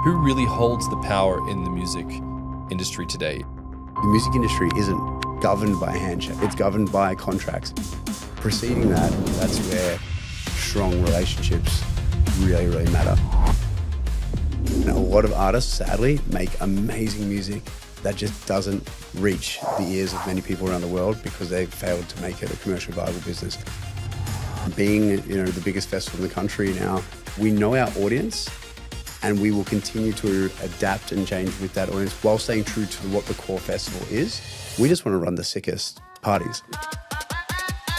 Who really holds the power in the music industry today? The music industry isn't governed by a handshake, it's governed by contracts. Preceding that, that's where strong relationships really, really matter. And a lot of artists, sadly, make amazing music that just doesn't reach the ears of many people around the world because they've failed to make it a commercially viable business. Being, the biggest festival in the country now, we know our audience and we will continue to adapt and change with that audience while staying true to what the core festival is. We just want to run the sickest parties.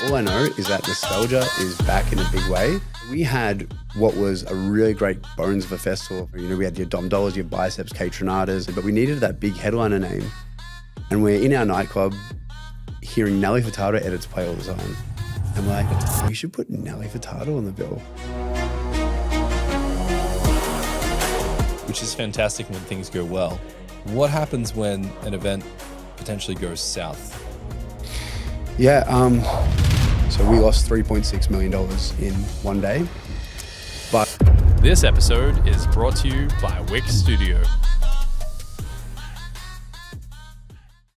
All I know is that nostalgia is back in a big way. We had what was a really great bones of a festival. We had your Dom Dollars, your Biceps, Catronadas, but we needed that big headliner name. And we're in our nightclub hearing Nelly Furtado edits play all the time. And we're like, we should put Nelly Furtado on the bill. Which is fantastic when things go well. What happens when an event potentially goes south? Yeah, so we lost $3.6 million in one day. But this episode is brought to you by Wick Studio.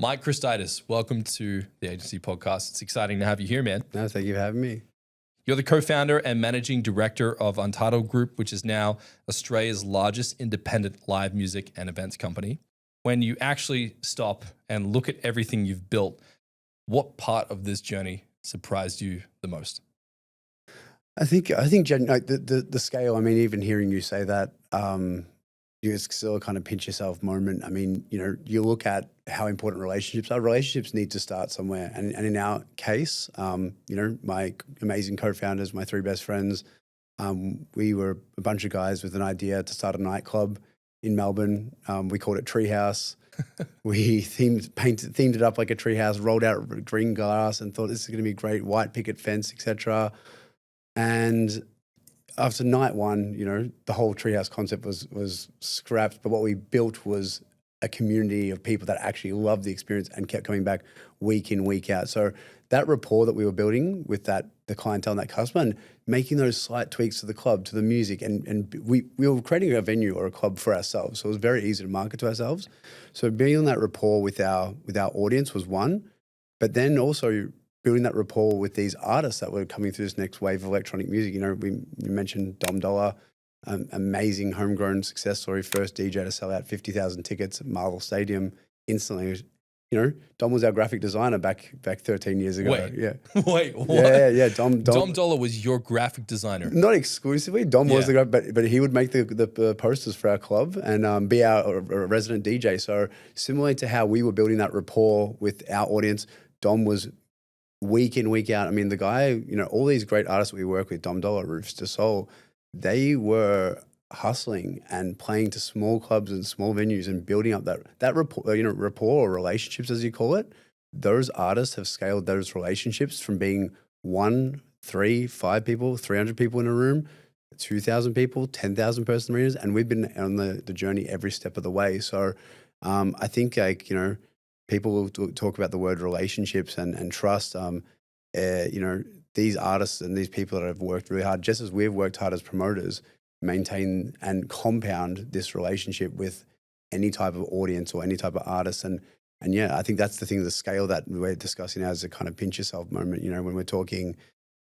Mike Christidis, welcome to the Agency Podcast. It's exciting to have you here, man. No, thank you for having me. You're the co-founder and managing director of Untitled Group, which is now Australia's largest independent live music and events company. When you actually stop and look at everything you've built, what part of this journey surprised you the most? I think the scale. I mean, even hearing you say that, you still kind of pinch yourself moment. I mean, you look at how important relationships are. Relationships need to start somewhere. And in our case, my amazing co-founders, my three best friends, we were a bunch of guys with an idea to start a nightclub in Melbourne. We called it Treehouse. We themed it up like a treehouse, rolled out green glass and thought this is going to be great, white picket fence, etc. And after night one, the whole treehouse concept was scrapped. But what we built was a community of people that actually loved the experience and kept coming back week in, week out. So that rapport that we were building with the clientele and that customer, and making those slight tweaks to the club, to the music, and we were creating a venue or a club for ourselves. So it was very easy to market to ourselves. So being on that rapport with our audience was one, but then also building that rapport with these artists that were coming through this next wave of electronic music. You mentioned Dom Dollar, amazing homegrown success story, first DJ to sell out 50,000 tickets at Marvel Stadium instantly. Dom was our graphic designer back 13 years ago. Wait, what? Yeah. Dom Dollar was your graphic designer? Not exclusively. Dom was the guy, but he would make the posters for our club and be our resident DJ. So similarly to how we were building that rapport with our audience, Dom was week in, week out. I mean, the guy, all these great artists that we work with, Dom Dollar, Roofs to Soul, they were hustling and playing to small clubs and small venues and building up that rapport or relationships, as you call it. Those artists have scaled those relationships from being 1, 3, 5 people, 300 people in a room, 2,000 people, 10,000 person arenas, and we've been on the journey every step of the way. So I think people will talk about the word relationships and trust. These artists and these people that have worked really hard, just as we've worked hard as promoters, maintain and compound this relationship with any type of audience or any type of artist. And I think that's the thing, the scale that we're discussing now is a kind of pinch yourself moment. When we're talking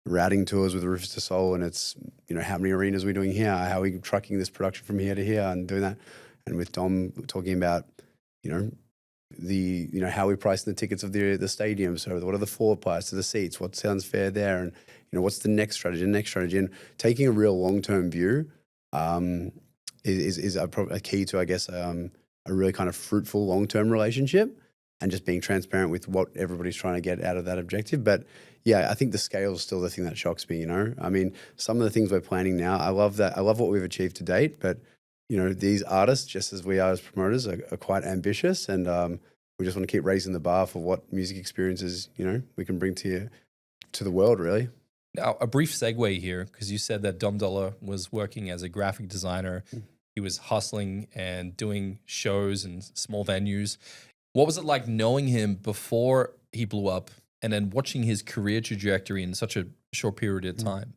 routing tours with Roofs to Soul, and it's, how many arenas are we doing here? How are we trucking this production from here to here and doing that? And with Dom talking about, how we price the tickets of the stadium. So what are the floor prices to the seats? What sounds fair there? And what's the next strategy? And taking a real long-term view is a key to, I guess, a really kind of fruitful long-term relationship, and just being transparent with what everybody's trying to get out of that objective. But yeah, I think the scale is still the thing that shocks me. I mean, some of the things we're planning now, I love that. I love what we've achieved to date, but these artists, just as we are as promoters, are quite ambitious, and we just want to keep raising the bar for what music experiences, we can bring to the world, really. Now, a brief segue here, because you said that Dom Dollar was working as a graphic designer. He was hustling and doing shows in small venues. What was it like knowing him before he blew up and then watching his career trajectory in such a short period of time?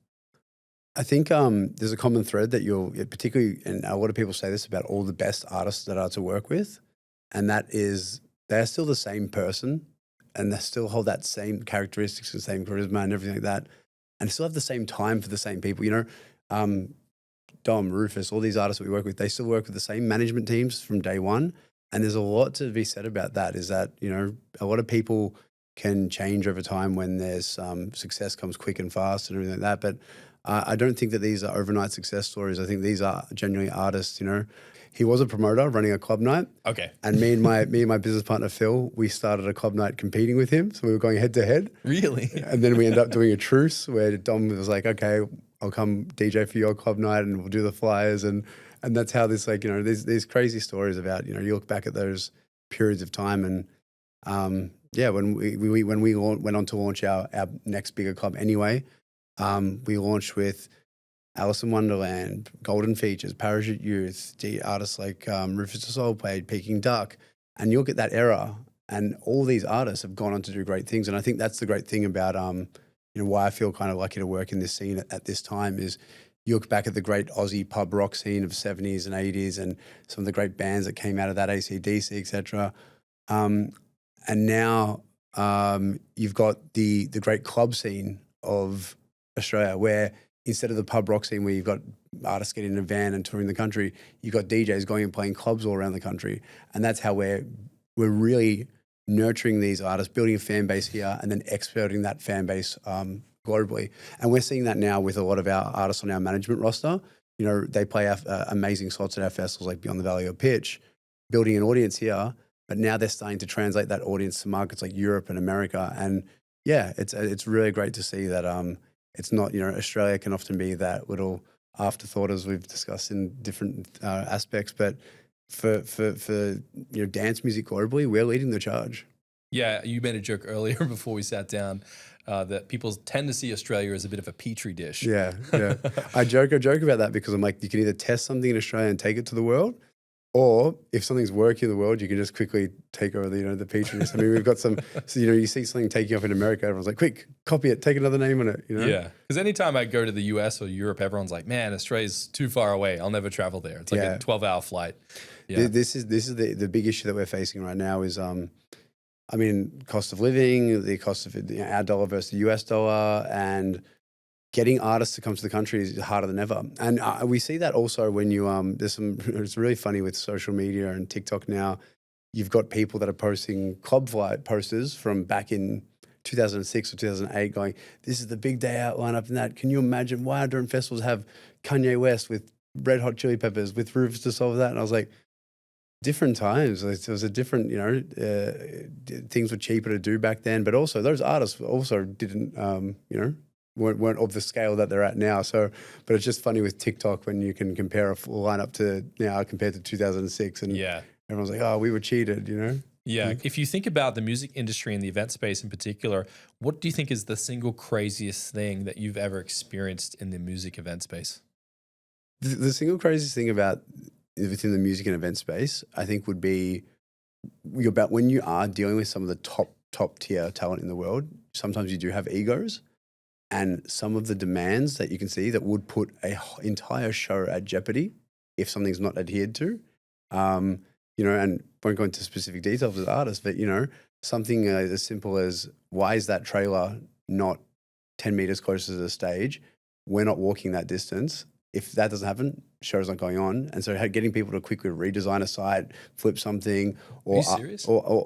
I think there's a common thread that particularly, and a lot of people say this about all the best artists that are to work with, and that is they're still the same person, and they still hold that same characteristics, the same charisma and everything like that, and still have the same time for the same people. Dom, Rufus, all these artists that we work with, they still work with the same management teams from day one. And there's a lot to be said about that, is that, a lot of people can change over time when there's success comes quick and fast and everything like that. But I don't think that these are overnight success stories. I think these are genuinely artists, He was a promoter running a club night. Okay. And me and my business partner, Phil, we started a club night competing with him. So we were going head to head. Really? And then we ended up doing a truce where Dom was like, okay, I'll come DJ for your club night and we'll do the flyers. And that's how this, these crazy stories about, you look back at those periods of time. And when we went on to launch our next bigger club anyway, we launched with Alice in Wonderland, Golden Features, Parachute Youth, artists like Rufus the Soul played, Peking Duck. And you look at that era and all these artists have gone on to do great things. And I think that's the great thing about why I feel kind of lucky to work in this scene at this time is you look back at the great Aussie pub rock scene of 70s and 80s and some of the great bands that came out of that, AC/DC, et cetera. And now you've got the great club scene of Australia where instead of the pub rock scene where you've got artists getting in a van and touring the country, you've got DJs going and playing clubs all around the country. And that's how we're really nurturing these artists, building a fan base here and then exporting that fan base globally. And we're seeing that now with a lot of our artists on our management roster. They play amazing slots at our festivals like Beyond the Valley or Pitch, building an audience here. But now they're starting to translate that audience to markets like Europe and America. And yeah, it's really great to see that it's not, Australia can often be that little afterthought as we've discussed in different aspects. But for dance music globally, we're leading the charge. Yeah, you made a joke earlier before we sat down that people tend to see Australia as a bit of a petri dish. Yeah. I joke about that because I'm like, you can either test something in Australia and take it to the world, or if something's working in the world, you can just quickly take over the petri dish. I mean, we've got some, so, you see something taking off in America, everyone's like, quick, copy it, take another name on it, Yeah, because anytime I go to the US or Europe, everyone's like, man, Australia's too far away. I'll never travel there. It's like a 12-hour flight. Yeah. This is the big issue that we're facing right now is, cost of living, the cost of our dollar versus the US dollar, and getting artists to come to the country is harder than ever. And we see that also when you, it's really funny with social media and TikTok now, you've got people that are posting club flight posters from back in 2006 or 2008 going, this is the big day out lineup and that. Can you imagine why during festivals have Kanye West with Red Hot Chili Peppers, with Rufus to solve that? And I was like, different times. It was a different, things were cheaper to do back then, but also those artists also didn't, weren't of the scale that they're at now. So, but it's just funny with TikTok when you can compare a full lineup to now compared to 2006, and everyone's like, "Oh, we were cheated," Yeah. If you think about the music industry and the event space in particular, what do you think is the single craziest thing that you've ever experienced in the music event space? The single craziest thing about within the music and event space, I think, would be about when you are dealing with some of the top tier talent in the world. Sometimes you do have egos. And some of the demands that you can see that would put an entire show at jeopardy if something's not adhered to, and won't go into specific details with artists, but, something as simple as why is that trailer not 10 meters closer to the stage? We're not walking that distance. If that doesn't happen, show's not going on. And so getting people to quickly redesign a site, flip something, or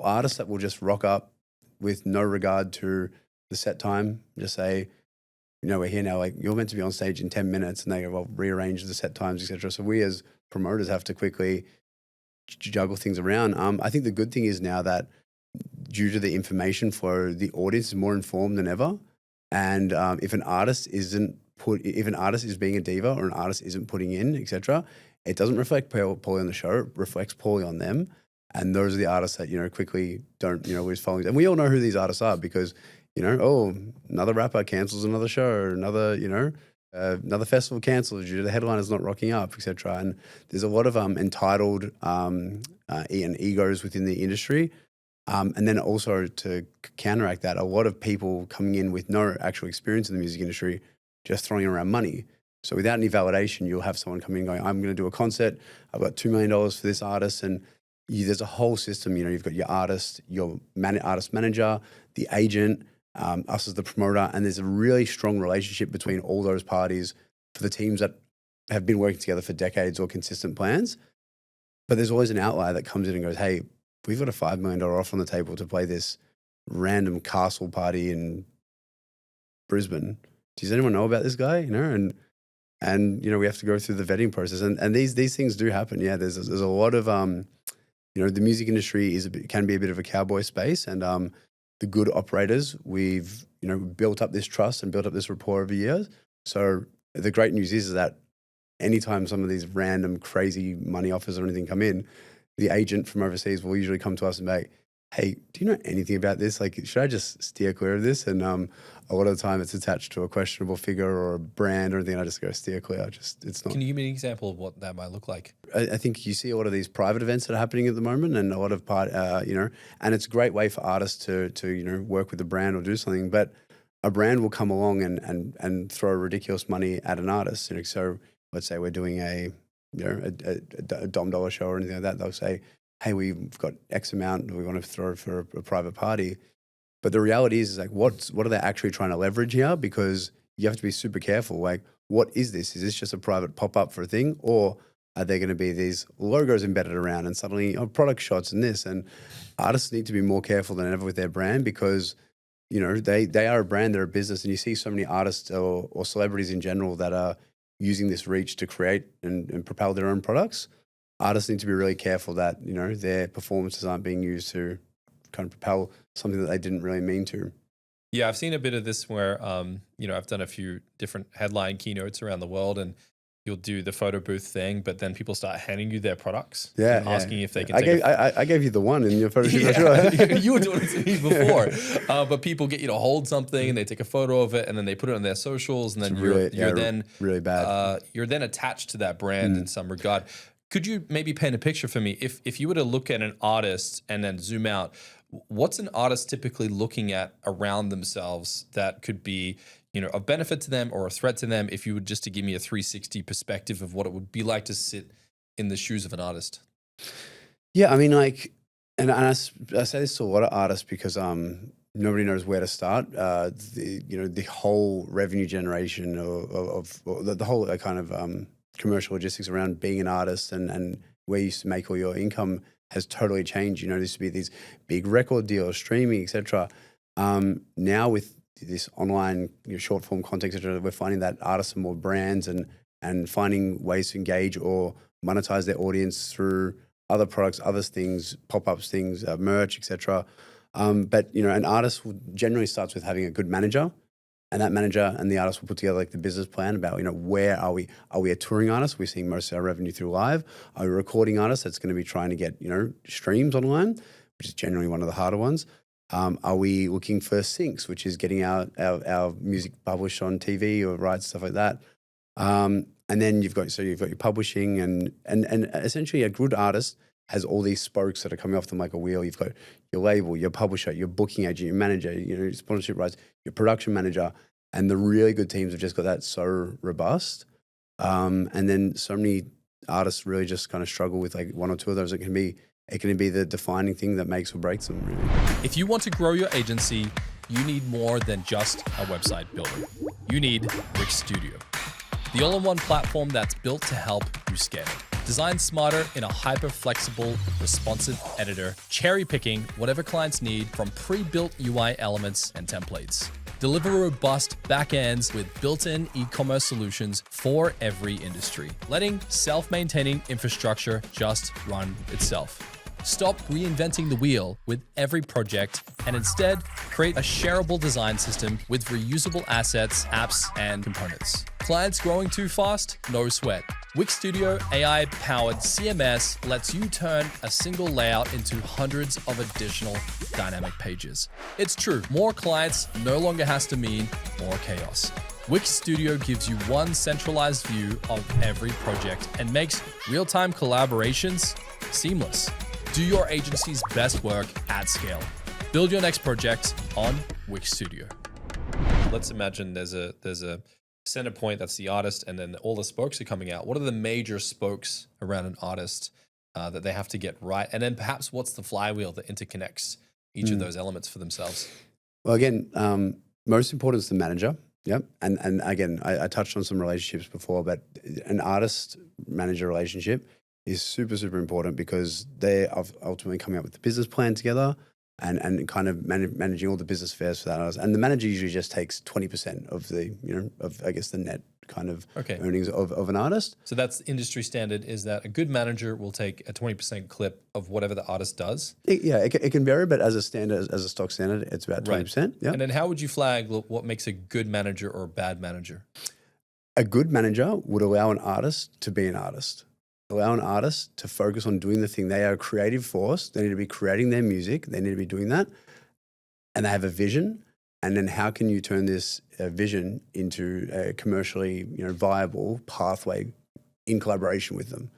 artists that will just rock up with no regard to the set time, just say, we're here now, like, you're meant to be on stage in 10 minutes, and they go, well, rearrange the set times, etc. So we as promoters have to quickly juggle things around. I think the good thing is now that due to the information flow, the audience is more informed than ever. And if an artist is being a diva or an artist isn't putting in, etc., it doesn't reflect poorly on the show, it reflects poorly on them. And those are the artists that, quickly don't, lose followings. And we all know who these artists are because, another rapper cancels another show, another festival cancels due to the headliners not rocking up, etc. And there's a lot of entitled and egos within the industry. And then also to counteract that, a lot of people coming in with no actual experience in the music industry, just throwing around money. So without any validation, you'll have someone come in going, I'm going to do a concert. I've got $2 million for this artist. And there's a whole system. You've got your artist, your artist manager, the agent, us as the promoter. And there's a really strong relationship between all those parties for the teams that have been working together for decades or consistent plans. But there's always an outlier that comes in and goes, hey, we've got a $5 million offer on the table to play this random castle party in Brisbane. Does anyone know about this guy? And we have to go through the vetting process. And these things do happen. Yeah, there's a lot of, the music industry can be a bit of a cowboy space. And the good operators, we've, built up this trust and built up this rapport over years. So the great news is that anytime some of these random crazy money offers or anything come in, the agent from overseas will usually come to us and be like, hey, do you know anything about this? Like, should I just steer clear of this? And a lot of the time it's attached to a questionable figure or a brand or anything. I just go steer clear. It's not. Can you give me an example of what that might look like? I think you see a lot of these private events that are happening at the moment, and a lot of and it's a great way for artists to work with a brand or do something. But a brand will come along and throw ridiculous money at an artist. So let's say we're doing a Dom Dollar show or anything like that. They'll say, hey, we've got X amount we want to throw for a private party. But the reality is like, what are they actually trying to leverage here? Because you have to be super careful. Like, what is this? Is this just a private pop-up for a thing? Or are there going to be these logos embedded around and suddenly product shots and this? And artists need to be more careful than ever with their brand because, they are a brand, they're a business. And you see so many artists or celebrities in general that are using this reach to create and propel their own products. Artists need to be really careful that, their performances aren't being used to kind of propel something that they didn't really mean to. Yeah, I've seen a bit of this where, I've done a few different headline keynotes around the world and you'll do the photo booth thing, but then people start handing you their products and asking if they can I gave you the one in your photo shoot. Yeah, you were doing it to me before. But people get you to hold something and they take a photo of it and then they put it on their socials and then you're then really bad. You're then attached to that brand in some regard. Could you maybe paint a picture for me? If you were to look at an artist and then zoom out, what's an artist typically looking at around themselves that could be, of benefit to them or a threat to them, if you would just to give me a 360 perspective of what it would be like to sit in the shoes of an artist? Yeah, I mean, and I say this to a lot of artists because nobody knows where to start. The whole revenue generation of the whole kind of commercial logistics around being an artist and where you used to make all your income has totally changed. There used to be these big record deals, streaming, etc. Now with this online short form content, etc., we're finding that artists are more brands and finding ways to engage or monetize their audience through other products, other things, pop-ups, things, merch, etc. But an artist generally starts with having a good manager. And that manager and the artist will put together the business plan about, where are we? Are we a touring artist? We're seeing most of our revenue through live. Are we a recording artist that's going to be trying to get, streams online, which is generally one of the harder ones? Are we looking for syncs, which is getting our music published on TV or rights, stuff like that? And then you've got your publishing and essentially a good artist has all these spokes that are coming off them like a wheel. You've got your label, your publisher, your booking agent, your manager, your sponsorship rights, your production manager. And the really good teams have just got that so robust. And then so many artists really just kind of struggle with one or two of those. It can be the defining thing that makes or breaks them, really. If you want to grow your agency, you need more than just a website builder. You need Wix Studio, the all-in-one platform that's built to help you scale. Design smarter in a hyper-flexible, responsive editor, cherry-picking whatever clients need from pre-built UI elements and templates. Deliver robust backends with built-in e-commerce solutions for every industry, letting self-maintaining infrastructure just run itself. Stop reinventing the wheel with every project and instead create a shareable design system with reusable assets, apps, and components. Clients growing too fast? No sweat. Wix Studio AI-powered CMS lets you turn a single layout into hundreds of additional dynamic pages. It's true, more clients no longer has to mean more chaos. Wix Studio gives you one centralized view of every project and makes real-time collaborations seamless. Do your agency's best work at scale. Build your next project on Wix Studio. Let's imagine there's a center point, that's the artist, and then all the spokes are coming out. What are the major spokes around an artist that they have to get right? And then perhaps what's the flywheel that interconnects each of those elements for themselves? Well, again, most important is the manager. Yep. And again, I touched on some relationships before, but an artist-manager relationship is super, super important because they're ultimately coming up with the business plan together and kind of managing all the business affairs for that artist. And the manager usually just takes 20% of the, of I guess the net kind of earnings of an artist. So that's industry standard, is that a good manager will take a 20% clip of whatever the artist does? It can vary, but as a standard, as a stock standard, it's about 20%. Right. Yeah. And then how would you flag what makes a good manager or a bad manager? A good manager would allow an artist to be an artist. Allow an artist to focus on doing the thing. They are a creative force. They need to be creating their music. They need to be doing that. And they have a vision. And then how can you turn this vision into a commercially viable pathway in collaboration with them?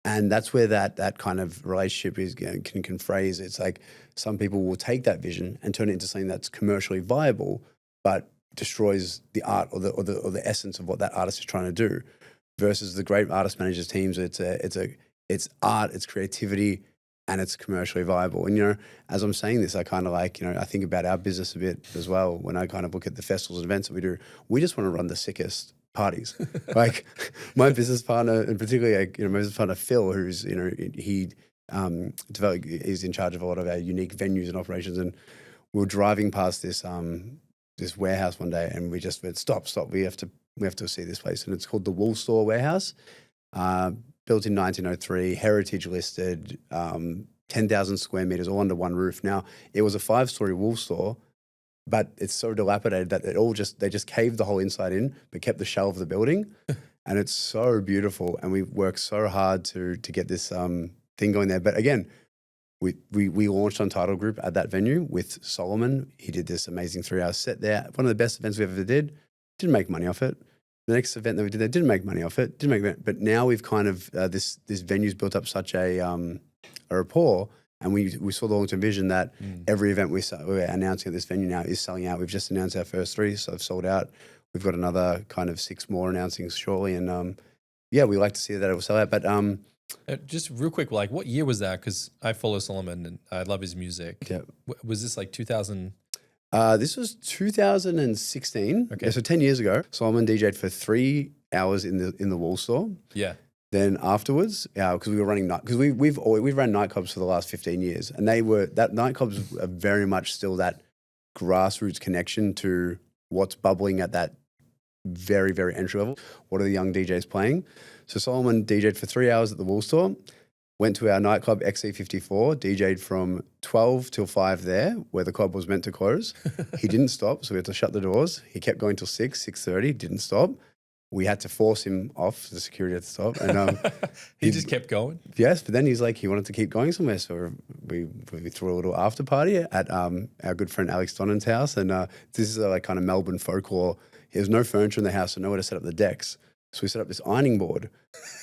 And that's where that kind of relationship is can phrase. It's like some people will take that vision and turn it into something that's commercially viable, but destroys the art or the essence of what that artist is trying to do. Versus the great artist managers teams, it's art, it's creativity, and it's commercially viable. And, as I'm saying this, I kind of like, I think about our business a bit as well. When I kind of look at the festivals and events that we do, we just want to run the sickest parties. Like my business partner, and particularly, my business partner, Phil, who's, he's in charge of a lot of our unique venues and operations. And we were driving past this warehouse one day and we just went, stop. We have to see this place. And it's called the Wool Store Warehouse. Built in 1903, heritage listed, 10,000 square meters, all under one roof. Now, it was a 5-story wool store, but it's so dilapidated that they just caved the whole inside in, but kept the shell of the building. And it's so beautiful. And we worked so hard to get this thing going there. But again, we launched Untitled Group at that venue with Solomon. He did this amazing 3-hour set there. One of the best events we ever did. Didn't make money off it. The next event that we did, they didn't make money off it. But now we've kind of this venue's built up such a rapport, and we saw the long-term vision that every event we're announcing at this venue now is selling out. We've just announced our first 3, so I've sold out. We've got another kind of 6 more announcing shortly, and we like to see that it will sell out. But just real quick, like what year was that? Because I follow Solomon and I love his music. Yeah. Was this like 2000? This was 2016. Okay, so 10 years ago. Solomon DJ'd for 3 hours in the Wool Store. Yeah. Then afterwards, because we were running because we've ran nightclubs for the last 15 years, and nightclubs are very much still that grassroots connection to what's bubbling at that very, very entry level. What are the young DJs playing? So Solomon DJ'd for 3 hours at the Wool Store. Went to our nightclub XC54, DJ'd from 12 till 5 there, where the club was meant to close. He didn't stop, so we had to shut the doors. He kept going till 6:30, didn't stop. We had to force him off, the security had to stop. And he just kept going? Yes, but then he wanted to keep going somewhere. So we threw a little after party at our good friend Alex Donnan's house. And this is like kind of Melbourne folklore. There's no furniture in the house, so nowhere to set up the decks. So we set up this ironing board,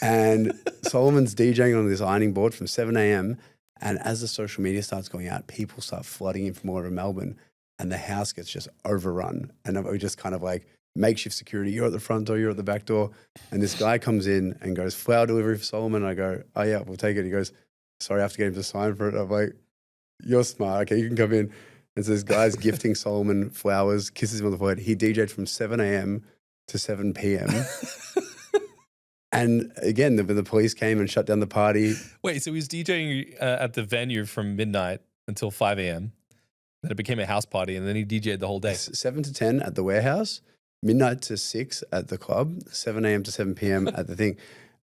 and Solomon's DJing on this ironing board from 7 a.m. And as the social media starts going out, people start flooding in from all over Melbourne, and the house gets just overrun. And we just kind of like makeshift security. You're at the front door, you're at the back door. And this guy comes in and goes, flower delivery for Solomon. And I go, oh yeah, we'll take it. He goes, sorry, I have to get him to sign for it. I'm like, you're smart. Okay, you can come in. And so this guy's gifting Solomon flowers, kisses him on the forehead. He DJ'd from 7 a.m. to 7 p.m. And again, the police came and shut down the party. Wait, so he was DJing at the venue from midnight until 5 a.m. Then it became a house party, and then he DJ'd the whole day. 7 to 10 at the warehouse, midnight to 6 at the club, 7 a.m. to 7 p.m. at the thing.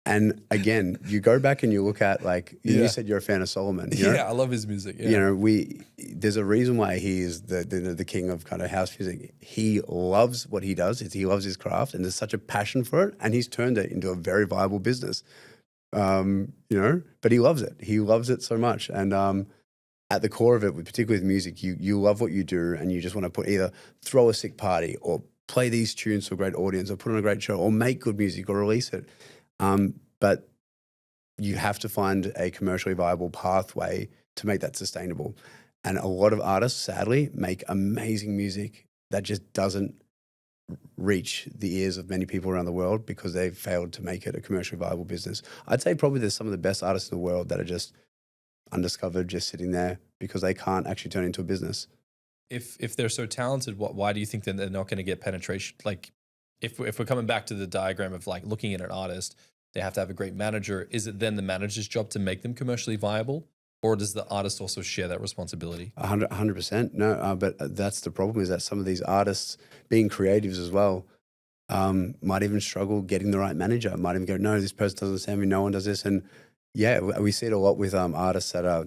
And again, you go back and you look at you said you're a fan of Solomon. Yeah, I love his music. Yeah. There's a reason why he is the king of kind of house music. He loves what he does. He loves his craft, and there's such a passion for it. And he's turned it into a very viable business. But he loves it. He loves it so much. And at the core of it, particularly with music, you love what you do, and you just want to either throw a sick party or play these tunes to a great audience or put on a great show or make good music or release it. But you have to find a commercially viable pathway to make that sustainable. And a lot of artists, sadly, make amazing music that just doesn't reach the ears of many people around the world because they've failed to make it a commercially viable business. I'd say probably there's some of the best artists in the world that are just undiscovered, just sitting there because they can't actually turn into a business. If they're so talented, why do you think that they're not going to get penetration? Like, if we're coming back to the diagram of like looking at an artist, they have to have a great manager. Is it then the manager's job to make them commercially viable, or does the artist also share that responsibility? 100%. No, but that's the problem, is that some of these artists, being creatives as well, might even struggle getting the right manager. Might even go, no, this person doesn't understand me. No one does this. And yeah, we see it a lot with artists that are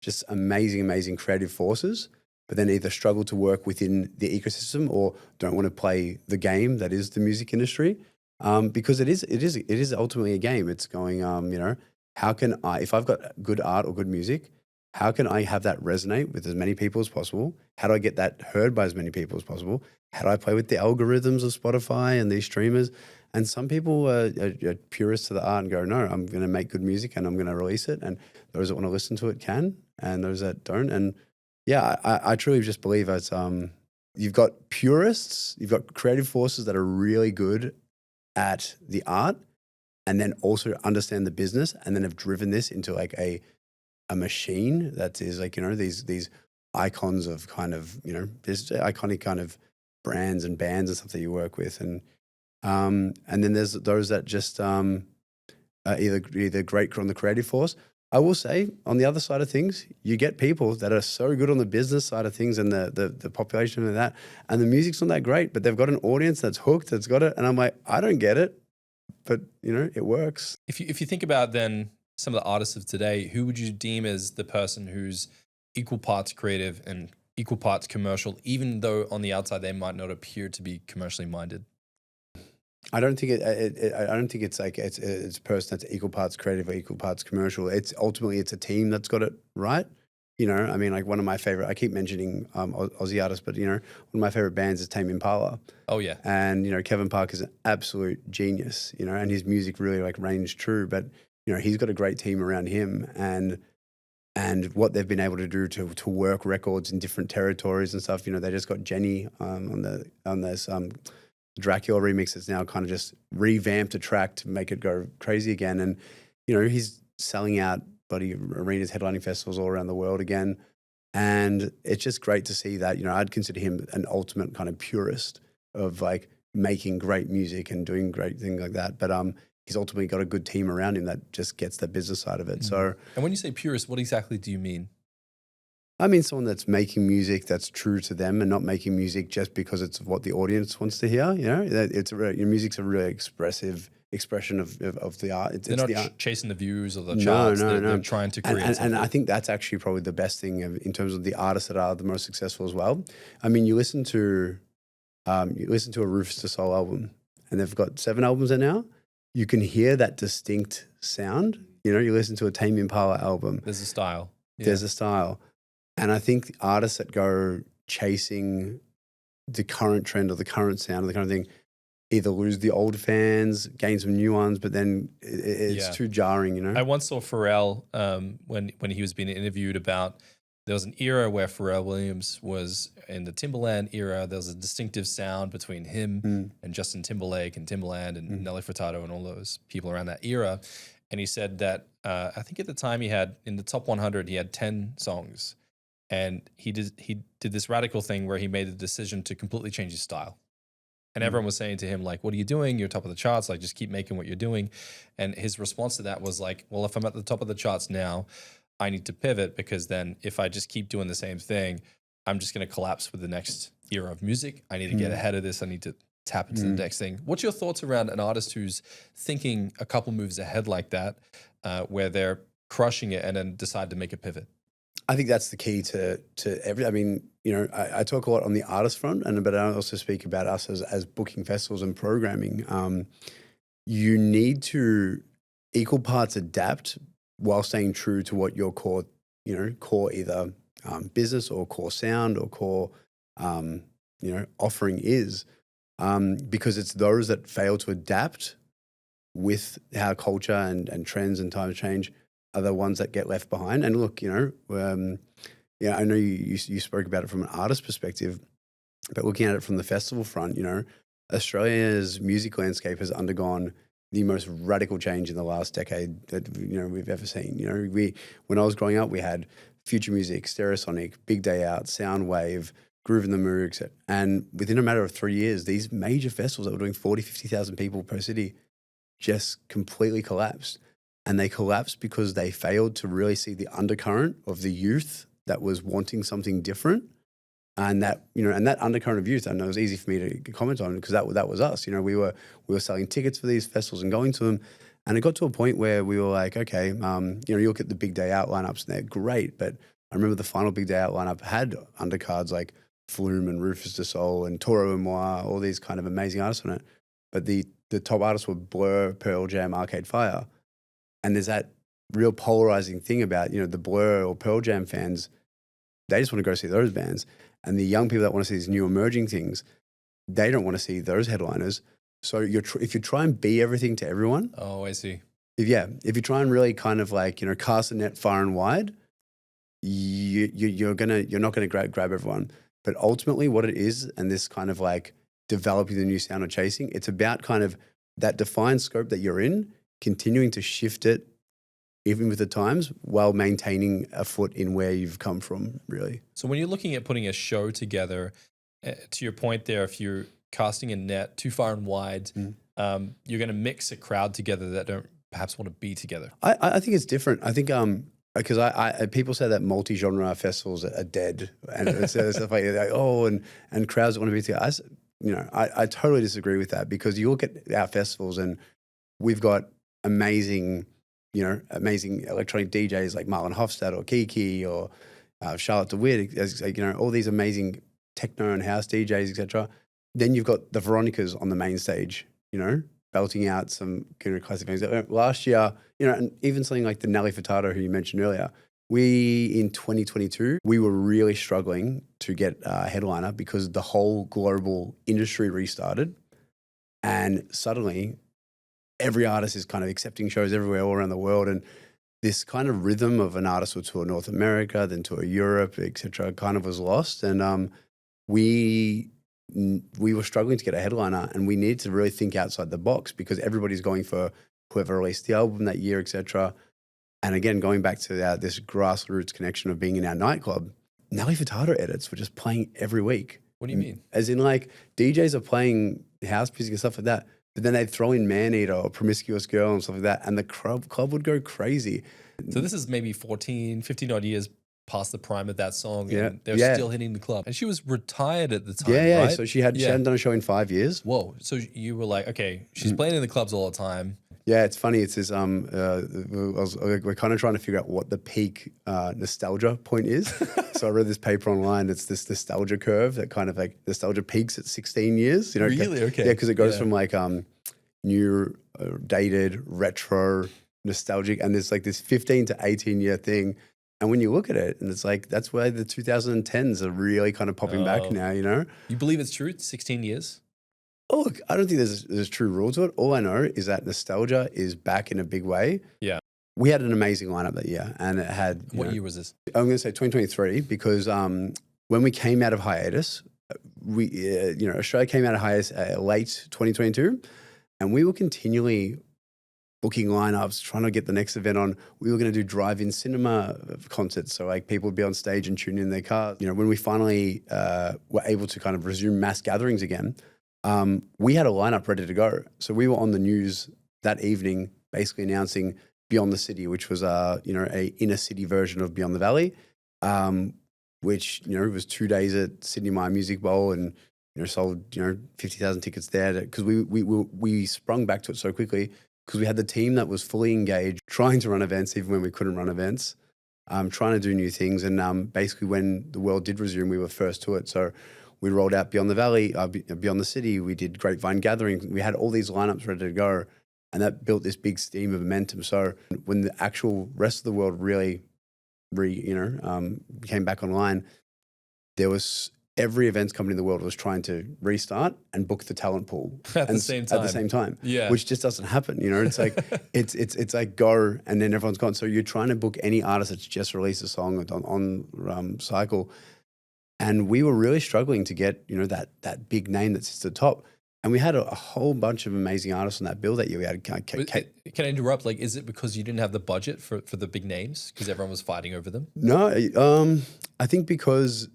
just amazing creative forces, but then either struggle to work within the ecosystem or don't want to play the game that is the music industry. Because it is ultimately a game. It's going, how can I, if I've got good art or good music, how can I have that resonate with as many people as possible? How do I get that heard by as many people as possible? How do I play with the algorithms of Spotify and these streamers? And some people are purists to the art and go, no, I'm going to make good music and I'm going to release it. And those that want to listen to it can, and those that don't. And yeah, I truly just believe it's, you've got purists, you've got creative forces that are really good at the art and then also understand the business and then have driven this into like a machine that is like, these icons of kind of, there's iconic kind of brands and bands and stuff that you work with. And then there's those that just are either great on the creative force. I will say on the other side of things, you get people that are so good on the business side of things and the population and that, and the music's not that great, but they've got an audience that's hooked, that's got it. And I'm like, I don't get it, but it works. If you think about then some of the artists of today, who would you deem as the person who's equal parts creative and equal parts commercial, even though on the outside they might not appear to be commercially minded? I don't think I don't think it's like it's a person that's equal parts creative or equal parts commercial. It's ultimately a team that's got it right. I mean, like one of my favorite, I keep mentioning Aussie artists, but one of my favorite bands is Tame Impala. Oh yeah. And Kevin Park is an absolute genius. And his music really like reigns true. But he's got a great team around him, and what they've been able to do to work records in different territories and stuff. They just got Jenny on this Dracula remix that's now kind of just revamped a track to make it go crazy again. And, he's selling out bloody arenas, headlining festivals all around the world again. And it's just great to see that, I'd consider him an ultimate kind of purist of like making great music and doing great things like that. But he's ultimately got a good team around him that just gets the business side of it. Mm-hmm. So, and when you say purist, what exactly do you mean? I mean someone that's making music that's true to them and not making music just because it's what the audience wants to hear. Your music's a really expressive expression of the art. They're not chasing the views or the charts. No. They're trying to create. And I think that's actually probably the best thing in terms of the artists that are the most successful as well. I mean, you listen to a Rufus Du Sol album, and they've got 7 albums there now. You can hear that distinct sound. You listen to a Tame Impala album. There's a style. Yeah. There's a style. And I think the artists that go chasing the current trend or the current sound or the kind of thing either lose the old fans, gain some new ones, but then it's too jarring, I once saw Pharrell when he was being interviewed about, there was an era where Pharrell Williams was in the Timbaland era. There was a distinctive sound between him and Justin Timberlake and Timbaland and Nelly Furtado and all those people around that era. And he said that I think at the time he had, in the top 100, he had 10 songs. And he did this radical thing where he made the decision to completely change his style. And everyone was saying to him, like, what are you doing? You're top of the charts. Like, just keep making what you're doing. And his response to that was like, well, if I'm at the top of the charts now, I need to pivot, because then if I just keep doing the same thing, I'm just going to collapse with the next era of music. I need to get ahead of this. I need to tap into the next thing. What's your thoughts around an artist who's thinking a couple moves ahead like that, where they're crushing it and then decide to make a pivot? I think that's the key to every. I mean, I talk a lot on the artist front, but I also speak about us as booking festivals and programming. You need to equal parts adapt while staying true to what your core either business or core sound or core offering is, because it's those that fail to adapt with how culture and trends and times change are the ones that get left behind. And look, I know you spoke about it from an artist perspective, but looking at it from the festival front, Australia's music landscape has undergone the most radical change in the last decade that we've ever seen. When I was growing up, we had future music, Stereosonic, Big Day Out, Soundwave, Groove in the Moog, and within a matter of 3 years, these major festivals that were doing 40, 50,000 people per city just completely collapsed. And they collapsed because they failed to really see the undercurrent of the youth that was wanting something different. And that undercurrent of youth, I know it was easy for me to comment on because that was us. We were selling tickets for these festivals and going to them, and it got to a point where we were like, okay, you look at the Big Day Out lineups and they're great, but I remember the final Big Day Out lineup had undercards like Flume and Rufus Du Sol and Toro and Moi, all these kind of amazing artists on it. But the top artists were Blur, Pearl Jam, Arcade Fire, and there's that real polarizing thing about the Blur or Pearl Jam fans. They just want to go see those bands. And the young people that want to see these new emerging things, they don't want to see those headliners. So if you try and be everything to everyone. Oh, I see. If you try and really kind of like, cast the net far and wide, you're not gonna grab everyone. But ultimately what it is, and this kind of like developing the new sound or chasing, it's about kind of that defined scope that you're in, continuing to shift it even with the times, while maintaining a foot in where you've come from, really. So when you're looking at putting a show together, to your point there, if you're casting a net too far and wide, you're going to mix a crowd together that don't perhaps want to be together. I think it's different. I think because I people say that multi-genre festivals are dead, and it's stuff like and crowds that want to be together. I totally disagree with that, because you look at our festivals and we've got amazing electronic DJs like Marlon Hofstad or Kiki or Charlotte DeWitt, all these amazing techno and house DJs, etc. Then you've got the Veronicas on the main stage, belting out some classic things. Last year, and even something like the Nelly Furtado, who you mentioned earlier, in 2022, we were really struggling to get a headliner because the whole global industry restarted, and suddenly every artist is kind of accepting shows everywhere all around the world, and this kind of rhythm of an artist would tour North America, then tour Europe, etc., kind of was lost. And we were struggling to get a headliner, and we needed to really think outside the box, because everybody's going for whoever released the album that year, etc. And again, going back to this grassroots connection of being in our nightclub, Nelly Furtado edits were just playing every week. What do you mean? As in, like, DJs are playing house music and stuff like that, but then they'd throw in Maneater or Promiscuous Girl and stuff like that, and the club would go crazy. So this is maybe 15 odd years past the prime of that song, and they're still hitting the club. And she was retired at the time, right? So she hadn't done a show in 5 years. Whoa. So you were like, okay, she's playing in the clubs all the time. Yeah, it's funny. It's this, we're kind of trying to figure out what the peak nostalgia point is. So I read this paper online. It's this nostalgia curve that kind of like nostalgia peaks at 16 years. Really? Okay. Yeah, because it goes from like new, dated, retro, nostalgic, and there's like this 15 to 18 year thing. And when you look at it, and it's like, that's where the 2010s are really kind of popping back now, You believe it's true? 16 years? Oh, look, I don't think there's true rule to it. All I know is that nostalgia is back in a big way. Yeah. We had an amazing lineup that year, and it had... What year was this? I'm going to say 2023, because when we came out of hiatus, Australia came out of hiatus late 2022, and we were continually booking lineups, trying to get the next event on. We were going to do drive-in cinema concerts, so like people would be on stage and tune in their cars. When we finally were able to kind of resume mass gatherings again, we had a lineup ready to go. So we were on the news that evening, basically announcing Beyond the City, which was a inner city version of Beyond the Valley, which it was 2 days at Sydney Myer Music Bowl, and sold 50,000 tickets there, because we sprung back to it so quickly, because we had the team that was fully engaged, trying to run events even when we couldn't run events, trying to do new things, and basically when the world did resume, we were first to it. So we rolled out Beyond the Valley, Beyond the City. We did Grapevine Gathering. We had all these lineups ready to go, and that built this big steam of momentum. So when the actual rest of the world really, came back online, there was every events company in the world was trying to restart and book the talent pool at the same time. Yeah, which just doesn't happen. It's like it's like go, and then everyone's gone. So you're trying to book any artist that's just released a song on cycle. And we were really struggling to get, that big name that sits at the top. And we had a whole bunch of amazing artists on that bill that year. We had Can I interrupt? Like, is it because you didn't have the budget for the big names because everyone was fighting over them? No, I think because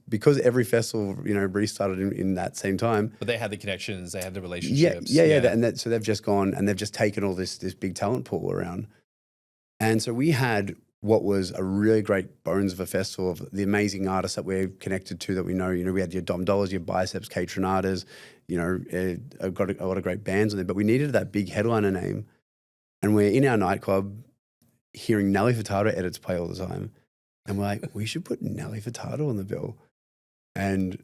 every festival, restarted in that same time. But they had the connections, they had the relationships. So they've just gone and they've just taken all this big talent pool around. And so we had what was a really great bones of a festival of the amazing artists that we're connected to that we know. We had your Dom Dollars, your Biceps, Kate Trinadas, I've got a lot of great bands on there, but we needed that big headliner name. And we're in our nightclub hearing Nelly Furtado edits play all the time. And we're like, we should put Nelly Furtado on the bill. And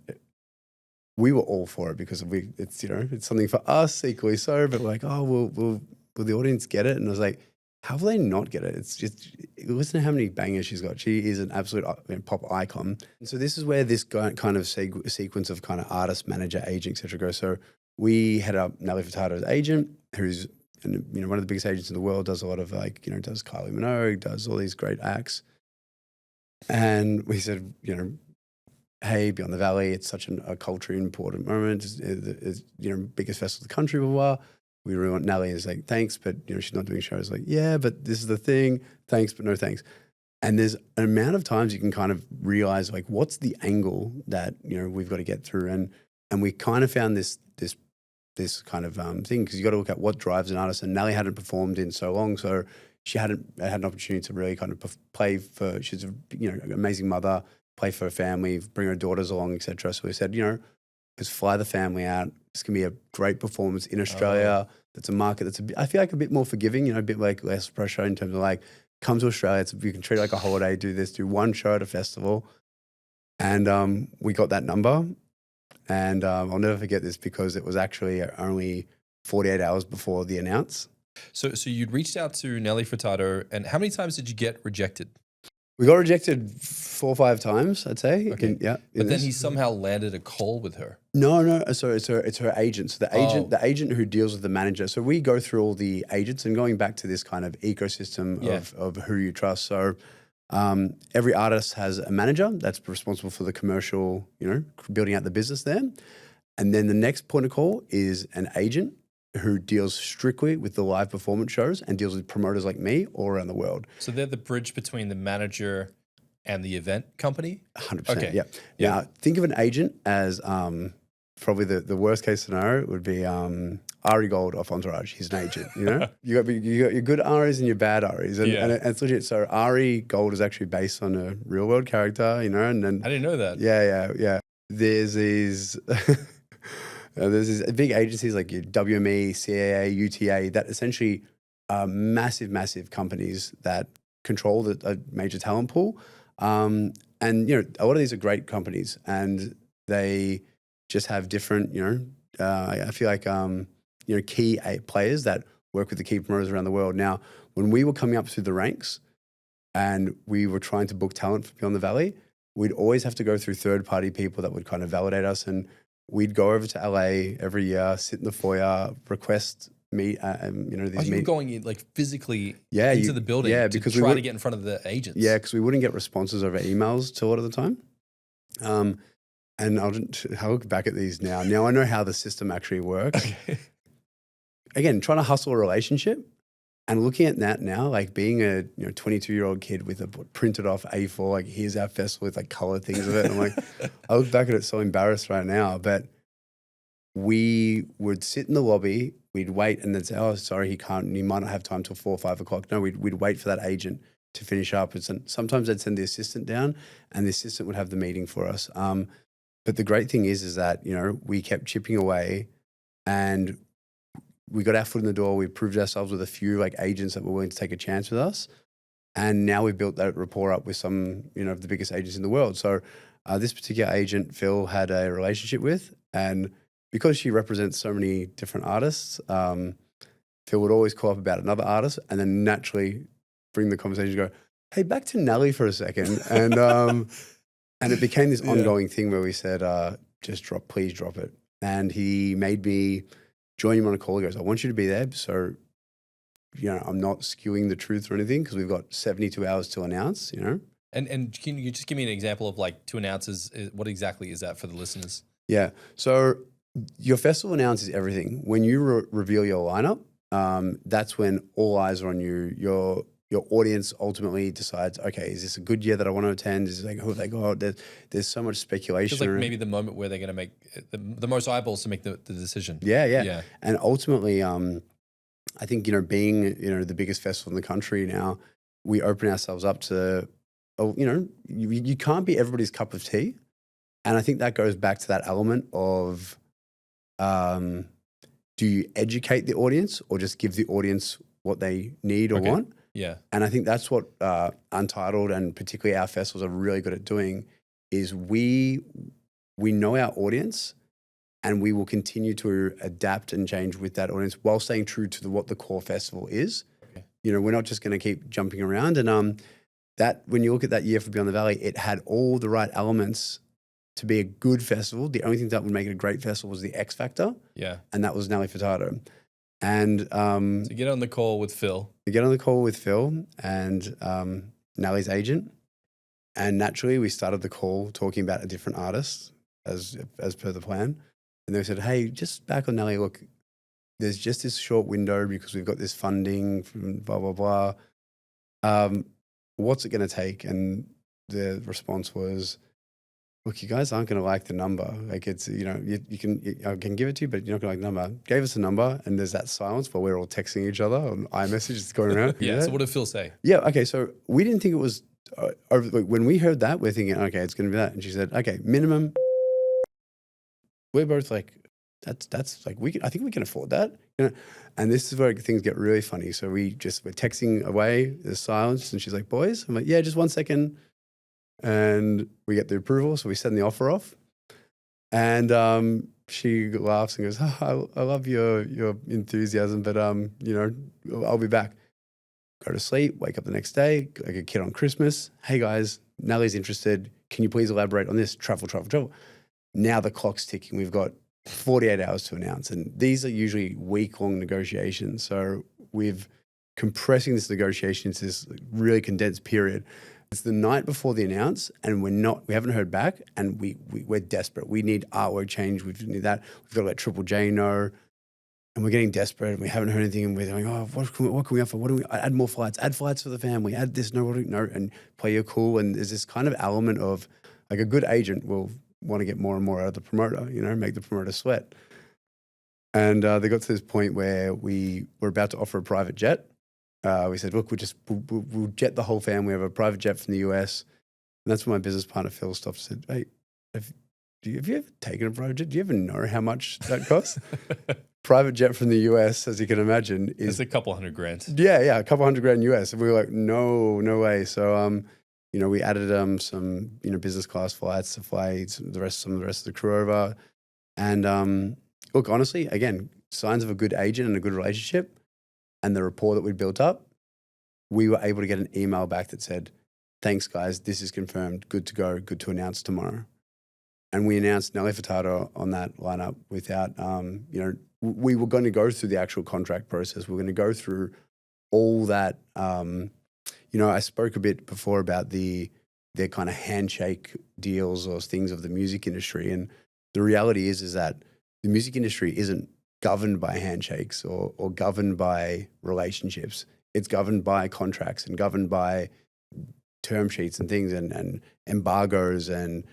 we were all for it because it's something for us equally so, but like, oh, will the audience get it? And I was like, how will they not get it? It's just, listen to how many bangers she's got. She is an absolute pop icon. And so this is where this kind of sequence of kind of artist, manager, agent, et cetera goes. So we had up Nelly Furtado's agent, who's one of the biggest agents in the world, does a lot of does Kylie Minogue, does all these great acts. And we said, hey, Beyond the Valley, it's such a culturally important moment. It's biggest festival in the country, blah, blah, blah. We really want Nelly. Is like, thanks, but she's not doing shows. Like, yeah, but this is the thing. Thanks, but no thanks. And there's an amount of times you can kind of realize like, what's the angle that we've got to get through, and we kind of found this kind of thing because you got to look at what drives an artist. And Nelly hadn't performed in so long, so she hadn't had an opportunity to really kind of play for. She's an amazing mother, play for her family, bring her daughters along, etc. So we said, just fly the family out. It's going to be a great performance in Australia. That's a market that's I feel like a bit more forgiving, a bit like less pressure in terms of like, come to Australia. You can treat it like a holiday, do one show at a festival. And we got that number. And I'll never forget this because it was actually only 48 hours before the announce. So you'd reached out to Nelly Furtado, and how many times did you get rejected? We got rejected 4 or 5 times, I'd say. Okay. But then he somehow landed a call with her. No. So it's her agent. So the agent who deals with the manager. So we go through all the agents and going back to this kind of ecosystem of who you trust. So every artist has a manager that's responsible for the commercial, building out the business there. And then the next point of call is an agent who deals strictly with the live performance shows and deals with promoters like me all around the world. So they're the bridge between the manager and the event company? 100%, okay. Yeah. Now, think of an agent as probably the worst case scenario would be Ari Gold off Entourage. He's an agent, You got your good Aris and your bad Aris. And it's legit. So Ari Gold is actually based on a real world character, and then I didn't know that. Yeah. There's these... there's these big agencies like your WME, CAA, UTA that essentially are massive companies that control a major talent pool. And, a lot of these are great companies and they just have different, I feel like, key players that work with the key promoters around the world. Now, when we were coming up through the ranks and we were trying to book talent for Beyond the Valley, we'd always have to go through third-party people that would kind of validate us, and we'd go over to LA every year, sit in the foyer, request meet, these you were going in, like physically into the building to try to get in front of the agents. Yeah, because we wouldn't get responses over emails a lot of the time. And I'll look back at these now. Now I know how the system actually works. Okay. Again, trying to hustle a relationship and looking at that now, like being a 22-year-old kid with a printed off A4, like here's our festival with like color things of it. And I'm like, I look back at it so embarrassed right now, but we would sit in the lobby, we'd wait and then say, oh, sorry, he might not have time till 4 or 5 o'clock. No, we'd wait for that agent to finish up. And sometimes they'd send the assistant down and the assistant would have the meeting for us. But the great thing is that, we kept chipping away and we got our foot in the door. We proved ourselves with a few like agents that were willing to take a chance with us. And now we've built that rapport up with some, of the biggest agents in the world. So this particular agent, Phil, had a relationship with, and because she represents so many different artists, Phil would always call up about another artist and then naturally bring the conversation to go, hey, back to Nelly for a second. And it became this ongoing thing where we said, please drop it. And he made me join him on a call. He goes, I want you to be there. So, I'm not skewing the truth or anything because we've got 72 hours to announce, And can you just give me an example of like to announce what exactly is that for the listeners? Yeah. So Your festival announce is everything. When you reveal your lineup, that's when all eyes are on you. Your audience ultimately decides, okay, is this a good year that I want to attend? Is it like, who have they got? There's so much speculation. It's like maybe the moment where they're going to make the most eyeballs to make the decision. Yeah. And ultimately, I think, being, the biggest festival in the country now, we open ourselves up to, you can't be everybody's cup of tea. And I think that goes back to that element of, do you educate the audience or just give the audience what they need or want? Yeah. And I think that's what Untitled and particularly our festivals are really good at doing is we know our audience and we will continue to adapt and change with that audience while staying true to what the core festival is. Okay. We're not just going to keep jumping around. And that when you look at that year for Beyond the Valley, it had all the right elements to be a good festival. The only thing that would make it a great festival was the X factor. Yeah. And that was Nelly Furtado. And so get on the call with Phil. And Nelly's agent. And naturally we started the call talking about a different artist as per the plan. And they said, hey, just back on Nelly, look, there's just this short window because we've got this funding from blah, blah, blah. What's it going to take? And the response was, look, you guys aren't going to like the number. Like it's, I can give it to you, but you're not going to like the number. Gave us a number and there's that silence while we're all texting each other on iMessage going around. Yeah. So what did Phil say? Yeah. Okay. So we didn't think it was, when we heard that, we're thinking, okay, it's going to be that. And she said, okay, minimum. We're both like, that's like, I think we can afford that. And this is where things get really funny. So we're texting away, there's silence. And she's like, boys? I'm like, yeah, just 1 second. And we get the approval. So we send the offer off. And she laughs and goes, oh, I love your enthusiasm, but, I'll be back. Go to sleep, wake up the next day, like a kid on Christmas. Hey guys, Nelly's interested. Can you please elaborate on this? Travel. Now the clock's ticking. We've got 48 hours to announce. And these are usually week-long negotiations. So we've compressing this negotiation into this really condensed period. It's the night before the announce and we haven't heard back and we're desperate. We need artwork change. We need that. We've got to let Triple J know. And we're getting desperate and we haven't heard anything and we're going, oh, what can we offer? What do we add more flights? Add flights for the family. Add this, no, and play your cool. And there's this kind of element of like a good agent will want to get more and more out of the promoter, make the promoter sweat. And they got to this point where we were about to offer a private jet. We said, look, we'll jet the whole family. We have a private jet from the US. And that's when my business partner, Phil, stopped and said, hey, have you ever taken a private jet? Do you ever know how much that costs? Private jet from the US, as you can imagine, is a couple $100,000. Yeah, a couple $100,000 US. And we were like, no way. So, we added some, business class flights to fly some of the rest of the crew over. And look, honestly, again, signs of a good agent and a good relationship and the rapport that we'd built up, we were able to get an email back that said, thanks guys, this is confirmed, good to go, good to announce tomorrow. And we announced Nelly Furtado on that lineup without, we were going to go through the actual contract process. We're going to go through all that. I spoke a bit before about their kind of handshake deals or things of the music industry. And the reality is that the music industry isn't governed by handshakes or governed by relationships. It's governed by contracts and governed by term sheets and things and embargoes and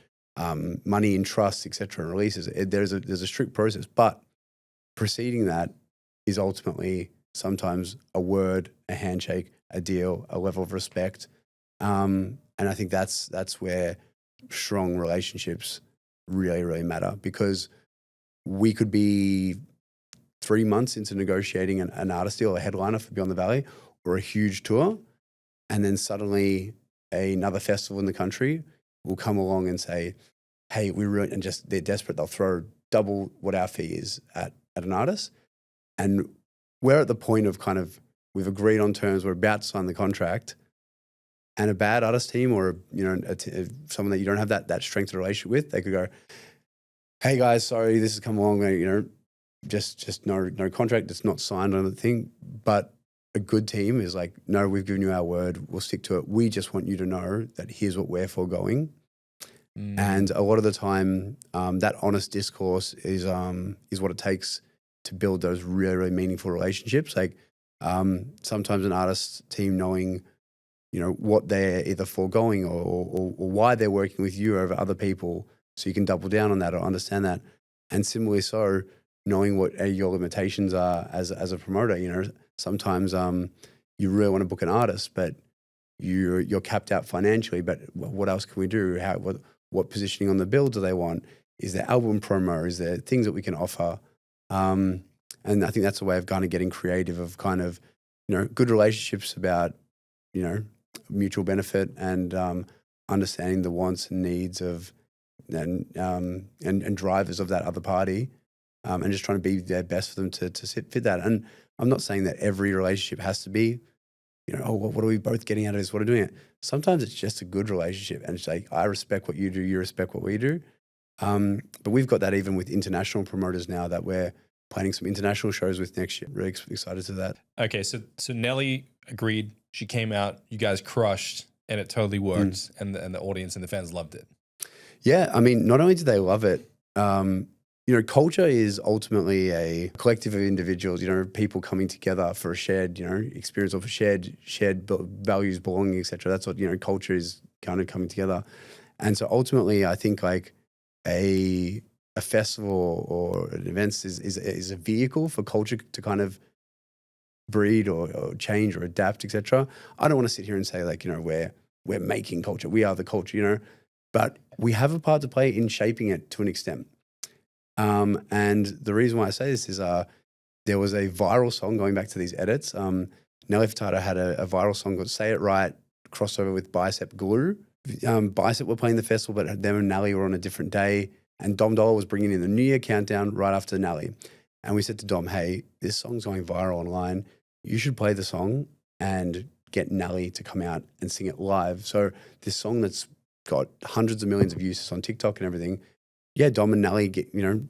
money in trusts, et cetera, and releases. There's a strict process, but preceding that is ultimately sometimes a word, a handshake, a deal, a level of respect. And I think that's where strong relationships really, really matter, because we could be 3 months into negotiating an artist deal, a headliner for Beyond the Valley, or a huge tour, and then suddenly another festival in the country will come along and say, hey, they're desperate, they'll throw double what our fee is at an artist. And we're at the point of kind of, we've agreed on terms, we're about to sign the contract, and a bad artist team or someone that you don't have that strength of relationship with, they could go, hey guys, sorry, this has come along, just no contract, it's not signed on the thing. But a good team is like, no, we've given you our word, we'll stick to it. We just want you to know that here's what we're foregoing. And a lot of the time, that honest discourse is what it takes to build those really, really meaningful relationships. Like sometimes an artist team knowing, what they're either foregoing or why they're working with you over other people, so you can double down on that or understand that. And similarly, so knowing what your limitations are as a promoter. Sometimes you really want to book an artist, but you're capped out financially. But what else can we do? What positioning on the bill do they want? Is there album promo? Is there things that we can offer? And I think that's a way of kind of getting creative, of kind of, good relationships about, mutual benefit and understanding the wants and needs of and drivers of that other party, and just trying to be their best for them to fit that. And I'm not saying that every relationship has to be, what are we both getting out of this? What are we doing it? Sometimes it's just a good relationship, and it's like, I respect what you do, you respect what we do. But we've got that even with international promoters now that we're planning some international shows with next year. Really excited to that. Okay, so Nelly agreed. She came out. You guys crushed, and it totally worked. And the audience and the fans loved it. Yeah, I mean, not only did they love it, culture is ultimately a collective of individuals. People coming together for a shared, experience, or for shared values, belonging, etc. That's what culture is, kind of coming together. And so ultimately, I think like a festival or an event is a vehicle for culture to kind of breed or change or adapt, etc. I don't want to sit here and say like, we're making culture. We are the culture, but we have a part to play in shaping it to an extent. And the reason why I say this is there was a viral song, going back to these edits. Nelly Furtado had a viral song called Say It Right, crossover with Bicep Glue. Bicep were playing the festival, but them and Nelly were on a different day. And Dom Dollar was bringing in the New Year countdown right after Nelly. And we said to Dom, hey, this song's going viral online. You should play the song and get Nelly to come out and sing it live. So this song that's got hundreds of millions of uses on TikTok and everything. Yeah, Dom and Nelly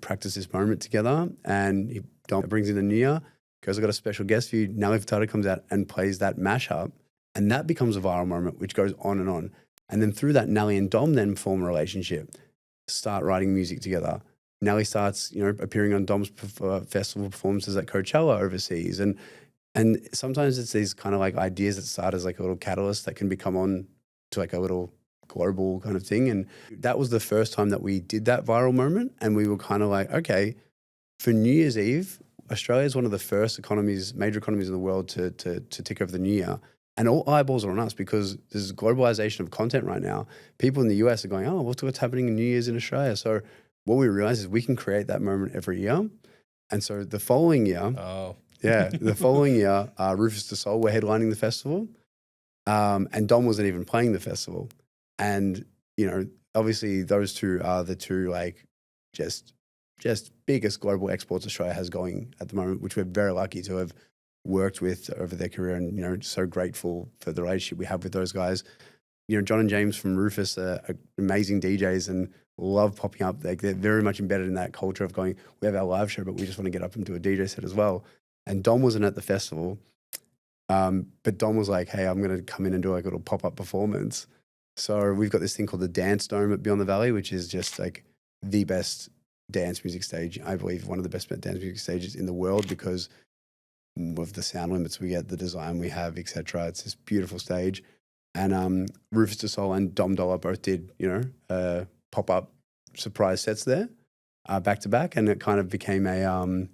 practice this moment together, and Dom brings in the New Year, goes, I've got a special guest for you. Nelly Furtado comes out and plays that mashup, and that becomes a viral moment, which goes on. And then through that, Nelly and Dom then form a relationship, start writing music together. Nelly starts, appearing on Dom's festival performances at Coachella overseas. And sometimes it's these kind of like ideas that start as like a little catalyst that can become on to like a little global kind of thing. And that was the first time that we did that viral moment. And we were kind of like, okay, for New Year's Eve, Australia is one of the first major economies in the world to tick over the New Year. And all eyeballs are on us because there's globalization of content right now. People in the US are going, oh, what's happening in New Year's in Australia? So what we realized is we can create that moment every year. And so the following year, Rufus Du Sol were headlining the festival, and Dom wasn't even playing the festival. And, obviously those two are the two like just biggest global exports Australia has going at the moment, which we're very lucky to have worked with over their career, and, so grateful for the relationship we have with those guys. John and James from Rufus are amazing DJs and love popping up. Like they're very much embedded in that culture of going, we have our live show, but we just want to get up and do a DJ set as well. And Dom wasn't at the festival, but Dom was like, hey, I'm going to come in and do like a little pop-up performance. So we've got this thing called the Dance Dome at Beyond the Valley, which is just like the best dance music stage. I believe one of the best dance music stages in the world because of the sound limits we get, the design we have, etc. It's this beautiful stage. And Rufus Du Sol and Dom Dollar both did, pop-up surprise sets there, back to back. And it kind of became a,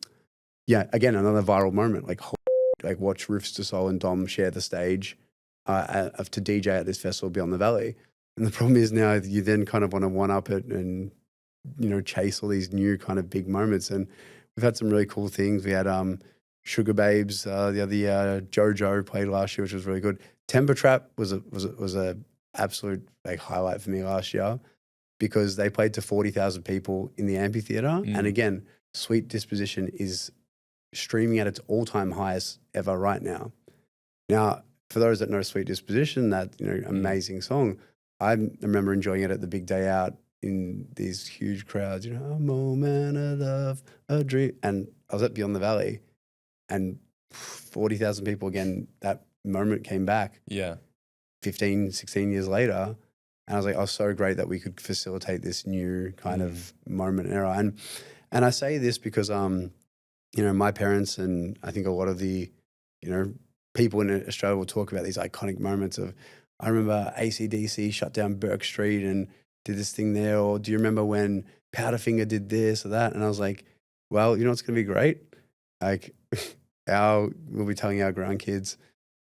again, another viral moment. Like watch Rufus Du Sol and Dom share the stage to DJ at this festival Beyond the Valley. And the problem is now you then kind of want to one-up it and, chase all these new kind of big moments. And we've had some really cool things. We had Sugar Babes, the other JoJo played last year, which was really good. Temper Trap was a absolute like highlight for me last year because they played to 40,000 people in the amphitheater. And again, Sweet Disposition is streaming at its all-time highest ever right now. Now, for those that know Sweet Disposition, that amazing song, I remember enjoying it at the big day out in these huge crowds. A moment of love, a dream, and I was at Beyond the Valley, and 40,000 people again. That moment came back. 15, 16 years later, And I was like, oh, so great that we could facilitate this new kind of moment and era. And I say this because, you know, my parents and I think a lot of the, you know, people in Australia will talk about these iconic moments of, I remember AC/DC shut down Burke Street and did this thing there. Or do you remember when Powderfinger did this or that? And I was like, well, you know what's going to be great? Like we'll be telling our grandkids,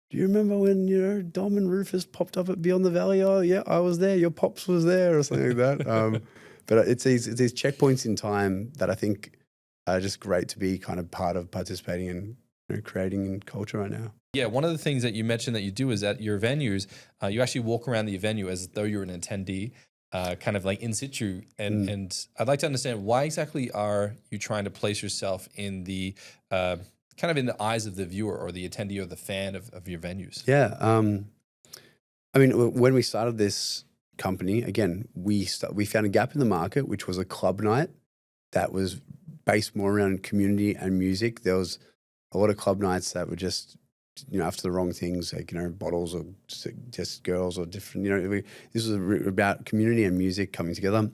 do you remember when, you know, Dom and Rufus popped up at Beyond the Valley? Oh, yeah, I was there. Your pops was there or something like that. But it's these checkpoints in time that I think are just great to be kind of part of participating in, you know, creating in culture right now. Yeah, one of the things that you mentioned that you do is at your venues, you actually walk around the venue as though you're an attendee, kind of like in situ. And I'd like to understand, why exactly are you trying to place yourself in the kind of in the eyes of the viewer or the attendee or the fan of your venues? Yeah. I mean, when we started this company, again, we found a gap in the market, which was a club night that was based more around community and music. There was a lot of club nights that were just, you know, after the wrong things, like, you know, bottles or just girls or different, you know, this was about community and music coming together.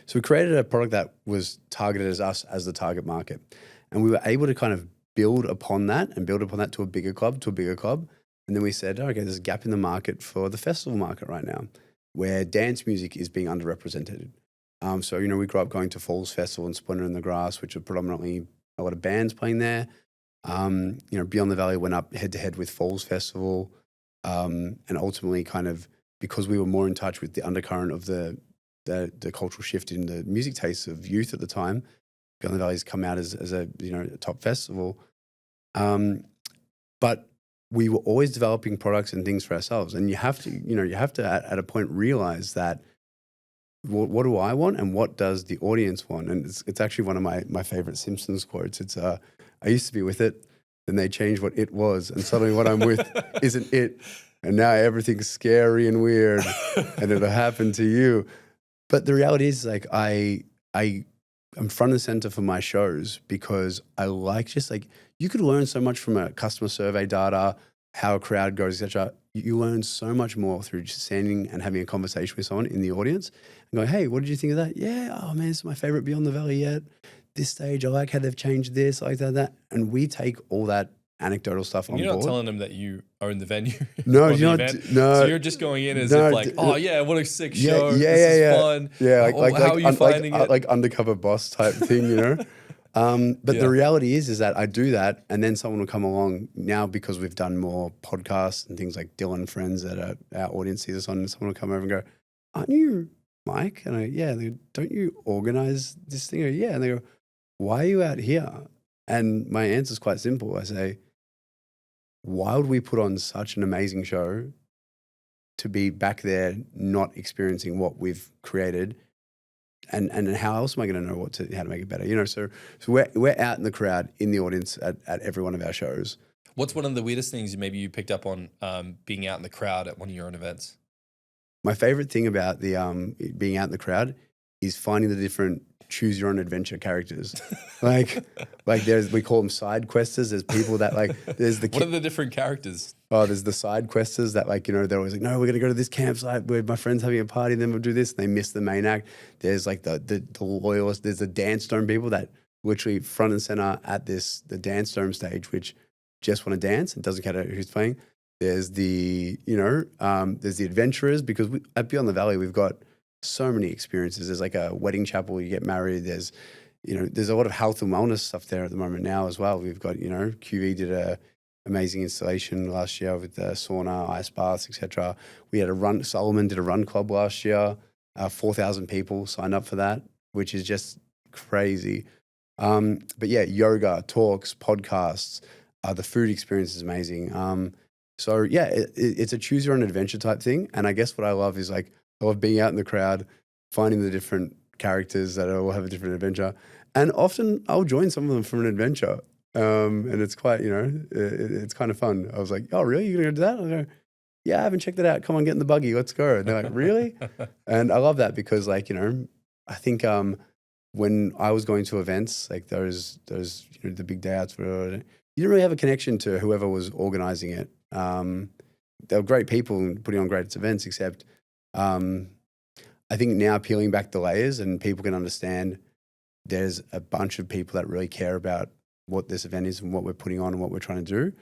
So we created a product that was targeted as us as the target market. And we were able to kind of build upon that to a bigger club. And then we said, okay, there's a gap in the market for the festival market right now where dance music is being underrepresented. So, you know, we grew up going to Falls Festival and Splinter in the Grass, which are predominantly a lot of bands playing there. You know, Beyond the Valley went up head to head with Falls Festival. And ultimately kind of, because we were more in touch with the undercurrent of the cultural shift in the music tastes of youth at the time, Beyond the Valley's come out as a, you know, a top festival. But we were always developing products and things for ourselves. And you have to at a point realize that what do I want and what does the audience want? And it's actually one of my favorite Simpsons quotes. It's I used to be with it, then they changed what it was, and suddenly what I'm with isn't it. And now everything's scary and weird and it'll happen to you. But the reality is, like, I'm front and center for my shows because I like, just like, you could learn so much from a customer survey data, how a crowd goes, etc. You learn so much more through just standing and having a conversation with someone in the audience and going, hey, what did you think of that? Yeah, oh man, it's my favorite Beyond the Valley yet. This stage, I like how they've changed this, I like that. And we take all that anecdotal stuff on board. You're not telling them that you are in the venue. No, you're not. No. So you're just going in as if like, oh yeah, what a sick show. This is fun. Yeah, how are you finding it? Like undercover boss type thing, you know? But the reality is that I do that, and then someone will come along now because we've done more podcasts and things like Dylan Friends that our audience sees us on, and someone will come over and go, aren't you Mike? And I, yeah. And they go, don't you organize this thing? I go, yeah. And they go, why are you out here? And my answer is quite simple. I say, why would we put on such an amazing show to be back there not experiencing what we've created? And how else am I going to know how to make it better? You know, so we're out in the crowd, in the audience at every one of our shows. What's one of the weirdest things maybe you picked up on being out in the crowd at one of your own events? My favorite thing about the being out in the crowd is finding the different choose your own adventure characters. like we call them side questers. There's people that there's the what are the different characters? Oh, there's the side questers that, like, you know, they're always like, no, we're going to go to this campsite where my friend's having a party, then we'll do this. And they miss the main act. There's like the loyalists. There's the dance dome people that literally front and center at the dance dome stage, which just want to dance. It doesn't matter who's playing. There's the, you know, there's the adventurers, because at Beyond the Valley, we've got so many experiences. There's like a wedding chapel, you get married. There's, you know, there's a lot of health and wellness stuff there at the moment now as well. We've got, you know, QV did a amazing installation last year with the sauna, ice baths, etc. We had a run. Solomon did a run club last year. 4,000 people signed up for that, which is just crazy. But yeah, yoga, talks, podcasts. The food experience is amazing. So yeah, it's a choose your own adventure type thing. And I guess what I love is, like, I love being out in the crowd, finding the different characters that all have a different adventure. And often I'll join some of them from an adventure. And it's quite, you know, it's kind of fun. I was like, oh, really? You're going to go do that? I go, yeah, I haven't checked it out. Come on, get in the buggy. Let's go. And they're like, really? And I love that because, like, you know, I think when I was going to events, like those you know, the big day outs, you didn't really have a connection to whoever was organizing it. They were great people and putting on great events, except I think now peeling back the layers and people can understand there's a bunch of people that really care about what this event is and what we're putting on and what we're trying to do,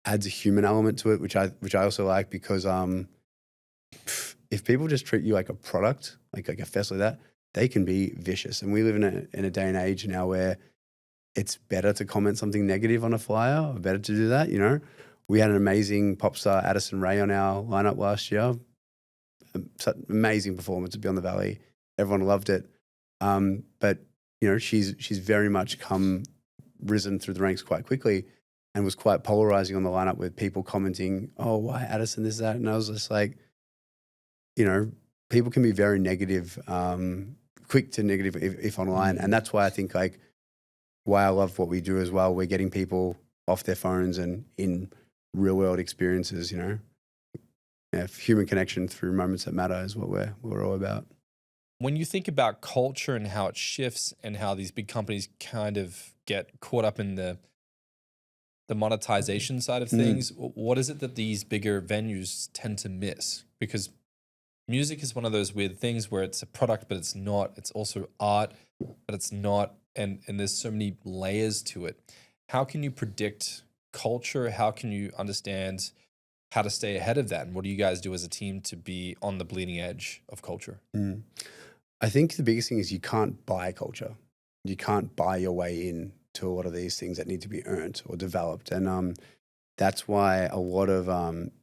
adds a human element to it, which I also like, because if people just treat you like a product, like a festival like that, they can be vicious. And we live in a day and age now where it's better to comment something negative on a flyer, or better to do that. You know, we had an amazing pop star, Addison Rae, on our lineup last year. Such amazing performance at Beyond the Valley. Everyone loved it. But you know, she's very much risen through the ranks quite quickly, and was quite polarizing on the lineup with people commenting, "Oh, why Addison this, that?" And I was just like, you know, people can be very negative, quick to negative if online, and that's why I think like why I love what we do as well. We're getting people off their phones and in real world experiences. You know, human connection through moments that matter is what we're all about. When you think about culture and how it shifts and how these big companies kind of get caught up in the monetization side of things, what is it that these bigger venues tend to miss? Because music is one of those weird things where it's a product, but it's not. It's also art, but it's not. And there's so many layers to it. How can you predict culture? How can you understand how to stay ahead of that? And what do you guys do as a team to be on the bleeding edge of culture? I think the biggest thing is you can't buy culture. You can't buy your way in to a lot of these things that need to be earned or developed. And that's why a lot of,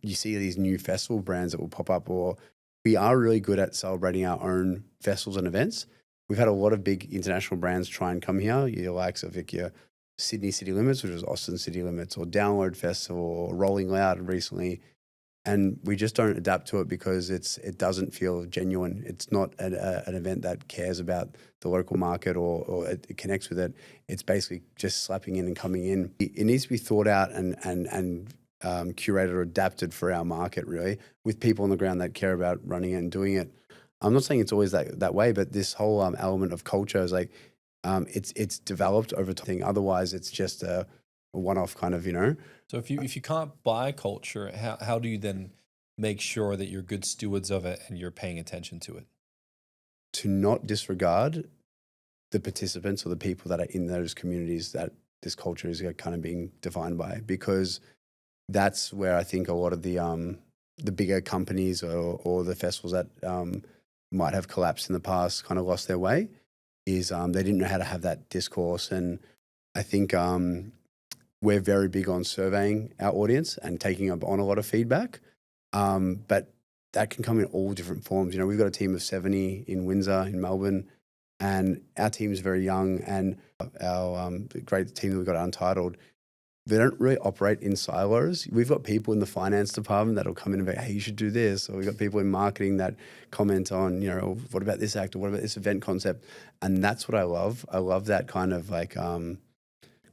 you see these new festival brands that will pop up, or we are really good at celebrating our own festivals and events. We've had a lot of big international brands try and come here, your likes of your Sydney City Limits, which was Austin City Limits, or Download Festival, or Rolling Loud recently. And we just don't adapt to it because it doesn't feel genuine. It's not an event that cares about the local market or it connects with it. It's basically just slapping in and coming in. It needs to be thought out and curated or adapted for our market, really, with people on the ground that care about running it and doing it. I'm not saying it's always that way, but this whole element of culture is like it's developed over time. Otherwise, it's just a one-off kind of, you know. So if you can't buy culture, how do you then make sure that you're good stewards of it and you're paying attention to it? To not disregard the participants or the people that are in those communities that this culture is kind of being defined by, because that's where I think a lot of the bigger companies or the festivals that might have collapsed in the past kind of lost their way, is they didn't know how to have that discourse. And I think we're very big on surveying our audience and taking up on a lot of feedback, but that can come in all different forms. You know, we've got a team of 70 in Windsor, in Melbourne, and our team is very young. And our great team that we've got at Untitled, they don't really operate in silos. We've got people in the finance department that'll come in and be, hey, you should do this. Or we've got people in marketing that comment on, you know, what about this act, or what about this event concept? And that's what I love. I love that kind of like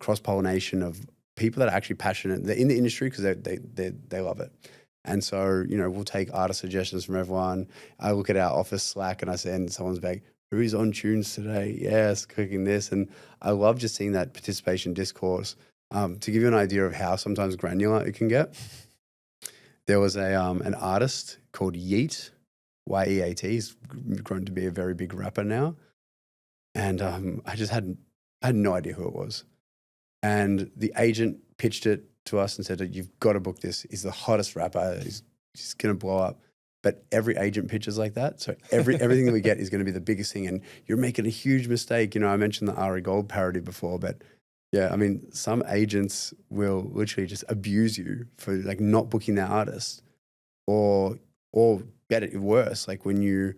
cross-pollination of people that are actually passionate. They're in the industry because they love it. And so, you know, we'll take artist suggestions from everyone. I look at our office Slack and I say, and someone's like, who's on tunes today? Yes, cooking this. And I love just seeing that participation discourse. To give you an idea of how sometimes granular it can get, there was an artist called Yeet, Y-E-A-T. He's grown to be a very big rapper now. And I had no idea who it was. And the agent pitched it to us and said, you've got to book this. He's the hottest rapper. He's going to blow up. But every agent pitches like that. So everything that we get is going to be the biggest thing. And you're making a huge mistake. You know, I mentioned the Ari Gold parody before, but yeah, I mean, some agents will literally just abuse you for like not booking their artist, or better, worse, like when you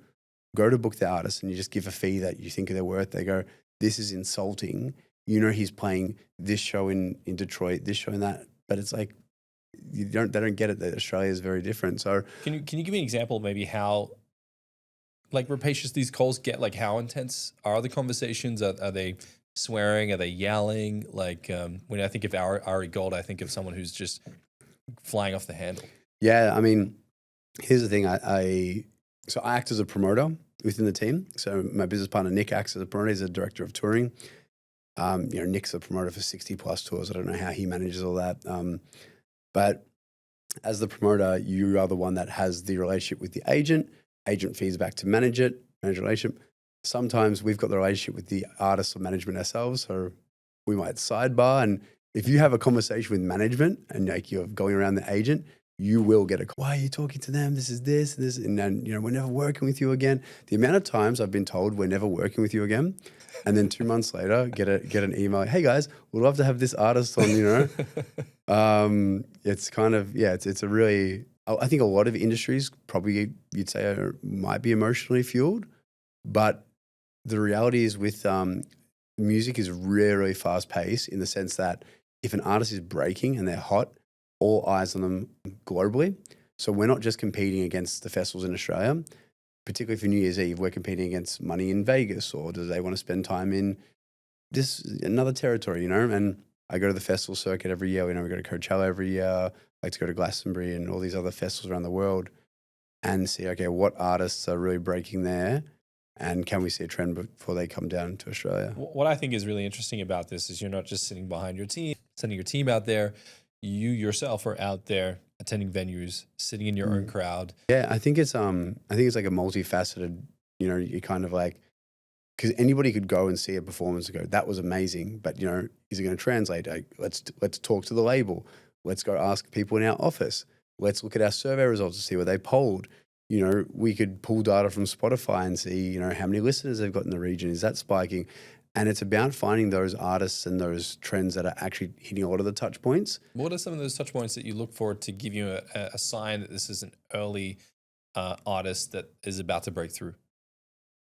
go to book the artist and you just give a fee that you think they're worth, they go, this is insulting. You know, he's playing this show in Detroit, this show and that, but it's like, they don't get it that Australia is very different. So can you give me an example of maybe how like rapacious these calls get? Like how intense are the conversations? Are they swearing? Are they yelling? Like when I think of Ari Gold, I think of someone who's just flying off the handle. Yeah, I mean, here's the thing. I act as a promoter within the team. So my business partner Nick acts as a promoter. He's a director of touring. You know, Nick's a promoter for 60 plus tours. I don't know how he manages all that. But as the promoter, you are the one that has the relationship with the agent. agent fees back to manager relationship. Sometimes we've got the relationship with the artist or management ourselves, so we might sidebar. And if you have a conversation with management and like you're going around the agent, you will get a call. Why are you talking to them? This is this, and then we're never working with you again. The amount of times I've been told we're never working with you again, and then 2 months later get an email. Hey guys, we'd love to have this artist on. It's kind of it's a really. I think a lot of industries probably you'd say might be emotionally fueled, but the reality is with music is really, really fast paced in the sense that if an artist is breaking and they're hot, all eyes on them globally. So we're not just competing against the festivals in Australia, particularly for New Year's Eve, we're competing against money in Vegas, or do they want to spend time in this another territory, And I go to the festival circuit every year. We go to Coachella every year. I like to go to Glastonbury and all these other festivals around the world and see, okay, what artists are really breaking there, and can we see a trend before they come down to Australia? What I think is really interesting about this is you're not just sitting behind your team, sending your team out there. You yourself are out there attending venues, sitting in your own crowd. Yeah, I think it's like a multifaceted. You kind of like, because anybody could go and see a performance and go, that was amazing, but is it going to translate? Like, let's talk to the label. Let's go ask people in our office. Let's look at our survey results to see where they polled. We could pull data from Spotify and see, how many listeners they've got in the region. Is that spiking? And it's about finding those artists and those trends that are actually hitting a lot of the touch points. What are some of those touch points that you look for to give you a sign that this is an early artist that is about to break through?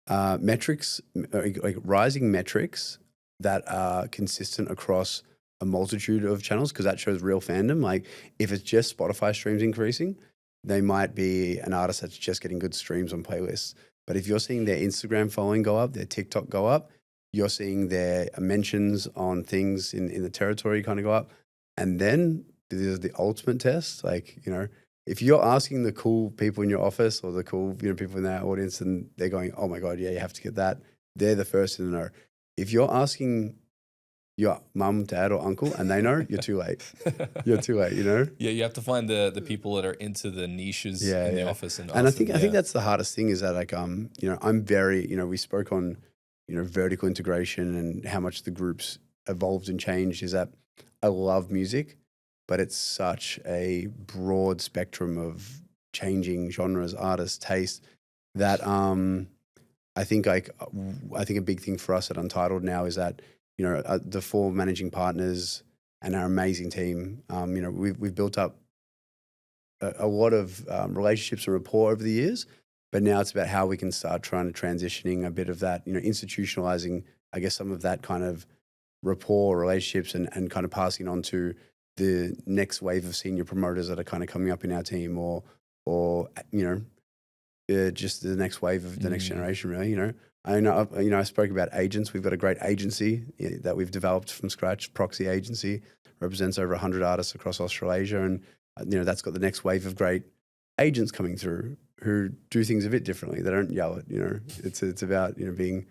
Metrics, like rising metrics that are consistent across a multitude of channels, because that shows real fandom. Like if it's just Spotify streams increasing, they might be an artist that's just getting good streams on playlists. But if you're seeing their Instagram following go up, their TikTok go up, you're seeing their mentions on things in the territory kind of go up. And then there's the ultimate test. Like, if you're asking the cool people in your office or the cool people in that audience and they're going, oh my God, yeah, you have to get that, they're the first to know. If you're asking your mum, dad, or uncle and they know, you're too late. You're too late, Yeah, you have to find the people that are into the niches in the office. And I think that's the hardest thing is that like, I'm very, we spoke on, vertical integration and how much the group's evolved and changed, is that I love music, but it's such a broad spectrum of changing genres, artists, taste that I think a big thing for us at Untitled now is that, the 4 managing partners and our amazing team, we've built up a lot of relationships and rapport over the years. But now it's about how we can start trying to transitioning a bit of that, institutionalizing, I guess, some of that kind of rapport, relationships, and kind of passing on to the next wave of senior promoters that are kind of coming up in our team, or just the next wave of the next generation, really. I know, I spoke about agents. We've got a great agency that we've developed from scratch. Proxy Agency represents over 100 artists across Australasia, and that's got the next wave of great agents coming through who do things a bit differently. They don't yell it, it's about, doing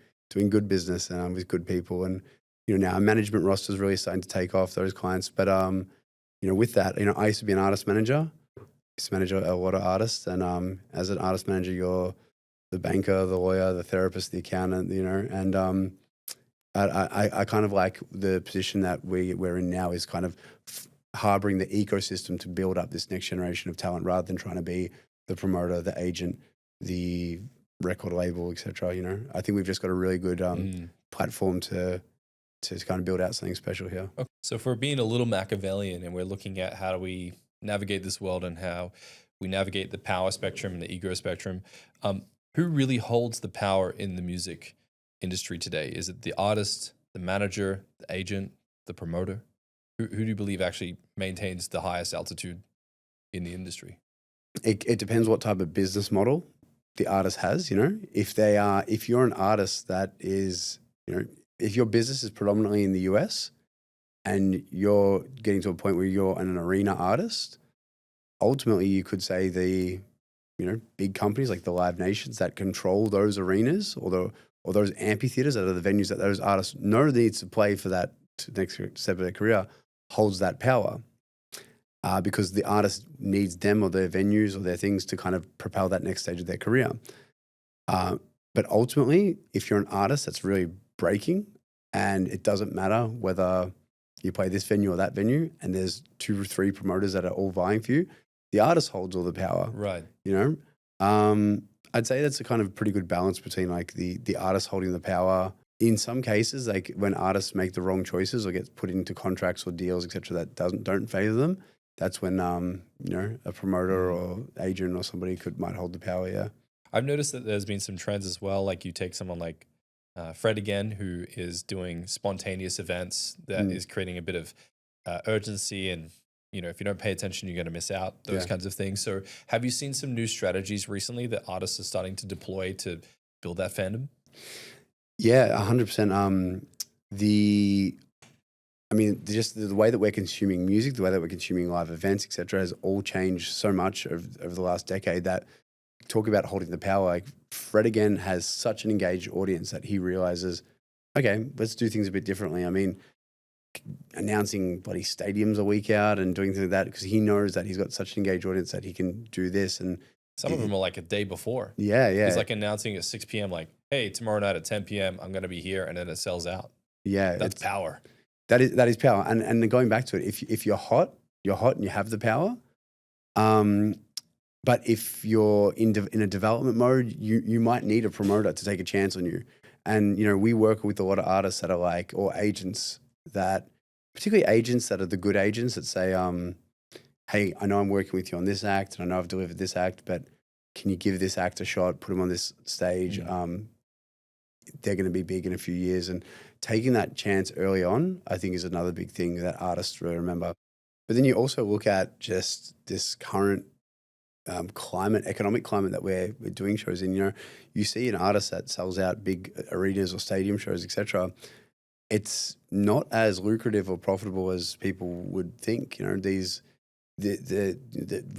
good business with good people. And, now our management roster is really starting to take off those clients. But, with that, I used to be an artist manager. I used to manage a lot of artists. And as an artist manager, you're the banker, the lawyer, the therapist, the accountant, and I kind of like the position that we're in now is kind of harboring the ecosystem to build up this next generation of talent rather than trying to be the promoter, the agent, the record label, etc. I think we've just got a really good platform to kind of build out something special here. Okay. So if we're being a little Machiavellian and we're looking at how do we navigate this world and how we navigate the power spectrum and the ego spectrum, who really holds the power in the music industry today? Is it the artist, the manager, the agent, the promoter? Who do you believe actually maintains the highest altitude in the industry? It depends what type of business model the artist has. If you're an artist that is, if your business is predominantly in the US and you're getting to a point where you're an arena artist, ultimately you could say the big companies like the Live Nations that control those arenas or those amphitheaters that are the venues that those artists know needs to play for that next step of their career holds that power. Because the artist needs them or their venues or their things to kind of propel that next stage of their career. But ultimately, if you're an artist that's really breaking, and it doesn't matter whether you play this venue or that venue, and there's 2 or 3 promoters that are all vying for you, the artist holds all the power. Right. You know, I'd say that's a kind of pretty good balance between like the artist holding the power. In some cases, like when artists make the wrong choices or get put into contracts or deals, etc., that don't favor them, that's when you know, a promoter or agent or somebody might hold the power. Yeah. I've noticed that there's been some trends as well. Like you take someone like Fred again, who is doing spontaneous events that is creating a bit of urgency, and you know, if you don't pay attention, you're going to miss out. Those kinds of things. So, have you seen some new strategies recently that artists are starting to deploy to build that fandom? Yeah, 100%. I mean, just the way that we're consuming music, the way that we're consuming live events, etc., has all changed so much over the last decade that talk about holding the power. Like Fred again has such an engaged audience that he realizes, okay, let's do things a bit differently. I mean, announcing bloody stadiums a week out and doing things like that because he knows that he's got such an engaged audience that he can do this. And some of them are like a day before. Yeah. He's like announcing at 6 p.m. like, hey, tomorrow night at 10 p.m. I'm going to be here, and then it sells out. Yeah, that's power. That is power. And going back to it, if you're hot and you have the power. But if you're in a development mode, you might need a promoter to take a chance on you. And you know, we work with a lot of artists that are like, or agents that, particularly agents that are the good agents that say, hey, I know I'm working with you on this act, and I know I've delivered this act, but can you give this act a shot? Put them on this stage. They're going to be big in a few years, and taking that chance early on, I think, is another big thing that artists really remember. But then you also look at just this current economic climate that we're doing shows in. You know, you see an artist that sells out big arenas or stadium shows, etc. It's not as lucrative or profitable as people would think. You know, with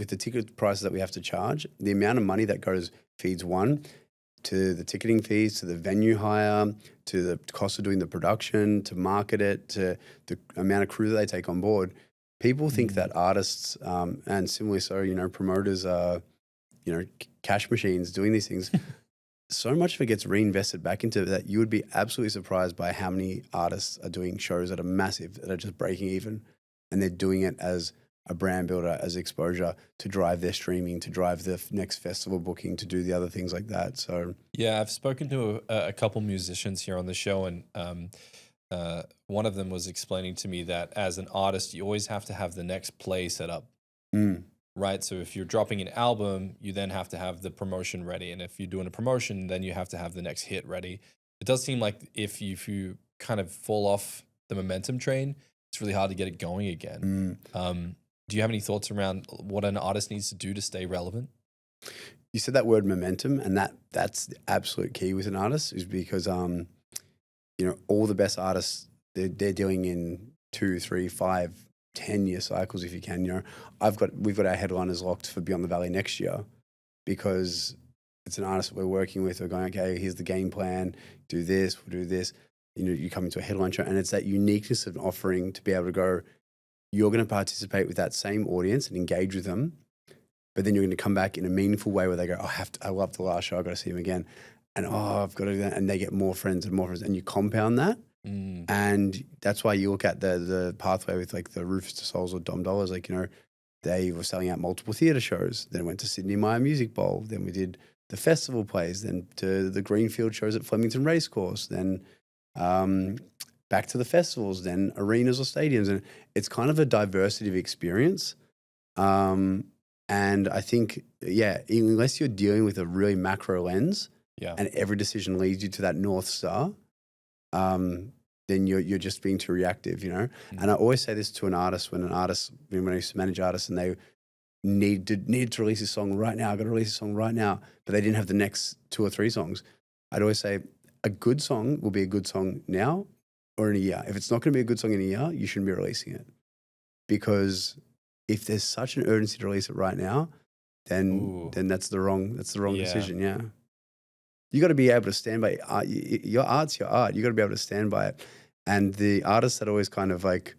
the ticket prices that we have to charge, the amount of money that feeds to the ticketing fees, to the venue hire, to the cost of doing the production, to market it, to the amount of crew that they take on board. People think that artists, and similarly so, you know, promoters are, you know, cash machines doing these things. So much of it gets reinvested back into that. You would be absolutely surprised by how many artists are doing shows that are massive, that are just breaking even, and they're doing it as a brand builder, as exposure to drive their streaming, to drive the next festival booking, to do the other things like that. So yeah, I've spoken to a couple musicians here on the show, and one of them was explaining to me that as an artist, you always have to have the next play set up. Right. So if you're dropping an album, you then have to have the promotion ready. And if you're doing a promotion, then you have to have the next hit ready. It does seem like if you kind of fall off the momentum train, it's really hard to get it going again. Do you have any thoughts around what an artist needs to do to stay relevant? You said that word momentum, and that's the absolute key with an artist, is because you know, all the best artists, they're dealing in 2, 3, 5, 10-year cycles if you can. You know, we've got our headliners locked for Beyond the Valley next year because it's an artist that we're working with. We're going, okay, here's the game plan, do this, we'll do this. You know, you come into a headline show, and it's that uniqueness of offering to be able to go, you're going to participate with that same audience and engage with them, but then you're going to come back in a meaningful way where they go, I love the last show, I've got to see him again. And I've got to do that. And they get more friends, and you compound that. And that's why you look at the pathway with like the Rufus to Souls or Dom Dollars. Like, you know, they were selling out multiple theatre shows. Then went to Sydney Myer Music Bowl. Then we did the festival plays. Then to the Greenfield shows at Flemington Racecourse. Then back to the festivals. Then arenas or stadiums. And it's kind of a diversity of experience. And I think, unless you're dealing with a really macro lens, and every decision leads you to that North Star, then you're just being too reactive, you know? And I always say this to when I used to manage artists and they needed to release a song right now, I got to release a song right now, but they didn't have the next 2 or 3 songs. I'd always say a good song will be a good song now or in a year. If it's not going to be a good song in a year, you shouldn't be releasing it. Because if there's such an urgency to release it right now, then that's the wrong decision, yeah. You got to be able to stand by it. Your art's your art. You got to be able to stand by it. And the artists that always kind of like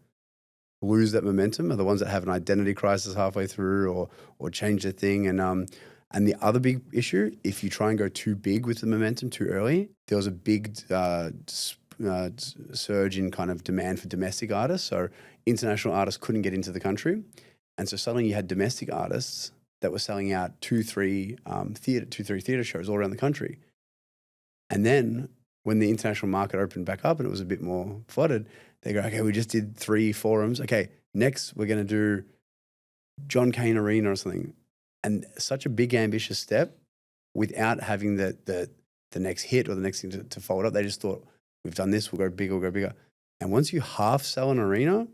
lose that momentum are the ones that have an identity crisis halfway through or change their thing. And And the other big issue, if you try and go too big with the momentum too early, there was a big surge in kind of demand for domestic artists. So international artists couldn't get into the country. And so suddenly you had domestic artists that were selling out two, three theater shows all around the country. And then when the international market opened back up and it was a bit more flooded, they go, okay, we just did 3 forums. Okay, next we're going to do John Cain Arena or something. And such a big, ambitious step without having the next hit or the next thing to follow it up. They just thought, we've done this, we'll go bigger, we'll go bigger. And once you half sell an arena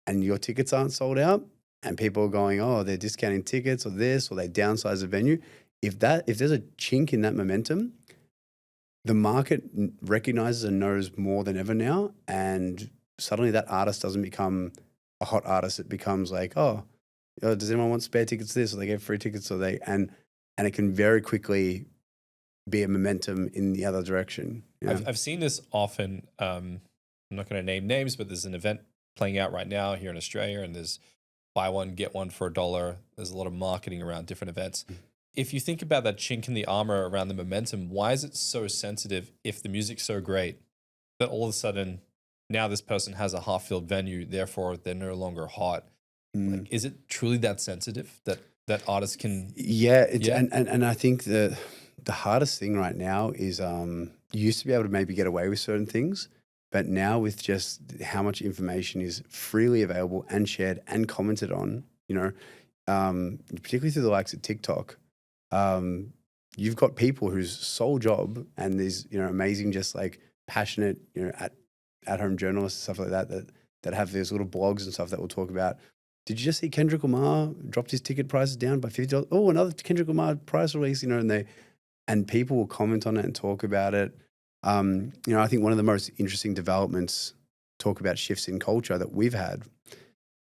and your tickets aren't sold out and people are going, oh, they're discounting tickets or this, or they downsize the venue. If there's a chink in that momentum, the market recognizes and knows more than ever now. And suddenly that artist doesn't become a hot artist. It becomes like, oh, does anyone want spare tickets to this? Or they get free tickets, or and it can very quickly be a momentum in the other direction. Yeah. I've seen this often. I'm not going to name names, but there's an event playing out right now here in Australia, and there's buy one, get one for $1. There's a lot of marketing around different events. If you think about that chink in the armor around the momentum, why is it so sensitive if the music's so great that all of a sudden now this person has a half-filled venue, therefore they're no longer hot? Like, is it truly that sensitive that artists can? Yeah, and I think the hardest thing right now is you used to be able to maybe get away with certain things, but now with just how much information is freely available and shared and commented on, particularly through the likes of TikTok, you've got people whose sole job, and these amazing, just like passionate at home journalists and stuff like that have these little blogs and stuff that will talk about. Did you just see Kendrick Lamar dropped his ticket prices down by $50? Oh, another Kendrick Lamar price release, and people will comment on it and talk about it. I think one of the most interesting developments, talk about shifts in culture that we've had,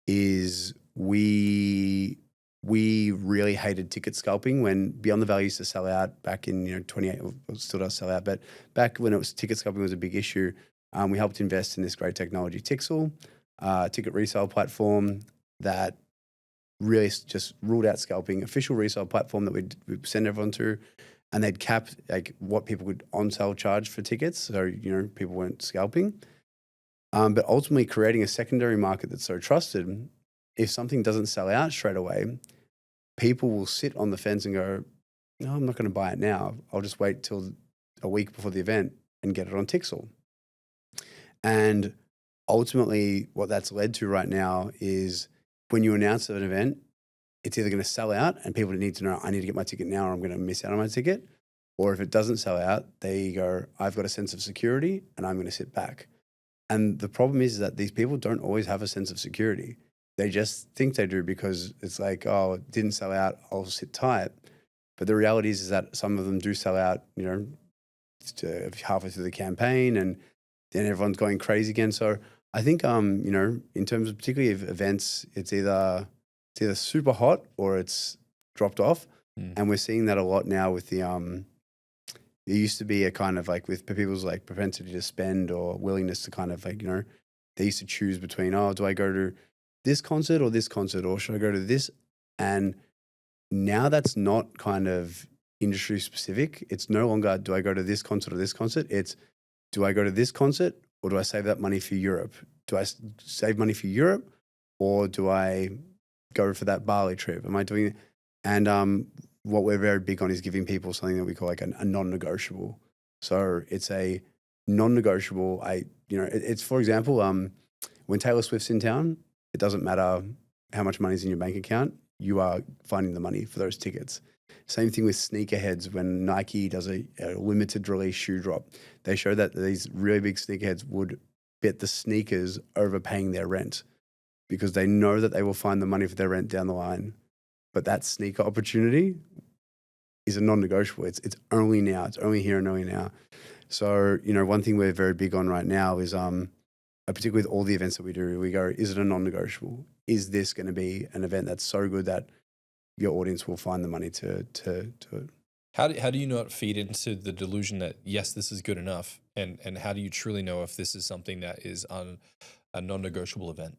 is we really hated ticket scalping when Beyond the Valley used to sell out back in 28, still does sell out, but back when ticket scalping was a big issue, we helped invest in this great technology, Tixel, ticket resale platform that really just ruled out scalping, official resale platform that we'd send everyone to, and they'd cap like what people would on sale charge for tickets, so people weren't scalping. But ultimately creating a secondary market that's so trusted, if something doesn't sell out straight away, people will sit on the fence and go, no, I'm not going to buy it now. I'll just wait till a week before the event and get it on Tixel. And ultimately what that's led to right now is when you announce an event, it's either going to sell out and people need to know, I need to get my ticket now or I'm going to miss out on my ticket. Or if it doesn't sell out, they go, I've got a sense of security and I'm going to sit back. And the problem is that these people don't always have a sense of security. They just think they do because it's like, oh, it didn't sell out, I'll sit tight. But the reality is that some of them do sell out, halfway through the campaign, and then everyone's going crazy again. So I think, in terms of particularly of events, it's either super hot or it's dropped off. And we're seeing that a lot now with the, there used to be a kind of like with people's like propensity to spend or willingness to kind of like, they used to choose between, oh, do I go to this concert or should I go to this? And now that's not kind of industry specific. It's no longer, do I go to this concert or this concert? It's, do I go to this concert or do I save that money for Europe? Do I save money for Europe or do I go for that Bali trip? Am I doing it? And what we're very big on is giving people something that we call like a non-negotiable. So it's a non-negotiable. It's for example, when Taylor Swift's in town, it doesn't matter how much money's in your bank account, you are finding the money for those tickets. Same thing with sneakerheads. When Nike does a limited release shoe drop, they show that these really big sneakerheads would bet the sneakers over paying their rent because they know that they will find the money for their rent down the line. But that sneaker opportunity is a non-negotiable. It's only now. It's only here and only now. So, one thing we're very big on right now is, particularly with all the events that we do, we go, is it a non-negotiable? Is this going to be an event that's so good that your audience will find the money to it? How do you not feed into the delusion that, yes, this is good enough? And how do you truly know if this is something that is on a non-negotiable event?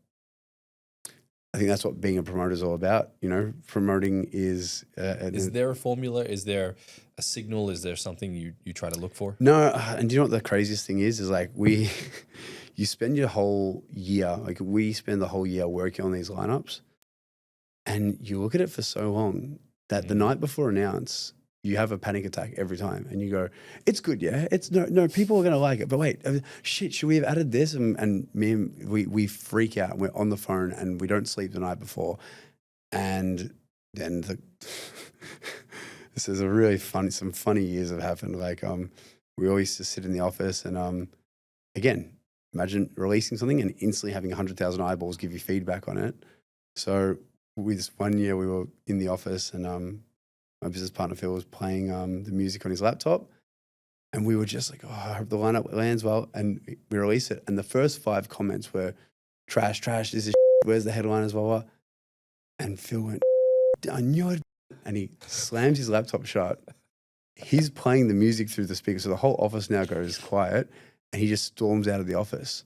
I think that's what being a promoter is all about. You know, promoting is. Is there a formula? Is there a signal? Is there something you try to look for? No, and do you know what the craziest thing is? Is like you spend your whole year, like we spend the whole year working on these lineups, and you look at it for so long that the night before announce, you have a panic attack every time, and you go, "It's good, yeah. It's no, people are gonna like it, but wait, shit, should we have added this?" And we freak out. We're on the phone, and we don't sleep the night before, and then this is a really funny. Some funny years have happened. Like we always just sit in the office, and again, imagine releasing something and instantly having 100,000 eyeballs give you feedback on it. So with this one year, we were in the office, and my business partner Phil was playing the music on his laptop, and we were just like, "Oh, I hope the lineup lands well." And we release it, and the first 5 comments were, "Trash, trash. This is where's the headliners, blah blah." And Phil went, "Done your," and he slams his laptop shut. He's playing the music through the speaker, so the whole office now goes quiet, and he just storms out of the office,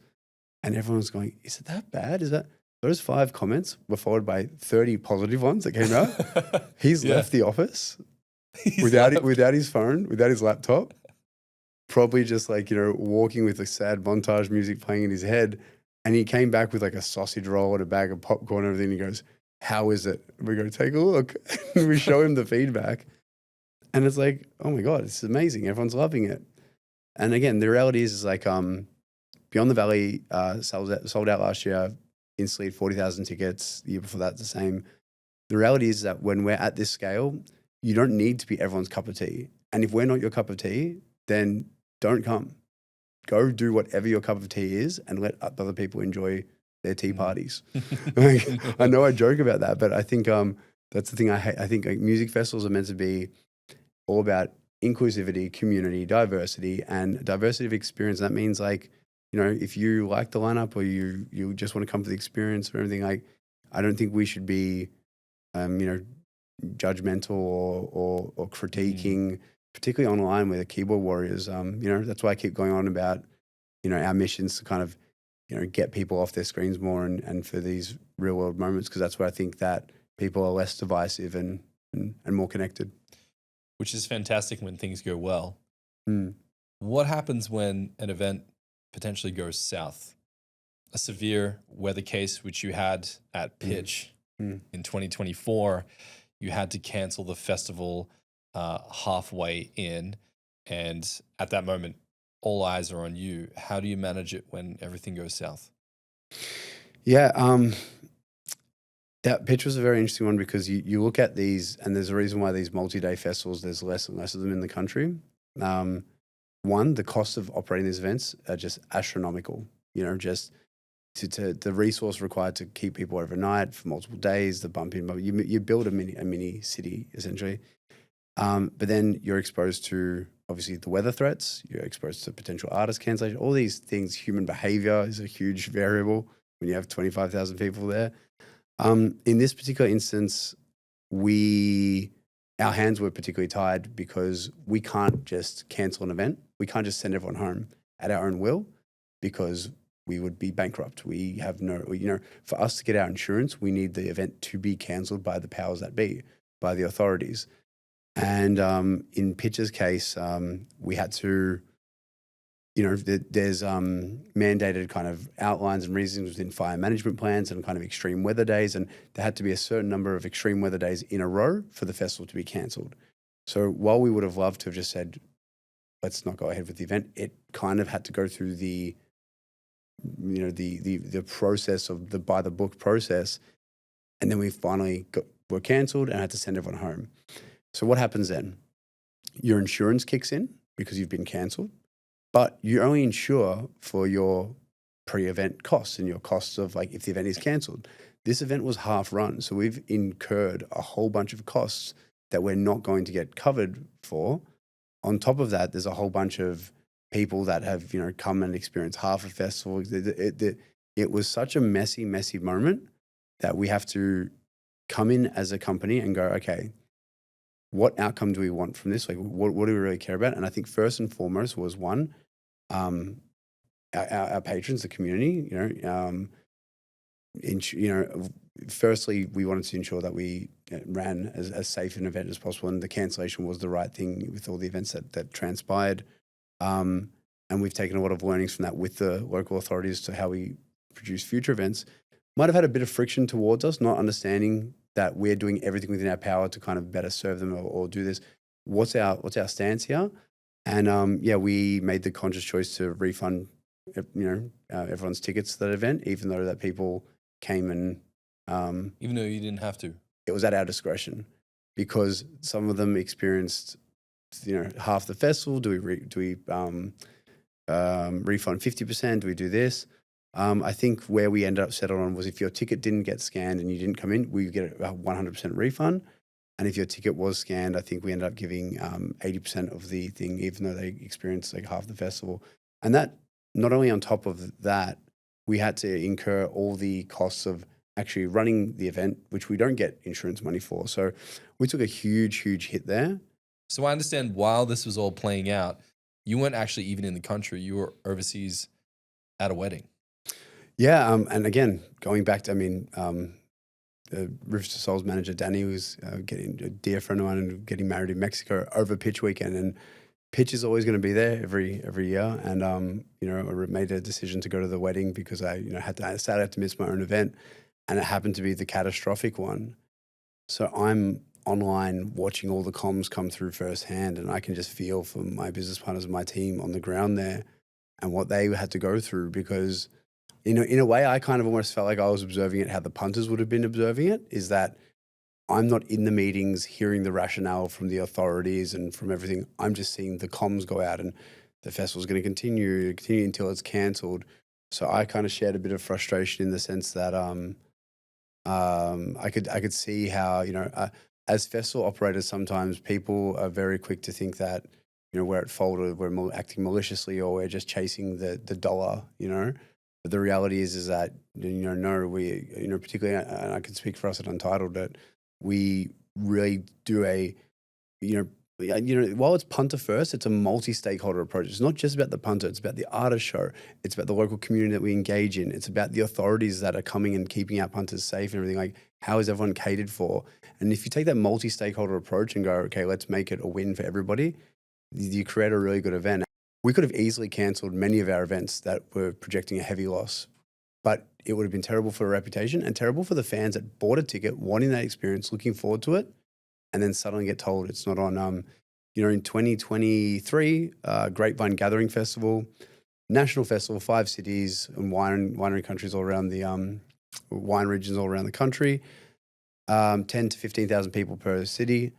and everyone's going, "Is it that bad? Is that?" Those 5 comments were followed by 30 positive ones that came out. He's left the office without his phone, without his laptop, probably just like, you know, walking with a sad montage music playing in his head. And he came back with like a sausage roll and a bag of popcorn and everything. He goes, "How is it?" And we go, "Take a look." And we show him the feedback. And it's like, oh my God, this is amazing. Everyone's loving it. And again, the reality is like Beyond the Valley sold out last year. Instantly 40,000 tickets. The year before that, the same. The reality is that when we're at this scale, you don't need to be everyone's cup of tea. And if we're not your cup of tea, then don't come. Go do whatever your cup of tea is and let other people enjoy their tea parties. Like, I know I joke about that, but I think that's the thing I hate. I think like, music festivals are meant to be all about inclusivity, community, diversity, and diversity of experience. That means like, you know, if you like the lineup or you just want to come for the experience or anything, like, I don't think we should be, you know, judgmental or critiquing, particularly online with the keyboard warriors. You know, that's why I keep going on about, you know, our missions to kind of, you know, get people off their screens more and for these real world moments, because that's where I think that people are less divisive and more connected. Which is fantastic when things go well. Mm. What happens when an event potentially goes south? A severe weather case, which you had at Pitch in 2024, you had to cancel the festival halfway in. And at that moment, all eyes are on you. How do you manage it when everything goes south? Yeah, that Pitch was a very interesting one because you look at these, and there's a reason why these multi-day festivals, there's less and less of them in the country. One, the cost of operating these events are just astronomical. You know, just to the resource required to keep people overnight for multiple days, the bump in, you build a mini city essentially. But then you're exposed to obviously the weather threats. You're exposed to potential artist cancellation. All these things. Human behavior is a huge variable when you have 25,000 people there. In this particular instance, our hands were particularly tied because we can't just cancel an event. We can't just send everyone home at our own will because we would be bankrupt. We have no, you know, for us to get our insurance, we need the event to be cancelled by the powers that be, by the authorities. And in Pitch's case, we had to, you know, there's mandated kind of outlines and reasons within fire management plans and kind of extreme weather days. And there had to be a certain number of extreme weather days in a row for the festival to be cancelled. So while we would have loved to have just said, let's not go ahead with the event, it kind of had to go through the, you know, the process of the by the book process. And then we finally were cancelled and had to send everyone home. So what happens then? Your insurance kicks in because you've been cancelled. But you only insure for your pre-event costs and your costs of like if the event is cancelled. This event was half run, so we've incurred a whole bunch of costs that we're not going to get covered for. On top of that, there's a whole bunch of people that have, you know, come and experienced half a festival. It was such a messy moment that we have to come in as a company and go, okay, what outcome do we want from this? Like, what do we really care about? And I think first and foremost was one, our patrons, the community. You know, firstly, we wanted to ensure that we ran as safe an event as possible, and the cancellation was the right thing with all the events that transpired. And we've taken a lot of learnings from that with the local authorities to how we produce future events. Might have had a bit of friction towards us, not understanding that we're doing everything within our power to kind of better serve them or do this. What's our stance here? And we made the conscious choice to refund, everyone's tickets to that event, even though that people came and even though you didn't have to. It was at our discretion, because some of them experienced, half the festival. Do we refund 50%? Do we do this? I think where we ended up settled on was if your ticket didn't get scanned and you didn't come in, we get a 100% refund. And if your ticket was scanned, I think we ended up giving 80% of the thing, even though they experienced like half the festival. And that, not only on top of that, we had to incur all the costs of actually running the event, which we don't get insurance money for. So we took a huge hit there. So I understand while this was all playing out, you weren't actually even in the country. You were overseas at a wedding. Yeah, and again, going back to, Rivers to Soul's manager, Danny, was getting a dear friend of mine and getting married in Mexico over pitch weekend. And pitch is always going to be there every year. And, I made a decision to go to the wedding because I sadly had to miss my own event. And it happened to be the catastrophic one. So I'm online watching all the comms come through firsthand, and I can just feel for my business partners and my team on the ground there and what they had to go through, because in a way, I kind of almost felt like I was observing it how the punters would have been observing it, is that I'm not in the meetings hearing the rationale from the authorities and from everything. I'm just seeing the comms go out and the festival's going to continue until it's cancelled. So I kind of shared a bit of frustration in the sense that I could see how, as festival operators, sometimes people are very quick to think that, we're at fault or we're acting maliciously or we're just chasing the dollar, But the reality is that, no, we, particularly, and I can speak for us at Untitled, that we really do while it's punter first, it's a multi-stakeholder approach. It's not just about the punter. It's about the artist show. It's about the local community that we engage in. It's about the authorities that are coming and keeping our punters safe and everything. Like, how is everyone catered for? And if you take that multi-stakeholder approach and go, okay, let's make it a win for everybody, you create a really good event. We could have easily cancelled many of our events that were projecting a heavy loss, but it would have been terrible for a reputation and terrible for the fans that bought a ticket, wanting that experience, looking forward to it, and then suddenly get told it's not on. In 2023, Grapevine Gathering Festival, national festival, 5 cities and winery countries all around the wine regions all around the country, 10 to 15,000 people per city.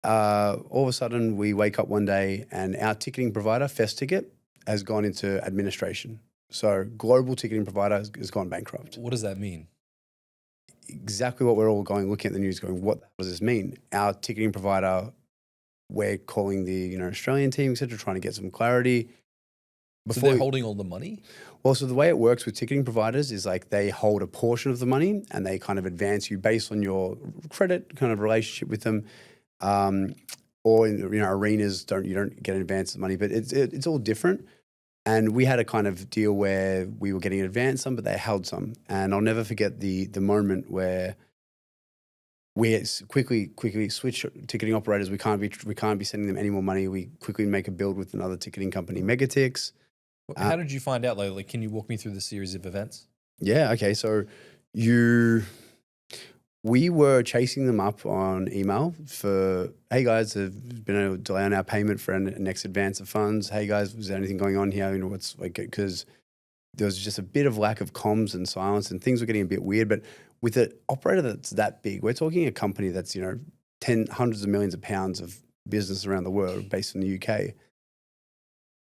All of a sudden, we wake up one day and our ticketing provider, Fest Ticket, has gone into administration. So global ticketing provider has gone bankrupt. What does that mean? Exactly what we're all looking at the news going, what does this mean? Our ticketing provider, we're calling the Australian team, et cetera, trying to get some clarity. So they're holding all the money? Well, so the way it works with ticketing providers is like they hold a portion of the money and they kind of advance you based on your credit kind of relationship with them. Or in arenas, you don't get an advance of money, but it's all different. And we had a kind of deal where we were getting an advance some, but they held some. And I'll never forget the moment where we quickly switch ticketing operators. We can't be sending them any more money. We quickly make a build with another ticketing company, Megatix. How did you find out? Like, can you walk me through the series of events? Yeah. Okay. So we were chasing them up on email for, hey guys, there's been a delay on our payment for our next advance of funds. Hey guys, was there anything going on here? What's like, because there was just a bit of lack of comms and silence and things were getting a bit weird. But with an operator that's that big, we're talking a company that's, hundreds of millions of pounds of business around the world based in the UK.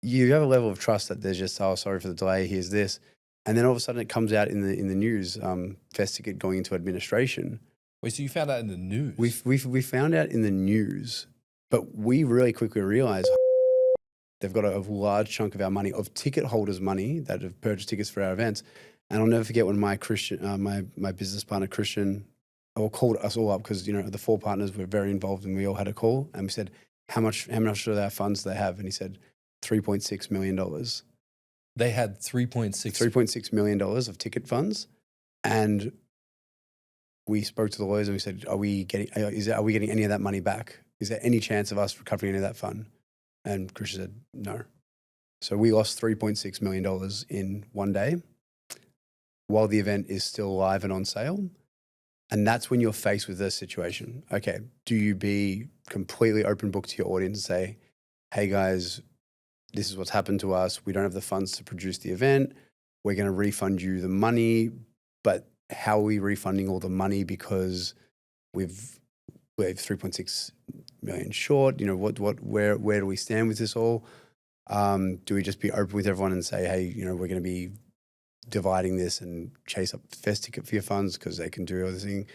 You have a level of trust that there's just, oh, sorry for the delay, here's this. And then all of a sudden it comes out in the news, Festicket going into administration. Wait, so you found out in the news? We found out in the news, but we really quickly realized they've got a large chunk of our money, of ticket holders' money that have purchased tickets for our events. And I'll never forget when my business partner, Christian, called us all up because, the 4 partners were very involved and we all had a call. And we said, how much of our funds do they have? And he said, $3.6 million. They had $3.6 million of ticket funds. And we spoke to the lawyers and we said, are we getting any of that money back? Is there any chance of us recovering any of that fund? And Chris said, no. So we lost $3.6 million in one day while the event is still live and on sale. And that's when you're faced with this situation. Okay, do you be completely open book to your audience and say, hey guys, this is what's happened to us. We don't have the funds to produce the event. We're going to refund you the money, but how are we refunding all the money because we're 3.6 million short? You know, where do we stand with this all? Do we just be open with everyone and say, hey, you know, we're going to be dividing this and chase up fest ticket for your funds because they can do everything.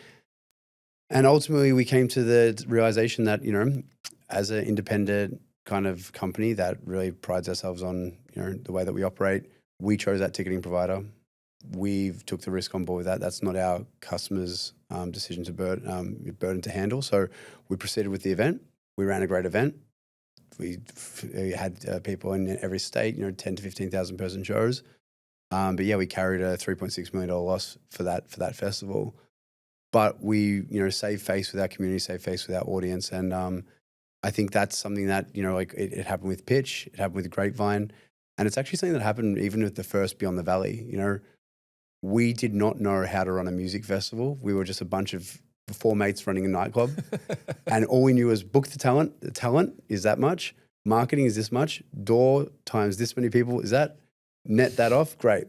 And ultimately we came to the realization that, you know, as an independent kind of company that really prides ourselves on, you know, the way that we operate, we chose that ticketing provider. We've took the risk on board with that. That's not our customers' decision to burden to handle. So we proceeded with the event. We ran a great event. We had people in every state, you know, 10 to 15,000 person shows. But yeah, we carried a $3.6 million loss for that festival. But we, you know, saved face with our community, saved face with our audience. And I think that's something that, you know, like it happened with Pitch, it happened with Grapevine. And it's actually something that happened even with the first Beyond the Valley. You know, we did not know how to run a music festival. We were just a bunch of four mates running a nightclub. And all we knew was book the talent. The talent is that much. Marketing is this much. Door times this many people is that. Net that off, great.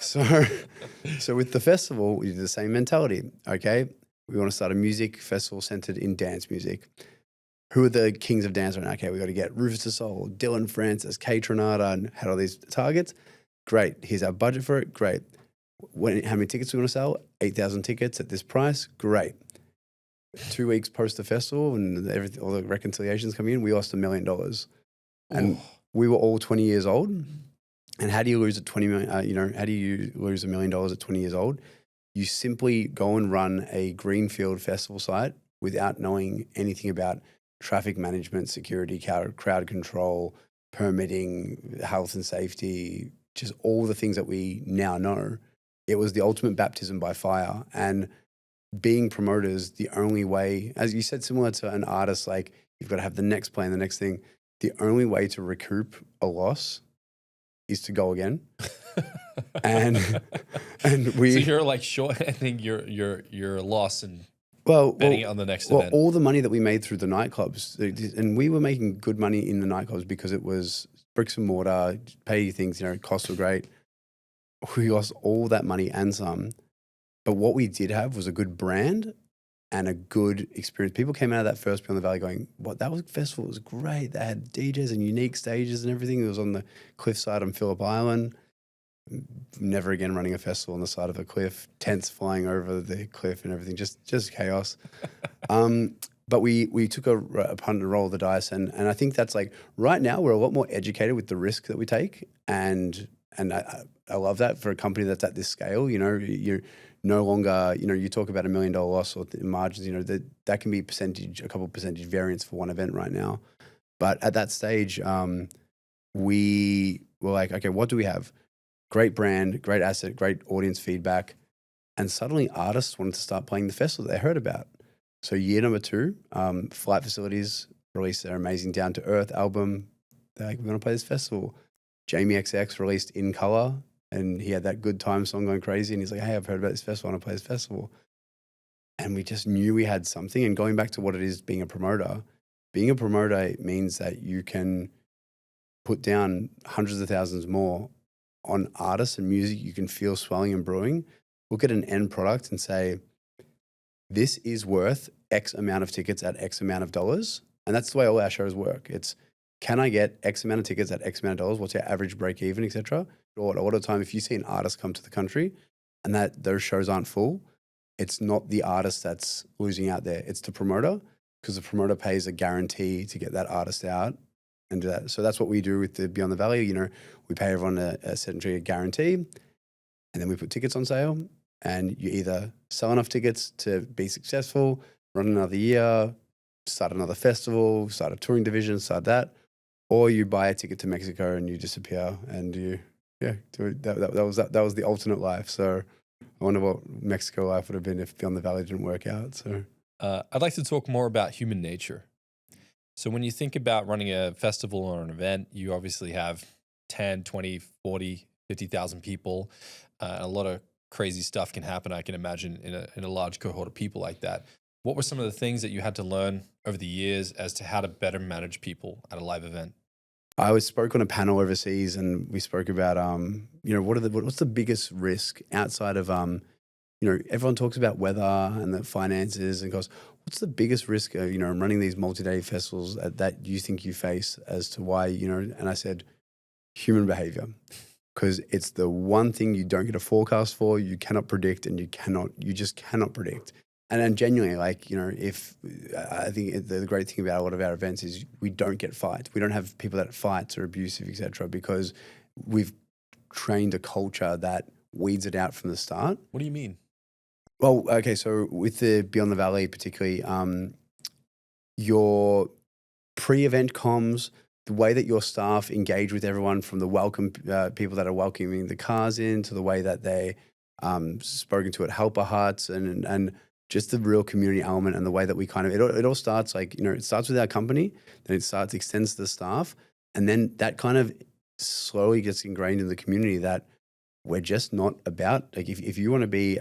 So with the festival, we did the same mentality. Okay, we want to start a music festival centered in dance music. Who are the kings of dance right now? Okay, we got to get Rufus Du Sol, Dylan Francis, Kay Trinata, and had all these targets. Great. Here's our budget for it. Great. How many tickets we want to sell? 8,000 tickets at this price. Great. 2 weeks post the festival and all the reconciliations coming in, we lost $1 million. And we were all 20 years old. And how do you lose at 20 million? You know, how do you lose $1 million at 20 years old? You simply go and run a greenfield festival site without knowing anything about traffic management, security, crowd control, permitting, health and safety, just all the things that we now know. It was the ultimate baptism by fire. And being promoters, the only way, as you said, similar to an artist, like you've got to have the next plan, the next thing. The only way to recoup a loss is to go again. and we. So you're like shortening your loss and betting it on the next event. All the money that we made through the nightclubs, and we were making good money in the nightclubs because it was bricks and mortar, pay things, you know, costs were great. We lost all that money and some. But what we did have was a good brand and a good experience. People came out of that first Beyond the Valley going, "What? That festival was great. They had DJs and unique stages and everything. It was on the cliffside on Phillip Island. Never again running a festival on the side of a cliff, tents flying over the cliff and everything, just chaos." But we took a punt and roll of the dice, and I think that's like right now we're a lot more educated with the risk that we take, and I love that for a company that's at this scale. You know, you're no longer, you know, you talk about $1 million loss or margins, you know, that can be a couple of percentage variance for one event right now. But at that stage, we were like, okay, what do we have? Great brand, great asset, great audience feedback. And suddenly artists wanted to start playing the festival they heard about. So year number 2, Flight Facilities released their amazing Down to Earth album. They're like, we're going to play this festival. Jamie XX released In Color, and he had that Good Time song going crazy. And he's like, hey, I've heard about this festival. I want to play this festival. And we just knew we had something. And going back to what it is being a promoter means that you can put down hundreds of thousands more on artists and music you can feel swelling and brewing. Look at an end product and say, this is worth X amount of tickets at X amount of dollars. And that's the way all our shows work. It's, can I get X amount of tickets at X amount of dollars? What's your average break even, et cetera? Or a lot of the time, if you see an artist come to the country and that those shows aren't full, it's not the artist that's losing out there. It's the promoter, because the promoter pays a guarantee to get that artist out and do that. So that's what we do with the Beyond the Valley. You know, we pay everyone a certain guarantee, and then we put tickets on sale, and you either sell enough tickets to be successful, run another year, start another festival, start a touring division, start that, or you buy a ticket to Mexico and you disappear and you, that was the alternate life. So I wonder what Mexico life would have been if Beyond the Valley didn't work out. So I'd like to talk more about human nature. So when you think about running a festival or an event, you obviously have 10, 20, 40, 50,000 people. A lot of crazy stuff can happen, I can imagine, in a large cohort of people like that. What were some of the things that you had to learn over the years as to how to better manage people at a live event? I spoke on a panel overseas, and we spoke about what's the biggest risk outside of everyone talks about weather and the finances and goes, what's the biggest risk running these multi-day festivals that you think you face as to why, and I said human behavior, because it's the one thing you don't get a forecast for, you cannot predict, and you just cannot predict. And then genuinely, if I think the great thing about a lot of our events is we don't get fights. We don't have people that fights or abusive, etc., because we've trained a culture that weeds it out from the start. What do you mean? Well, okay, so with the Beyond the Valley particularly, your pre-event comms, the way that your staff engage with everyone, from the welcome people that are welcoming the cars in to the way that they spoken to at helper huts and just the real community element and the way that we kind of, it all starts it starts with our company, then it extends to the staff, and then that kind of slowly gets ingrained in the community that we're just not about, if you want to be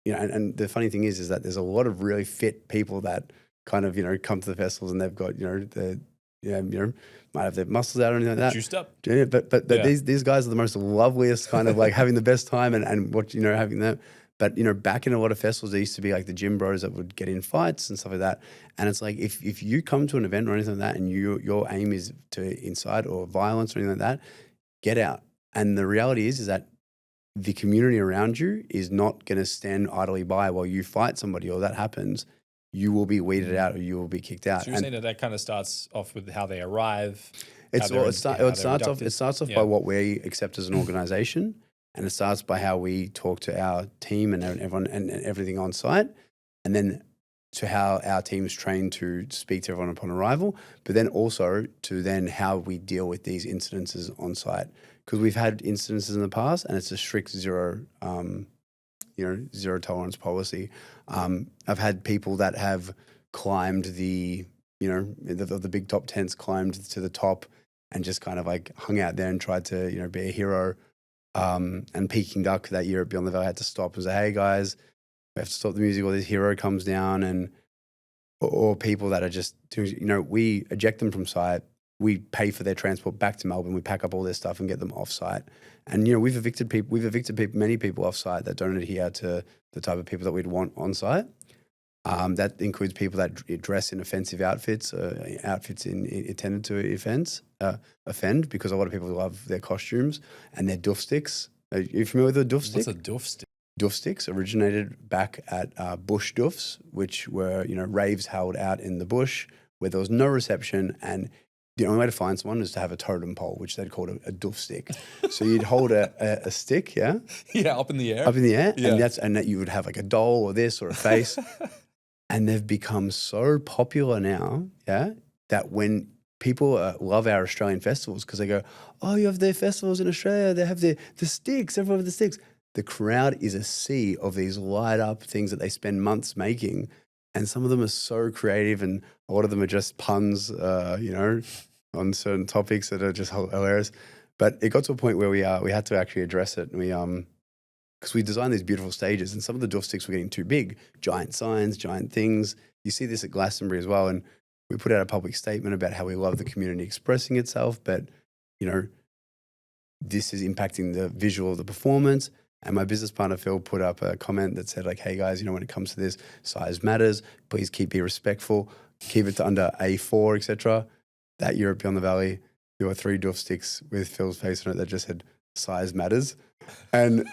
and the funny thing is that there's a lot of really fit people that kind of, come to the festivals and they've got, might have their muscles out or anything like that. Juiced up. Yeah, but these guys are the most loveliest, kind of like having the best time and what, having that. But, back in a lot of festivals, there used to be like the gym bros that would get in fights and stuff like that. And it's like, if you come to an event or anything like that and your aim is to incite or violence or anything like that, get out. And the reality is that the community around you is not going to stand idly by while you fight somebody or that happens. You will be weeded out or you will be kicked out. So you're saying that kind of starts off with how they arrive. It starts off by what we accept as an organization, and it starts by how we talk to our team and everyone and everything on site, and then to how our team's trained to speak to everyone upon arrival, but then also to then how we deal with these incidences on site. Because we've had incidences in the past, and it's a strict zero tolerance policy. I've had people that have climbed the big top tents, climbed to the top and just kind of like hung out there and tried to, be a hero. And Peking Duck that year at Beyond the Valley had to stop and say, hey guys, we have to stop the music or this hero comes down, or people that are just doing, we eject them from site. We pay for their transport back to Melbourne. We pack up all their stuff and get them off site. And, we've evicted many people off site that don't adhere to the type of people that we'd want on site. That includes people that dress in offensive outfits, intended to offend, because a lot of people love their costumes and their doof sticks. Are you familiar with a doof stick? What's a doof stick? Doof sticks originated back at bush doofs, which were, raves held out in the bush where there was no reception, and the only way to find someone is to have a totem pole, which they'd call a doof stick. So you'd hold a stick, yeah? Yeah, up in the air. Yeah. And that you would have like a doll or this or a face. And they've become so popular now, yeah, that when people love our Australian festivals, because they go, oh, you have their festivals in Australia, they have the sticks, everyone with the sticks. The crowd is a sea of these light up things that they spend months making. And some of them are so creative, and a lot of them are just puns, on certain topics that are just hilarious. But it got to a point where we had to actually address it. And because we designed these beautiful stages, and some of the doof sticks were getting too big, giant signs, giant things. You see this at Glastonbury as well. And we put out a public statement about how we love the community expressing itself, but, this is impacting the visual of the performance. And my business partner, Phil, put up a comment that said like, hey guys, when it comes to this, size matters. Please be respectful. Keep it to under A4, etc. That year at Beyond the Valley, there were 3 doof sticks with Phil's face on it that just said size matters. And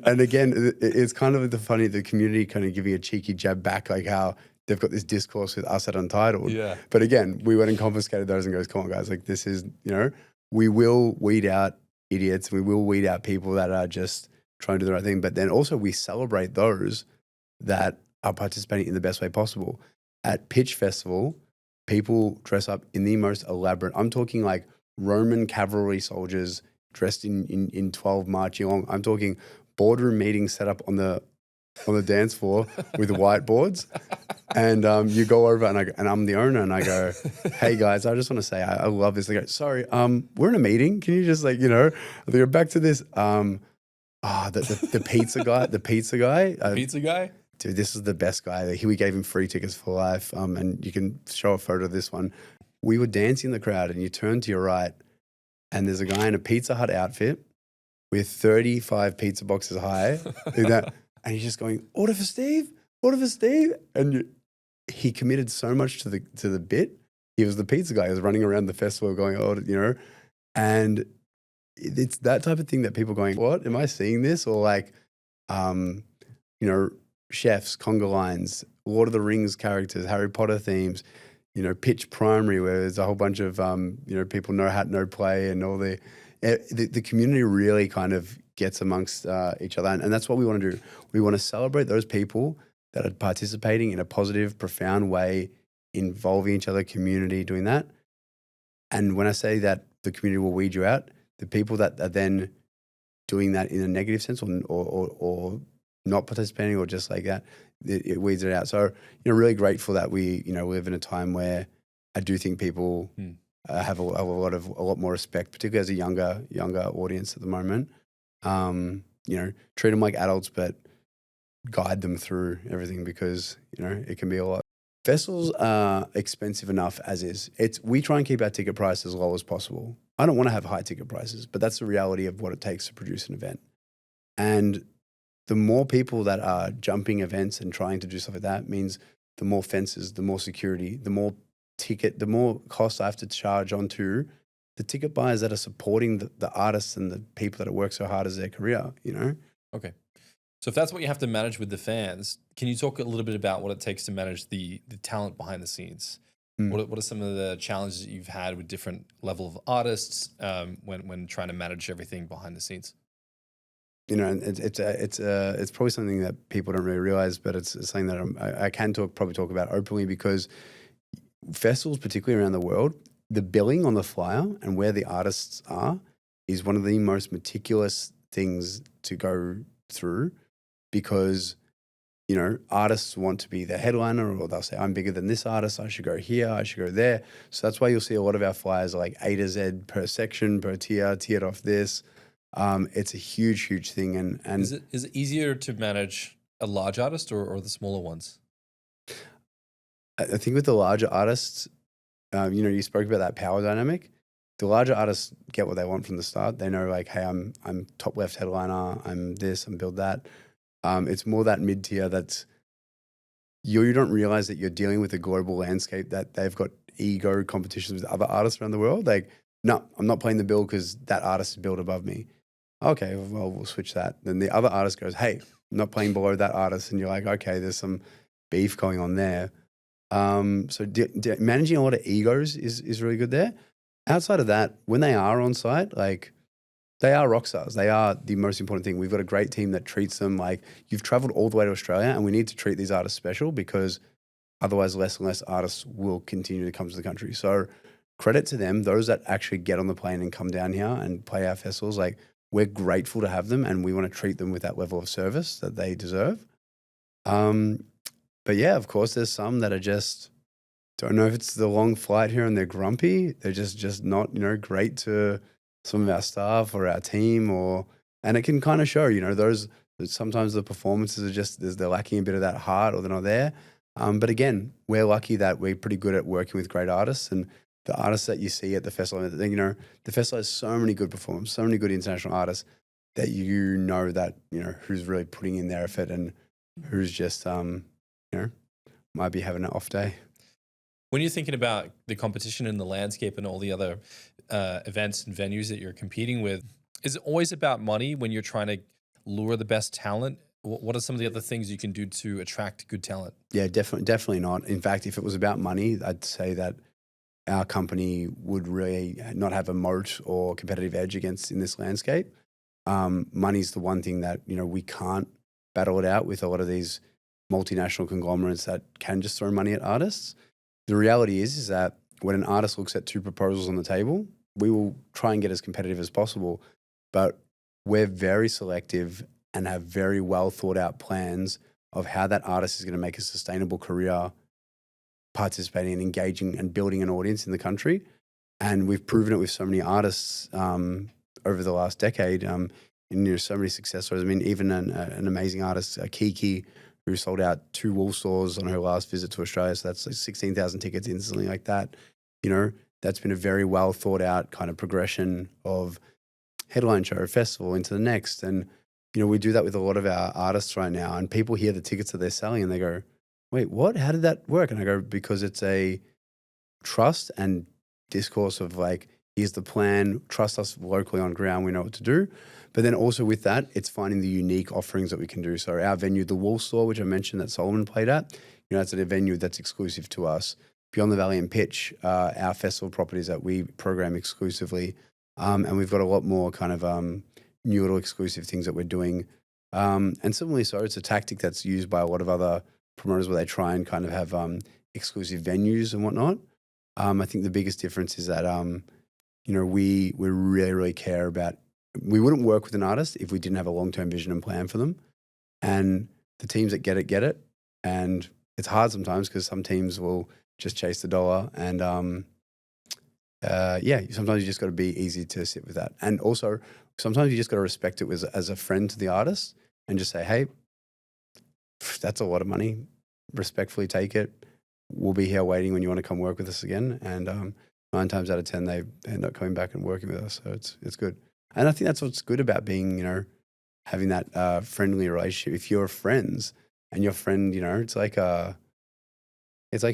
again, it's kind of the community kind of giving a cheeky jab back, like how they've got this discourse with us at Untitled. Yeah. But again, we went and confiscated those and goes, come on guys, like this is, we will weed out idiots. We will weed out people that are just trying to do the right thing. But then also we celebrate those that are participating in the best way possible. At Pitch Festival, people dress up in the most elaborate, I'm talking like Roman cavalry soldiers dressed in 12 marching along. I'm talking boardroom meetings set up on the dance floor with whiteboards. And you go over and I'm the owner and I go, hey guys, I just want to say I love this. They go, sorry, we're in a meeting. Can you just they go back to this? The pizza guy, the pizza guy. Dude, this is the best guy. We gave him free tickets for life. And you can show a photo of this one. We were dancing in the crowd and you turn to your right and there's a guy in a Pizza Hut outfit with 35 pizza boxes high. And he's just going, order for Steve. And he committed so much to the bit. He was the pizza guy. He was running around the festival going, and it's that type of thing that people are going, what? Am I seeing this? Or like, chefs, conga lines, Lord of the Rings characters, Harry Potter themes, Pitch Primary, where there's a whole bunch of, people know hat, no play, and all the community really kind of gets amongst each other. And that's what we want to do. We want to celebrate those people that are participating in a positive, profound way, involving each other, community, doing that. And when I say that the community will weed you out, the people that are then doing that in a negative sense or not participating or just like that, it weeds it out. So, really grateful that we, live in a time where I do think people have a lot more respect, particularly as a younger audience at the moment. Treat them like adults, but guide them through everything because, it can be a lot. Festivals are expensive enough as is. We try and keep our ticket price as low as possible. I don't want to have high ticket prices, but that's the reality of what it takes to produce an event. And the more people that are jumping events and trying to do stuff like that means the more fences, the more security, the more cost I have to charge onto the ticket buyers that are supporting the artists and the people that have worked so hard as their career, Okay. So if that's what you have to manage with the fans, can you talk a little bit about what it takes to manage the talent behind the scenes? What are some of the challenges that you've had with different level of artists when trying to manage everything behind the scenes? It's probably something that people don't really realize, but it's something that I can probably talk about openly because festivals, particularly around the world, the billing on the flyer and where the artists are is one of the most meticulous things to go through because, artists want to be the headliner or they'll say, I'm bigger than this artist. I should go here. I should go there. So that's why you'll see a lot of our flyers are like A to Z per section, per tier, tiered off this. It's a huge, huge thing. And is it easier to manage a large artist or the smaller ones? I think with the larger artists, you spoke about that power dynamic. The larger artists get what they want from the start. They know like, hey, I'm top left headliner. I'm this, I'm build that. It's more that mid tier that's you don't realize that you're dealing with a global landscape that they've got ego competitions with other artists around the world. Like, no, I'm not playing the bill because that artist is billed above me. Okay, well, we'll switch that. Then the other artist goes, hey, I'm not playing below that artist. And you're like, okay, there's some beef going on there. So managing a lot of egos is really good there. Outside of that, when they are on site, like they are rock stars. They are the most important thing. We've got a great team that treats them like you've traveled all the way to Australia and we need to treat these artists special because otherwise less and less artists will continue to come to the country. So credit to them, those that actually get on the plane and come down here and play our festivals, like we're grateful to have them and we want to treat them with that level of service that they deserve. But yeah, of course, there's some that are just, don't know if it's the long flight here and they're grumpy. They're just not, great to some of our staff or our team and it can kind of show, those, sometimes the performances are just, they're lacking a bit of that heart or they're not there. But again, we're lucky that we're pretty good at working with great artists and the artists that you see at the festival, the festival has so many good performers, so many good international artists that that, who's really putting in their effort and who's just, might be having an off day. When you're thinking about the competition and the landscape and all the other events and venues that you're competing with, is it always about money when you're trying to lure the best talent? What are some of the other things you can do to attract good talent? Yeah, definitely not. In fact, if it was about money, I'd say that our company would really not have a moat or competitive edge in this landscape. Money's the one thing that, we can't battle it out with a lot of these multinational conglomerates that can just throw money at artists. The reality is that when an artist looks at two proposals on the table, we will try and get as competitive as possible. but we're very selective and have very well thought out plans of how that artist is going to make a sustainable career participating and engaging and building an audience in the country. And we've proven it with so many artists over the last decade. And so many success stories. I mean, even an amazing artist, Kiki, who sold out 2 Wool stores on her last visit to Australia. So that's like 16,000 tickets instantly, like that. That's been a very well thought out kind of progression of headline show, festival into the next. And, we do that with a lot of our artists right now, and people hear the tickets that they're selling and they go, wait, what? How did that work? And I go, because it's a trust and discourse of like, here's the plan, trust us locally on ground, we know what to do. But then also with that, it's finding the unique offerings that we can do. So our venue, the Wool Store, which I mentioned that Solomon played at, that's at a venue that's exclusive to us. Beyond the Valley and Pitch, our festival properties that we program exclusively. And we've got a lot more kind of new little exclusive things that we're doing. And similarly, so it's a tactic that's used by a lot of other promoters where they try and kind of have exclusive venues and whatnot. I think the biggest difference is that, we really, really care about, we wouldn't work with an artist if we didn't have a long-term vision and plan for them. And the teams that get it. And it's hard sometimes because some teams will just chase the dollar. And sometimes you just got to be easy to sit with that. And also sometimes you just got to respect it as a friend to the artist and just say, hey, that's a lot of money. Respectfully take it. We'll be here waiting when you want to come work with us again. And 9 times out of 10, they end up coming back and working with us. So it's good. And I think that's what's good about being, having that friendly relationship. If you're friends and your friend, it's like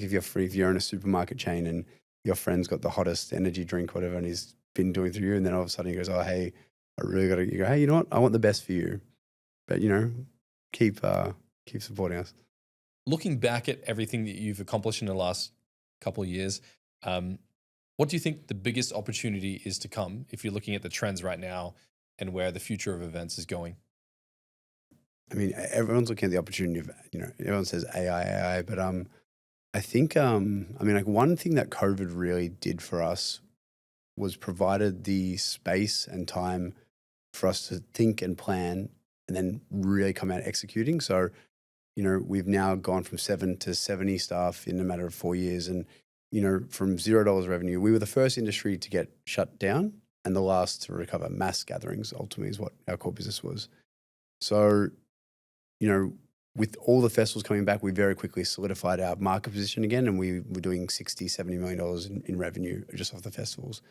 if you're in a supermarket chain and your friend's got the hottest energy drink, whatever, and he's been doing through you, and then all of a sudden he goes, oh, hey, I really got to, you go, hey, you know what? I want the best for you. But, keep supporting us. Looking back at everything that you've accomplished in the last couple of years, what do you think the biggest opportunity is to come if you're looking at the trends right now and where the future of events is going? I mean, everyone's looking at the opportunity of, everyone says AI, but I think, like one thing that COVID really did for us was provided the space and time for us to think and plan and then really come out executing. So, we've now gone from 7 to 70 staff in a matter of 4 years. And, from $0 revenue, we were the first industry to get shut down and the last to recover. Mass gatherings ultimately is what our core business was. So, with all the festivals coming back, we very quickly solidified our market position again, and we were doing $60, $70 million in revenue just off the festivals.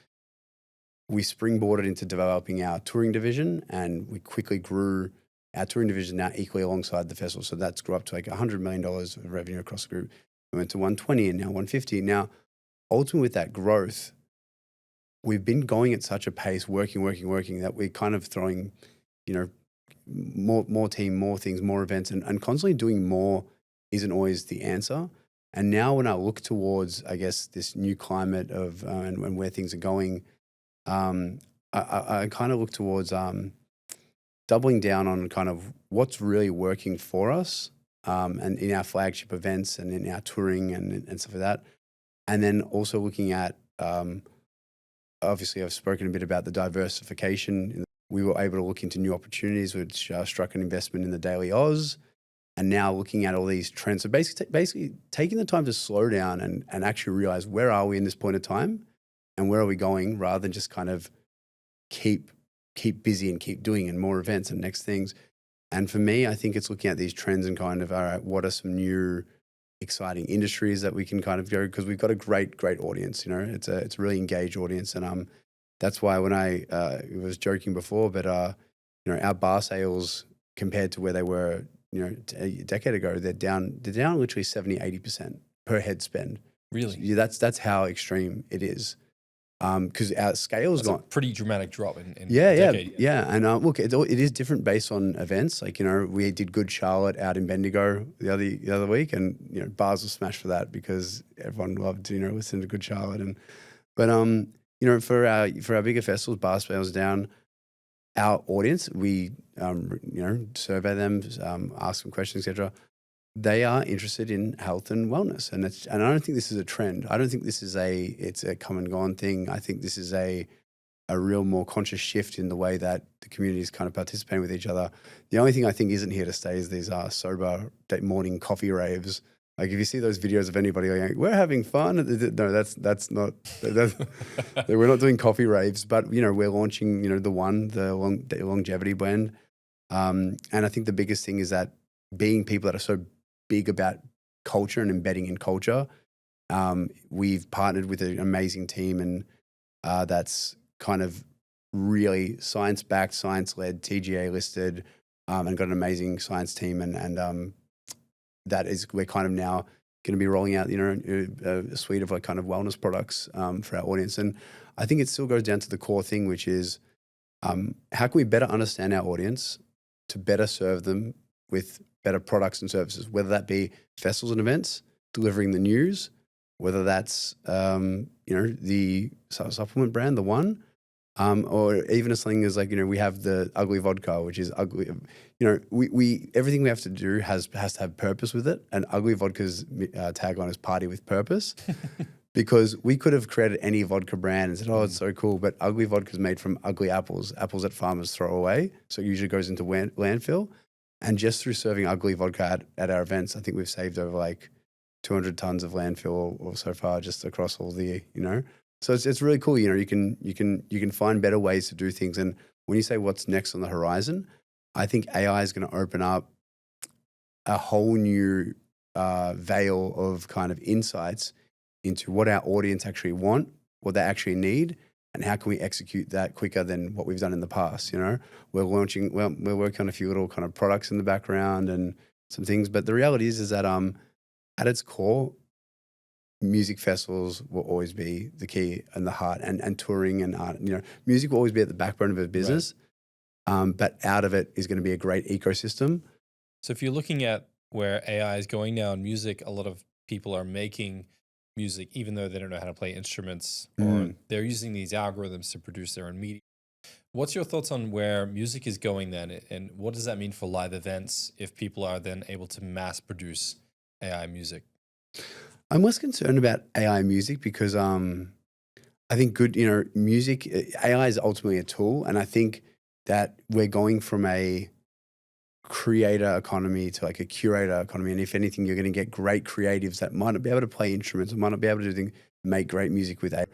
We springboarded into developing our touring division, and we quickly grew our touring division now equally alongside the festival. So that's grew up to like $100 million of revenue across the group. We went to 120 and now 150. Now, ultimately with that growth, we've been going at such a pace, working, that we're kind of throwing, more team, more things, more events, and constantly doing more isn't always the answer. And now when I look towards, I guess, this new climate of and where things are going, I kind of look towards doubling down on kind of what's really working for us and in our flagship events and in our touring and stuff like that. And then also looking at, obviously I've spoken a bit about the diversification. We were able to look into new opportunities, which struck an investment in the Daily Oz, and now looking at all these trends. So basically taking the time to slow down and actually realize where are we in this point of time and where are we going, rather than just kind of keep busy and keep doing and more events and next things. And for me, I think it's looking at these trends and kind of, all right, what are some new exciting industries that we can kind of go, because we've got a great audience, it's a really engaged audience. And that's why when I was joking before, but our bar sales compared to where they were, a decade ago, they're down literally 70-80% per head spend. Really? Yeah, that's how extreme it is. Because our scale's That's gone. a pretty dramatic drop in a decade. decade. Yeah. And look, it is different based on events. Like, we did Good Charlotte out in Bendigo the other week, and bars were smashed for that because everyone loved to listen to Good Charlotte. But for our bigger festivals, bar sales down. Our audience, we survey them, ask them questions, etc. They are interested in health and wellness, and I don't think this is a trend. I don't think this is it's a come and gone thing. I think this is a real more conscious shift in the way that the community is kind of participating with each other. The only thing I think isn't here to stay is these sober morning coffee raves. Like if you see those videos of anybody going, we're having fun. No, that's not, we're not doing coffee raves, but we're launching, the longevity blend. And I think the biggest thing is that being people that are so big about culture and embedding in culture, we've partnered with an amazing team and that's kind of really science-backed, science-led, TGA listed, and got an amazing science team. And that is, we're kind of now going to be rolling out, a suite of like kind of wellness products for our audience. And I think it still goes down to the core thing, which is how can we better understand our audience to better serve them with better products and services, whether that be festivals and events, delivering the news, whether that's, the supplement brand, The One, or even as something as like, we have the ugly vodka, which is ugly. We everything we have to do has to have purpose with it. And ugly vodka's tagline is party with purpose. Because we could have created any vodka brand and said, oh, it's so cool. But ugly vodka is made from ugly apples that farmers throw away. So it usually goes into landfill. And just through serving ugly vodka at our events, I think we've saved over like 200 tons of landfill or so far just across all the, So it's really cool. You can find better ways to do things. And when you say what's next on the horizon, I think AI is going to open up a whole new veil of kind of insights into what our audience actually want, what they actually need, and how can we execute that quicker than what we've done in the past. We're working on a few little kind of products in the background and some things, but the reality is that at its core, music festivals will always be the key and the heart, and touring and art. Music will always be at the backbone of a business, right. But out of it is going to be a great ecosystem. So if you're looking at where AI is going now in music, a lot of people are making music, even though they don't know how to play instruments, or they're using these algorithms to produce their own media. What's your thoughts on where music is going then? And what does that mean for live events if people are then able to mass produce AI music? I'm less concerned about AI music because I think music, AI is ultimately a tool. And I think that we're going from a creator economy to like a curator economy. And if anything, you're going to get great creatives that might not be able to play instruments or might not be able to do things, make great music with AI.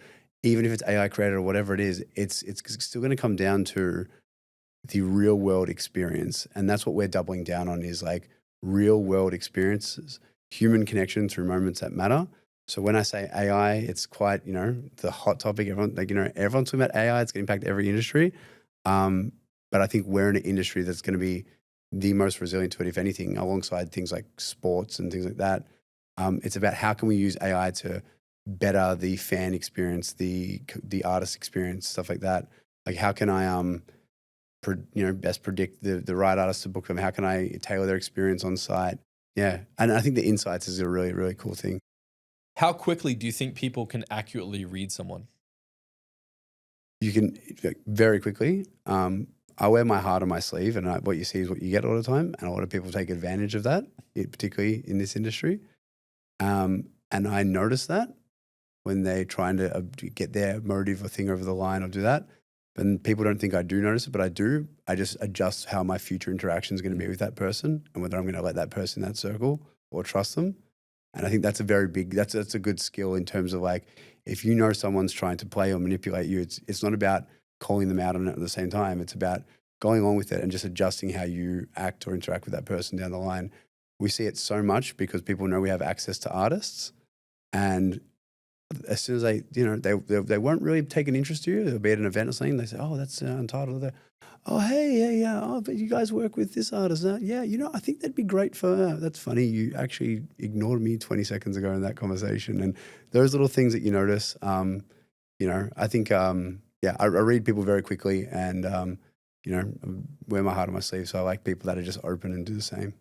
Even if it's AI created or whatever it is, it's still going to come down to the real world experience. And that's what we're doubling down on is like real world experiences, human connection through moments that matter. So when I say AI, it's quite, the hot topic. Everyone's talking about AI. It's going to impact every industry. But I think we're in an industry that's going to be the most resilient to it, if anything, alongside things like sports and things like that. It's about how can we use AI to better the fan experience, the artist experience, stuff like that. Like how can I best predict the right artist to book them? How can I tailor their experience on site? Yeah, and I think the insights is a really, really cool thing. How quickly do you think people can accurately read someone? You can very quickly. I wear my heart on my sleeve, and what you see is what you get all the time. And a lot of people take advantage of that, particularly in this industry. And I notice that when they're trying to get their motive or thing over the line or do that. And people don't think I do notice it, but I do. I just adjust how my future interaction is going to be with that person and whether I'm going to let that person in that circle or trust them. And I think that's that's a good skill in terms of like, if you know someone's trying to play or manipulate you, it's not about calling them out on it at the same time. It's about going along with it and just adjusting how you act or interact with that person down the line. We see it so much because people know we have access to artists, and as soon as they won't really take an interest to you, they'll be at an event or something, they say, oh, that's Untitled. Oh, hey, yeah, oh, but you guys work with this artist. Yeah, I think that'd be great for, that's funny, you actually ignored me 20 seconds ago in that conversation. And those little things that you notice, I think, I read people very quickly and, wear my heart on my sleeve. So I like people that are just open and do the same.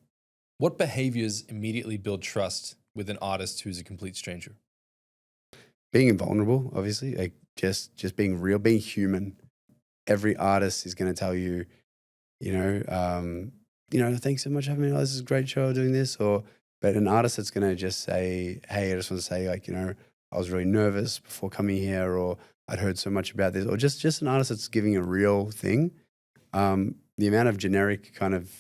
What behaviors immediately build trust with an artist who's a complete stranger? Being invulnerable, obviously, like just being real, being human. Every artist is going to tell you, thanks so much for having me. Oh, this is a great show doing this. But an artist that's going to just say, hey, I just want to say, I was really nervous before coming here, or I'd heard so much about this, or just an artist that's giving a real thing. The amount of generic kind of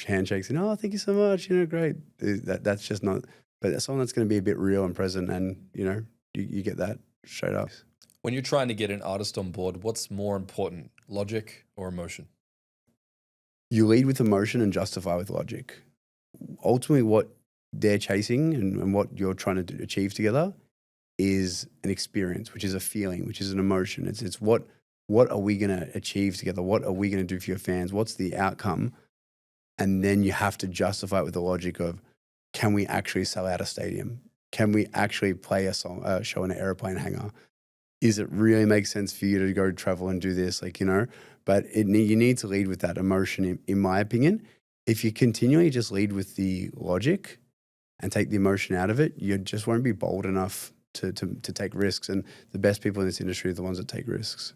handshakes and, oh, thank you so much, great. That's just not, but someone that's going to be a bit real and present, and, you get that straight up. When you're trying to get an artist on board, what's more important, logic or emotion? You lead with emotion and justify with logic. Ultimately, what they're chasing and what you're trying to achieve together is an experience, which is a feeling, which is an emotion. It's what are we going to achieve together? What are we going to do for your fans? What's the outcome? And then you have to justify it with the logic of, can we actually sell out a stadium? Can we actually play a show in an airplane hangar? Is it really make sense for you to go travel and do this? But you need to lead with that emotion, in my opinion. If you continually just lead with the logic and take the emotion out of it, you just won't be bold enough to take risks. And the best people in this industry are the ones that take risks.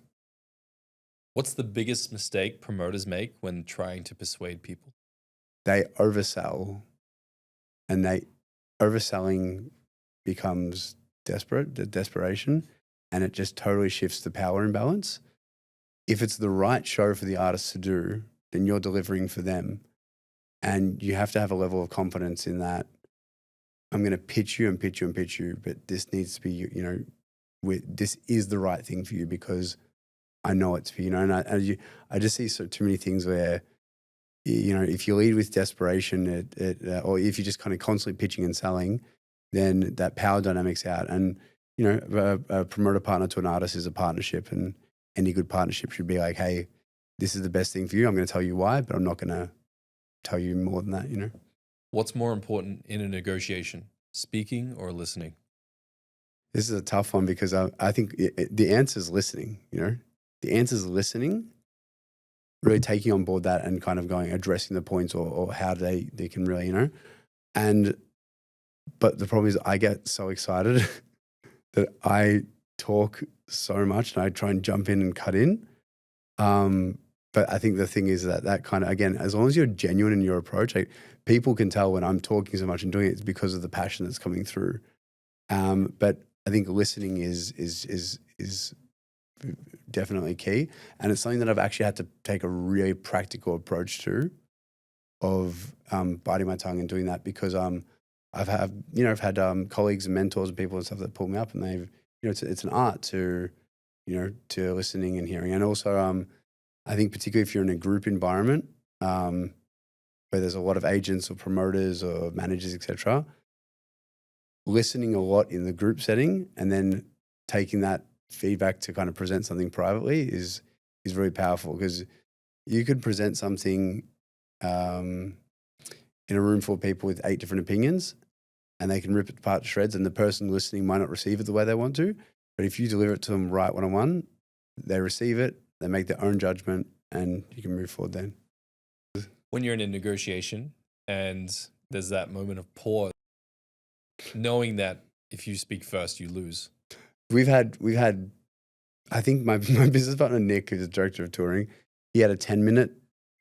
What's the biggest mistake promoters make when trying to persuade people? They oversell, and overselling becomes desperation, and it just totally shifts the power imbalance. If it's the right show for the artist to do, then you're delivering for them. And you have to have a level of confidence in that. I'm going to pitch you and pitch you and pitch you, but this needs to be, this is the right thing for you because I know it's for you. And I just see too many things where, if you lead with desperation, or if you're just kind of constantly pitching and selling, then that power dynamic's out. And, a promoter partner to an artist is a partnership, and any good partnership should be like, hey, this is the best thing for you. I'm going to tell you why, but I'm not going to tell you more than that, What's more important in a negotiation, speaking or listening? This is a tough one because I think the answer is listening, The answer is listening, really taking on board that and kind of addressing the points or how they can really, but the problem is I get so excited that I talk so much and I try and jump in and cut in. But I think the thing is that kind of, again, as long as you're genuine in your approach, people can tell when I'm talking so much and doing it, it's because of the passion that's coming through. But I think listening is definitely key. And it's something that I've actually had to take a really practical approach to, of biting my tongue and doing that, because I've had colleagues and mentors and people and stuff that pull me up, and they've, it's an art to listening and hearing. And also, I think particularly if you're in a group environment where there's a lot of agents or promoters or managers, etc., listening a lot in the group setting and then taking that feedback to kind of present something privately is really powerful, because you could present something in a room full of people with 8 different opinions, and they can rip it apart to shreds, and the person listening might not receive it the way they want to. But if you deliver it to them right one-on-one, they receive it, they make their own judgment, and you can move forward then. When you're in a negotiation and there's that moment of pause, knowing that if you speak first, you lose. We've had. I think my business partner Nick, who's the director of touring, he had a 10-minute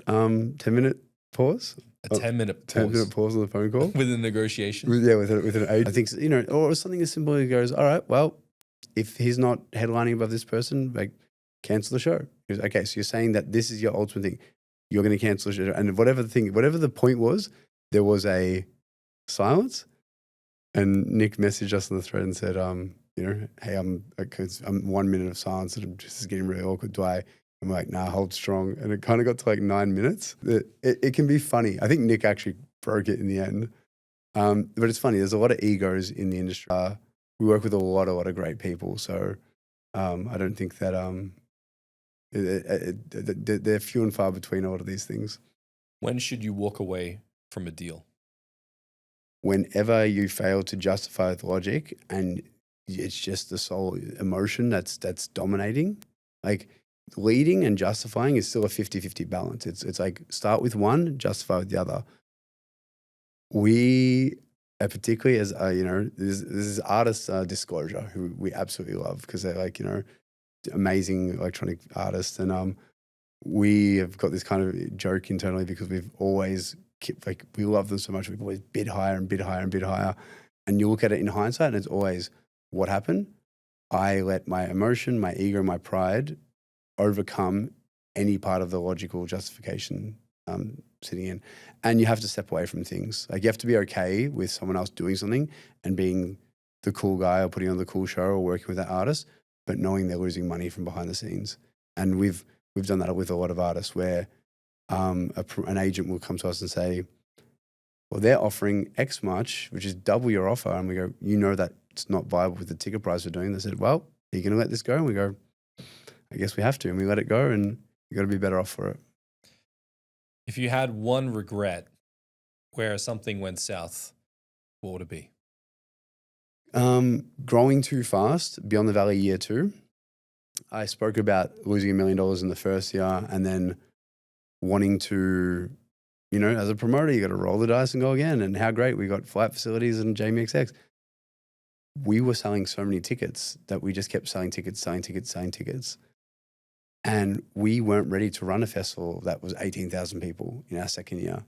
pause. A 10-minute pause. 10-minute pause on the phone call with a negotiation. With an agent. I think or something as simple as he goes, all right, well, if he's not headlining above this person, cancel the show. He goes, okay, so you're saying that this is your ultimate thing. You're going to cancel the show, and whatever the point was, there was a silence. And Nick messaged us on the thread and said, hey, I'm 1 minute of silence and this is getting really awkward. I'm like, nah, hold strong. And it kind of got to 9 minutes. It can be funny. I think Nick actually broke it in the end. But it's funny. There's a lot of egos in the industry. We work with a lot of great people. So I don't think that they're few and far between a lot of these things. When should you walk away from a deal? Whenever you fail to justify with logic and it's just the sole emotion that's dominating. Leading and justifying is still a 50-50 balance. It's start with one, justify with the other. We particularly as this is artist Disclosure, who we absolutely love because they're amazing electronic artists, and we have got this kind of joke internally because we've always we love them so much. We've always bid higher and bid higher and bid higher. And you look at it in hindsight and it's always what happened. I let my emotion, my ego, my pride overcome any part of the logical justification sitting in. And you have to step away from things. Like you have to be okay with someone else doing something and being the cool guy or putting on the cool show or working with that artist, but knowing they're losing money from behind the scenes. And we've done that with a lot of artists where an agent will come to us and say, well, they're offering X much, which is double your offer. And we go, you know that it's not viable with the ticket price we're doing. They said, well, are you going to let this go? And we go, I guess we have to. And we let it go, and you got to be better off for it. If you had one regret where something went south, what would it be? Growing too fast, Beyond the Valley year 2. I spoke about losing $1 million in the first year and then wanting to, you know, as a promoter, you got to roll the dice and go again. And how great, we got flight facilities and JMXX. We were selling so many tickets that we just kept selling tickets. And we weren't ready to run a festival that was 18,000 people in our second year.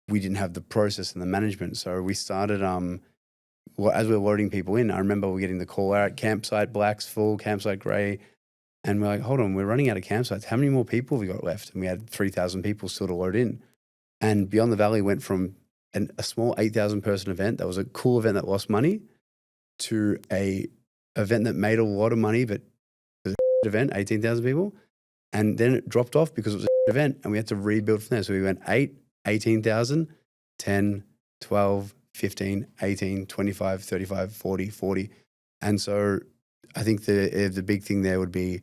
We didn't have the process and the management. So we started, as we were loading people in, I remember we getting the call out, campsite black's full, campsite gray. And we're like, hold on, we're running out of campsites. How many more people have we got left? And we had 3,000 people still to load in. And Beyond the Valley went from a small 8,000 person event that was a cool event that lost money to a event that made a lot of money, but was a event, 18,000 people. And then it dropped off because it was an event and we had to rebuild from there. So we went 8, 18,000, 10, 12, 15, 18, 25, 35, 40, 40. And so I think the big thing there would be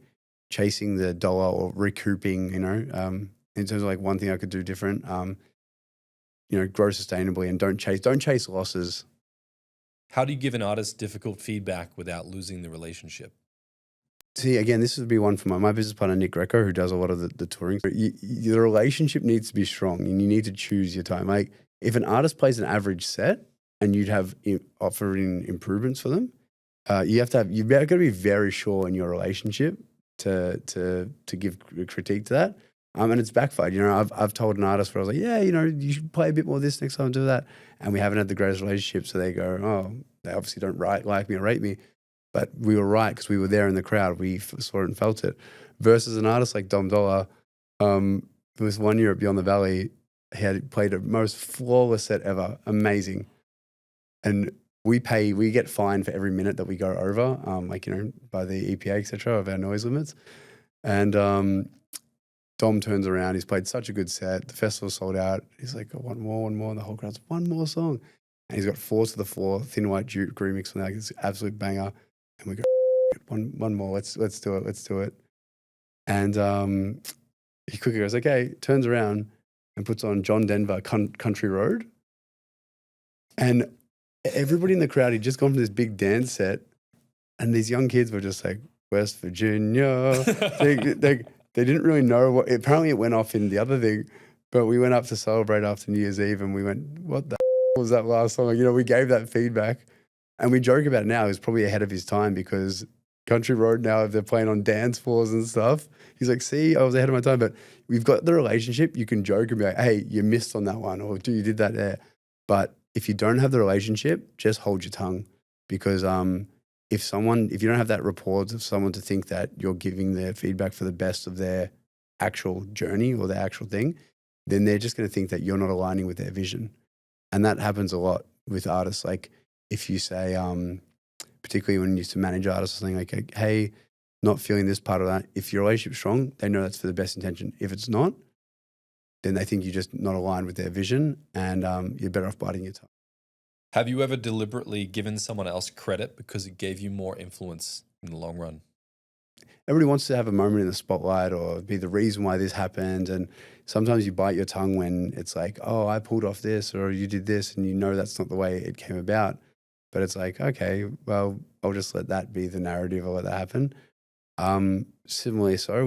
chasing the dollar or recouping, you know, in terms of like one thing I could do different, you know, grow sustainably and don't chase losses. How do you give an artist difficult feedback without losing the relationship? See, again, this would be one for my business partner, Nick Greco, who does a lot of the touring. The relationship needs to be strong and you need to choose your time. Like if an artist plays an average set and you'd have offering improvements for them, you've got to be very sure in your relationship to give critique to that. And it's backfired. You know, I've told an artist where I was like, yeah, you know, you should play a bit more of this next time, do that. And we haven't had the greatest relationship. So they go, oh, they obviously don't like me or rate me. But we were right because we were there in the crowd. We saw it and felt it. Versus an artist like Dom Dollar, there was one year at Beyond the Valley, he had played a most flawless set ever, amazing. And we get fined for every minute that we go over, like, you know, by the EPA, et cetera, of our noise limits. And Dom turns around, he's played such a good set, the festival sold out. He's like, oh, one more, and the whole crowd's, one more song. And he's got 4 to the Floor, Thin White Duke remix on that, it's an absolute banger. And we go, one more, let's do it. And he quickly goes, okay, turns around and puts on John Denver, Country Road. And everybody in the crowd, he'd just gone from this big dance set, and these young kids were just like, West Virginia. They didn't really know what, apparently it went off in the other thing, but we went up to celebrate after New Year's Eve and we went, what the was that last song? You know, we gave that feedback and we joke about it now. He was probably ahead of his time because Country Road now, if they're playing on dance floors and stuff, he's like, see, I was ahead of my time. But we've got the relationship. You can joke and be like, hey, you missed on that one, or you did that there. But if you don't have the relationship, just hold your tongue, because if you don't have that rapport of someone to think that you're giving their feedback for the best of their actual journey or their actual thing, then they're just going to think that you're not aligning with their vision. And that happens a lot with artists. Like if you say, particularly when you used to manage artists or something, like, hey, not feeling this part of that. If your relationship's strong, they know that's for the best intention. If it's not, then they think you're just not aligned with their vision, and you're better off biting your tongue. Have you ever deliberately given someone else credit because it gave you more influence in the long run? Everybody wants to have a moment in the spotlight or be the reason why this happened. And sometimes you bite your tongue when it's like, oh, I pulled off this or you did this, and you know that's not the way it came about. But it's like, okay, well, I'll just let that be the narrative. I'll let that happen. Similarly, so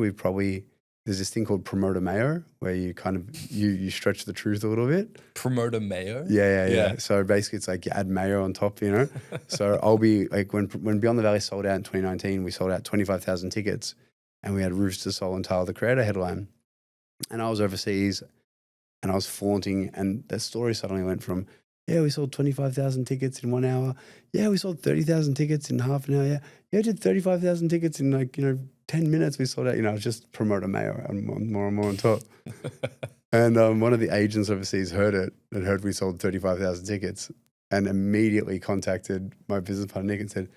there's this thing called promoter mayo where you kind of, you stretch the truth a little bit. Promoter mayo? Yeah. So basically it's like you add mayo on top, you know? So I'll be like, when Beyond the Valley sold out in 2019, we sold out 25,000 tickets and we had Roofs to Soul and Tyler, the Creator headline. And I was overseas and I was flaunting, and the story suddenly went from Yeah, we sold 25,000 tickets in 1 hour. Yeah, we sold 30,000 tickets in half an hour. Yeah, yeah, I did 35,000 tickets in 10 minutes. We sold out. Just promoter mayo and more and more on top. And one of the agents overseas heard it and heard we sold 35,000 tickets and immediately contacted my business partner Nick and said,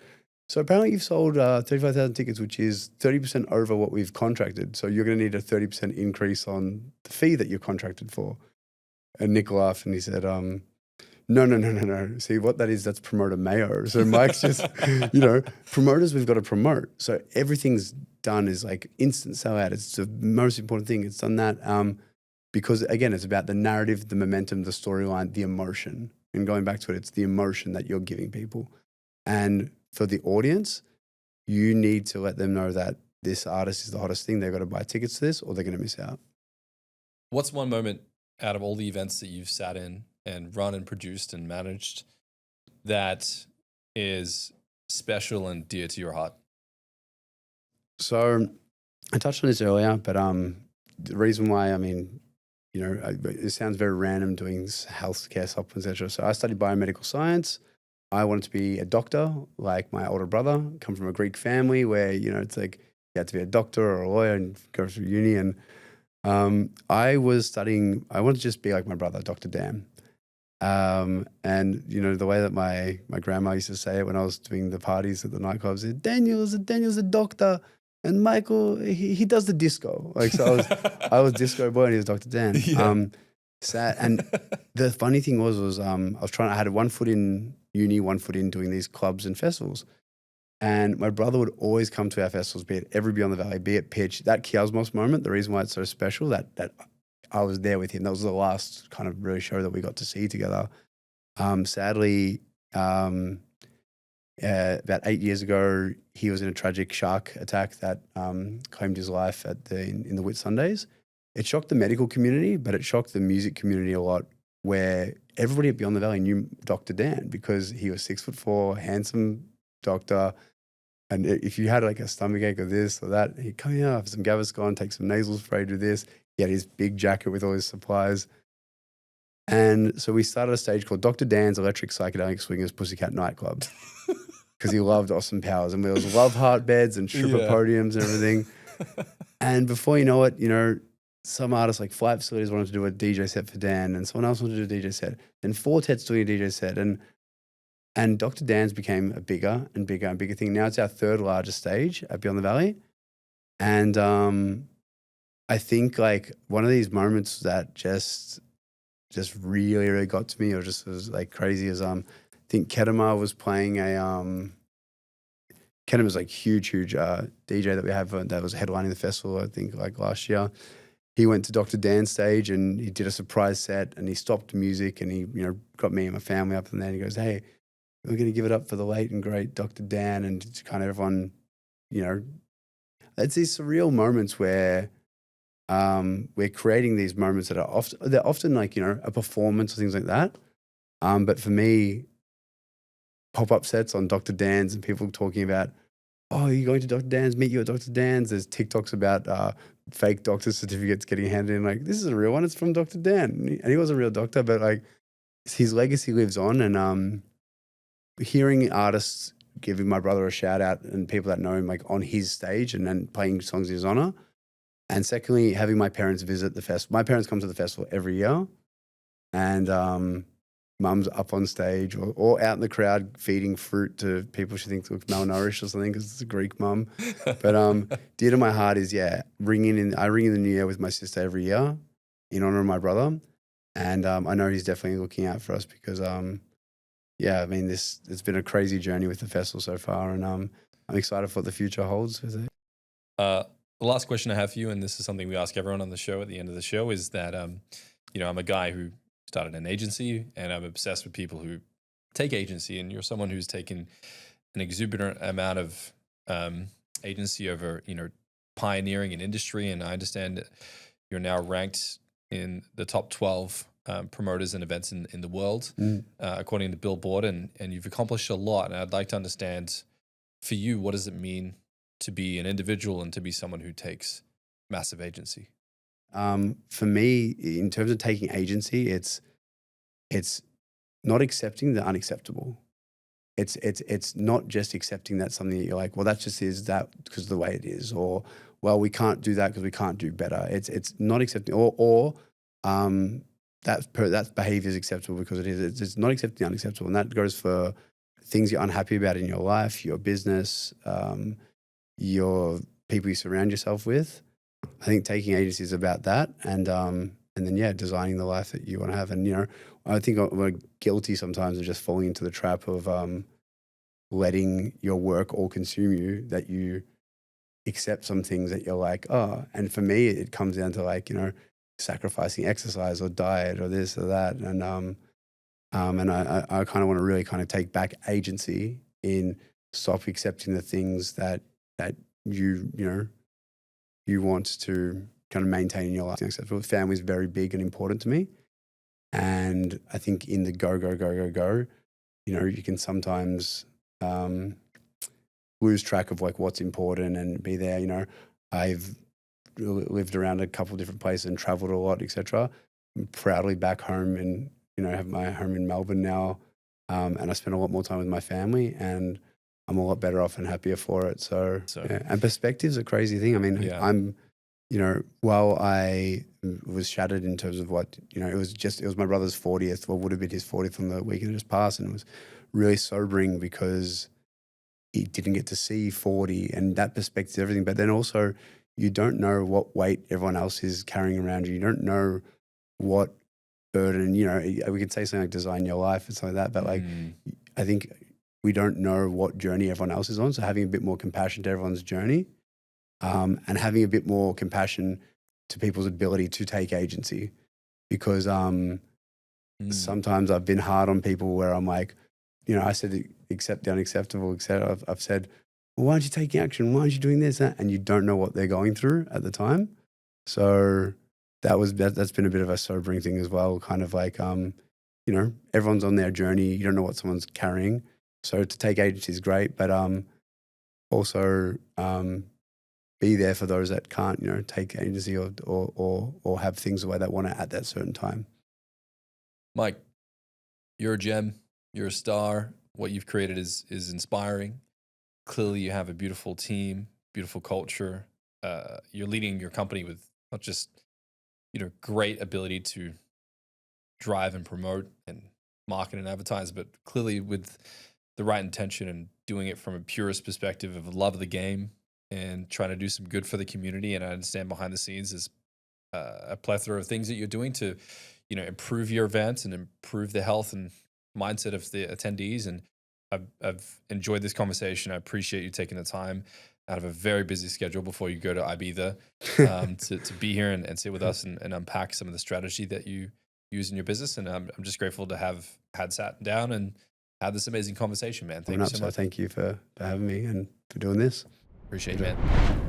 so apparently you've sold 35,000 tickets, which is 30% over what we've contracted. So you're going to need a 30% increase on the fee that you're contracted for. And Nick laughed and he said, no. See what that is? That's promoter mayo. So Mike's just, promoters we've got to promote. So everything's done is like instant sellout. It's the most important thing. It's done that because again, it's about the narrative, the momentum, the storyline, the emotion. And going back to it, it's the emotion that you're giving people. And for the audience, you need to let them know that this artist is the hottest thing. They've got to buy tickets to this or they're going to miss out. What's one moment out of all the events that you've sat in and run and produced and managed that is special and dear to your heart? So I touched on this earlier, but the reason why, it sounds very random doing healthcare supplements, etc. So I studied biomedical science. I wanted to be a doctor like my older brother, come from a Greek family where, it's like you had to be a doctor or a lawyer and go through uni. And I wanted to just be like my brother, Dr. Dan. And the way that my grandma used to say it when I was doing the parties at the nightclubs, Daniel's a doctor, and Michael he does the disco. Like so, I was disco boy and he was Dr. Dan. Yeah. Sad. And the funny thing was I had one foot in uni, one foot in doing these clubs and festivals, and my brother would always come to our festivals, be it Every Beyond the Valley, be it Pitch. That Kiosmos moment, the reason why it's so special, that I was there with him. That was the last kind of really show that we got to see together. Sadly, about 8 years ago, he was in a tragic shark attack that claimed his life in the Whitsundays. It shocked the medical community, but it shocked the music community a lot, where everybody at Beyond the Valley knew Dr. Dan because he was 6'4", handsome doctor. And if you had like a stomachache or this or that, he'd come here, have some Gaviscon, take some nasal spray, do this. He had his big jacket with all his supplies. And so we started a stage called Dr. Dan's Electric Psychedelic Swingers Pussycat Nightclubs because he loved Austin Powers. And there was love heart beds and stripper podiums and everything. And before you know it, some artists like Flight Facilities wanted to do a DJ set for Dan and someone else wanted to do a DJ set. Then Fortet's doing a DJ set. And Dr. Dan's became a bigger and bigger and bigger thing. Now it's our third largest stage at Beyond the Valley. And I think like one of these moments that just really, really got to me or just was like crazy is I think Kedemar was playing Kedemar's like huge DJ that we have that was headlining the festival, I think like last year. He went to Dr. Dan's stage and he did a surprise set and he stopped music and he, got me and my family up and then he goes, hey, we're going to give it up for the late and great Dr. Dan, and just kind of everyone, it's these surreal moments where we're creating these moments that are often like, a performance or things like that. But for me, pop-up sets on Dr. Dan's and people talking about, oh, you're going to Dr. Dan's, meet you at Dr. Dan's. There's TikToks about fake doctor certificates getting handed in. Like, this is a real one. It's from Dr. Dan. And he was a real doctor, but like his legacy lives on. And hearing artists giving my brother a shout out and people that know him like on his stage and then playing songs in his honor. And secondly, having my parents visit the festival. My parents come to the festival every year and mum's up on stage or out in the crowd feeding fruit to people she thinks look malnourished or something because it's a Greek mum. But dear to my heart is, I ring in the new year with my sister every year in honor of my brother. And I know he's definitely looking out for us because it's been a crazy journey with the festival so far, and I'm excited for what the future holds with it. The last question I have for you, and this is something we ask everyone on the show at the end of the show, is that I'm a guy who started an agency, and I'm obsessed with people who take agency. And you're someone who's taken an exuberant amount of agency over, pioneering an industry. And I understand that you're now ranked in the top 12 promoters and events in the world, according to Billboard, and you've accomplished a lot. And I'd like to understand, for you, what does it mean to be an individual and to be someone who takes massive agency? For me, in terms of taking agency, it's not accepting the unacceptable. It's not just accepting that something that you're like, well, that just is that because of the way it is, or well, we can't do that because we can't do better. It's not accepting, or that behavior is acceptable because it is. It's not accepting the unacceptable, and that goes for things you're unhappy about in your life, your business, your people you surround yourself with. I think taking agency is about that, and then designing the life that you want to have. And I think we're guilty sometimes of just falling into the trap of letting your work all consume you, that you accept some things that you're like, oh. And for me, it comes down to like, sacrificing exercise or diet or this or that. And I kind of want to really kind of take back agency in stop accepting the things that you want to kind of maintain in your life. Family is very big and important to me. And I think in the go, you can sometimes lose track of like what's important and be there. I've lived around a couple of different places and traveled a lot, etc. I'm proudly back home and, have my home in Melbourne now. And I spend a lot more time with my family, and I'm a lot better off and happier for it. So yeah. And perspective's a crazy thing. I mean, I'm, while I was shattered in terms of what, it was my brother's 40th, or would have been his 40th on the weekend just passed, and it was really sobering because he didn't get to see 40, and that perspective is everything. But then also you don't know what weight everyone else is carrying around you. You don't know what burden, we could say something like design your life and something like that, but like, I think we don't know what journey everyone else is on. So having a bit more compassion to everyone's journey, and having a bit more compassion to people's ability to take agency, because sometimes I've been hard on people where I'm like, I said, accept the unacceptable, etc. I've said, well, why aren't you taking action? Why aren't you doing this, that? And you don't know what they're going through at the time. So that's been a bit of a sobering thing as well. Kind of like, everyone's on their journey. You don't know what someone's carrying. So to take agency is great, but also be there for those that can't, take agency or have things the way they want it at that certain time. Mike, you're a gem. You're a star. What you've created is inspiring. Clearly, you have a beautiful team, beautiful culture. You're leading your company with not just great ability to drive and promote and market and advertise, but clearly with the right intention and doing it from a purist perspective of love of the game and trying to do some good for the community. And I understand behind the scenes is a plethora of things that you're doing to, improve your events and improve the health and mindset of the attendees. And I've enjoyed this conversation. I appreciate you taking the time out of a very busy schedule before you go to Ibiza to be here and sit with us and unpack some of the strategy that you use in your business. And I'm just grateful to have sat down and had this amazing conversation, man. Thank you so much. Thank you for having me and for doing this. Appreciate it, man.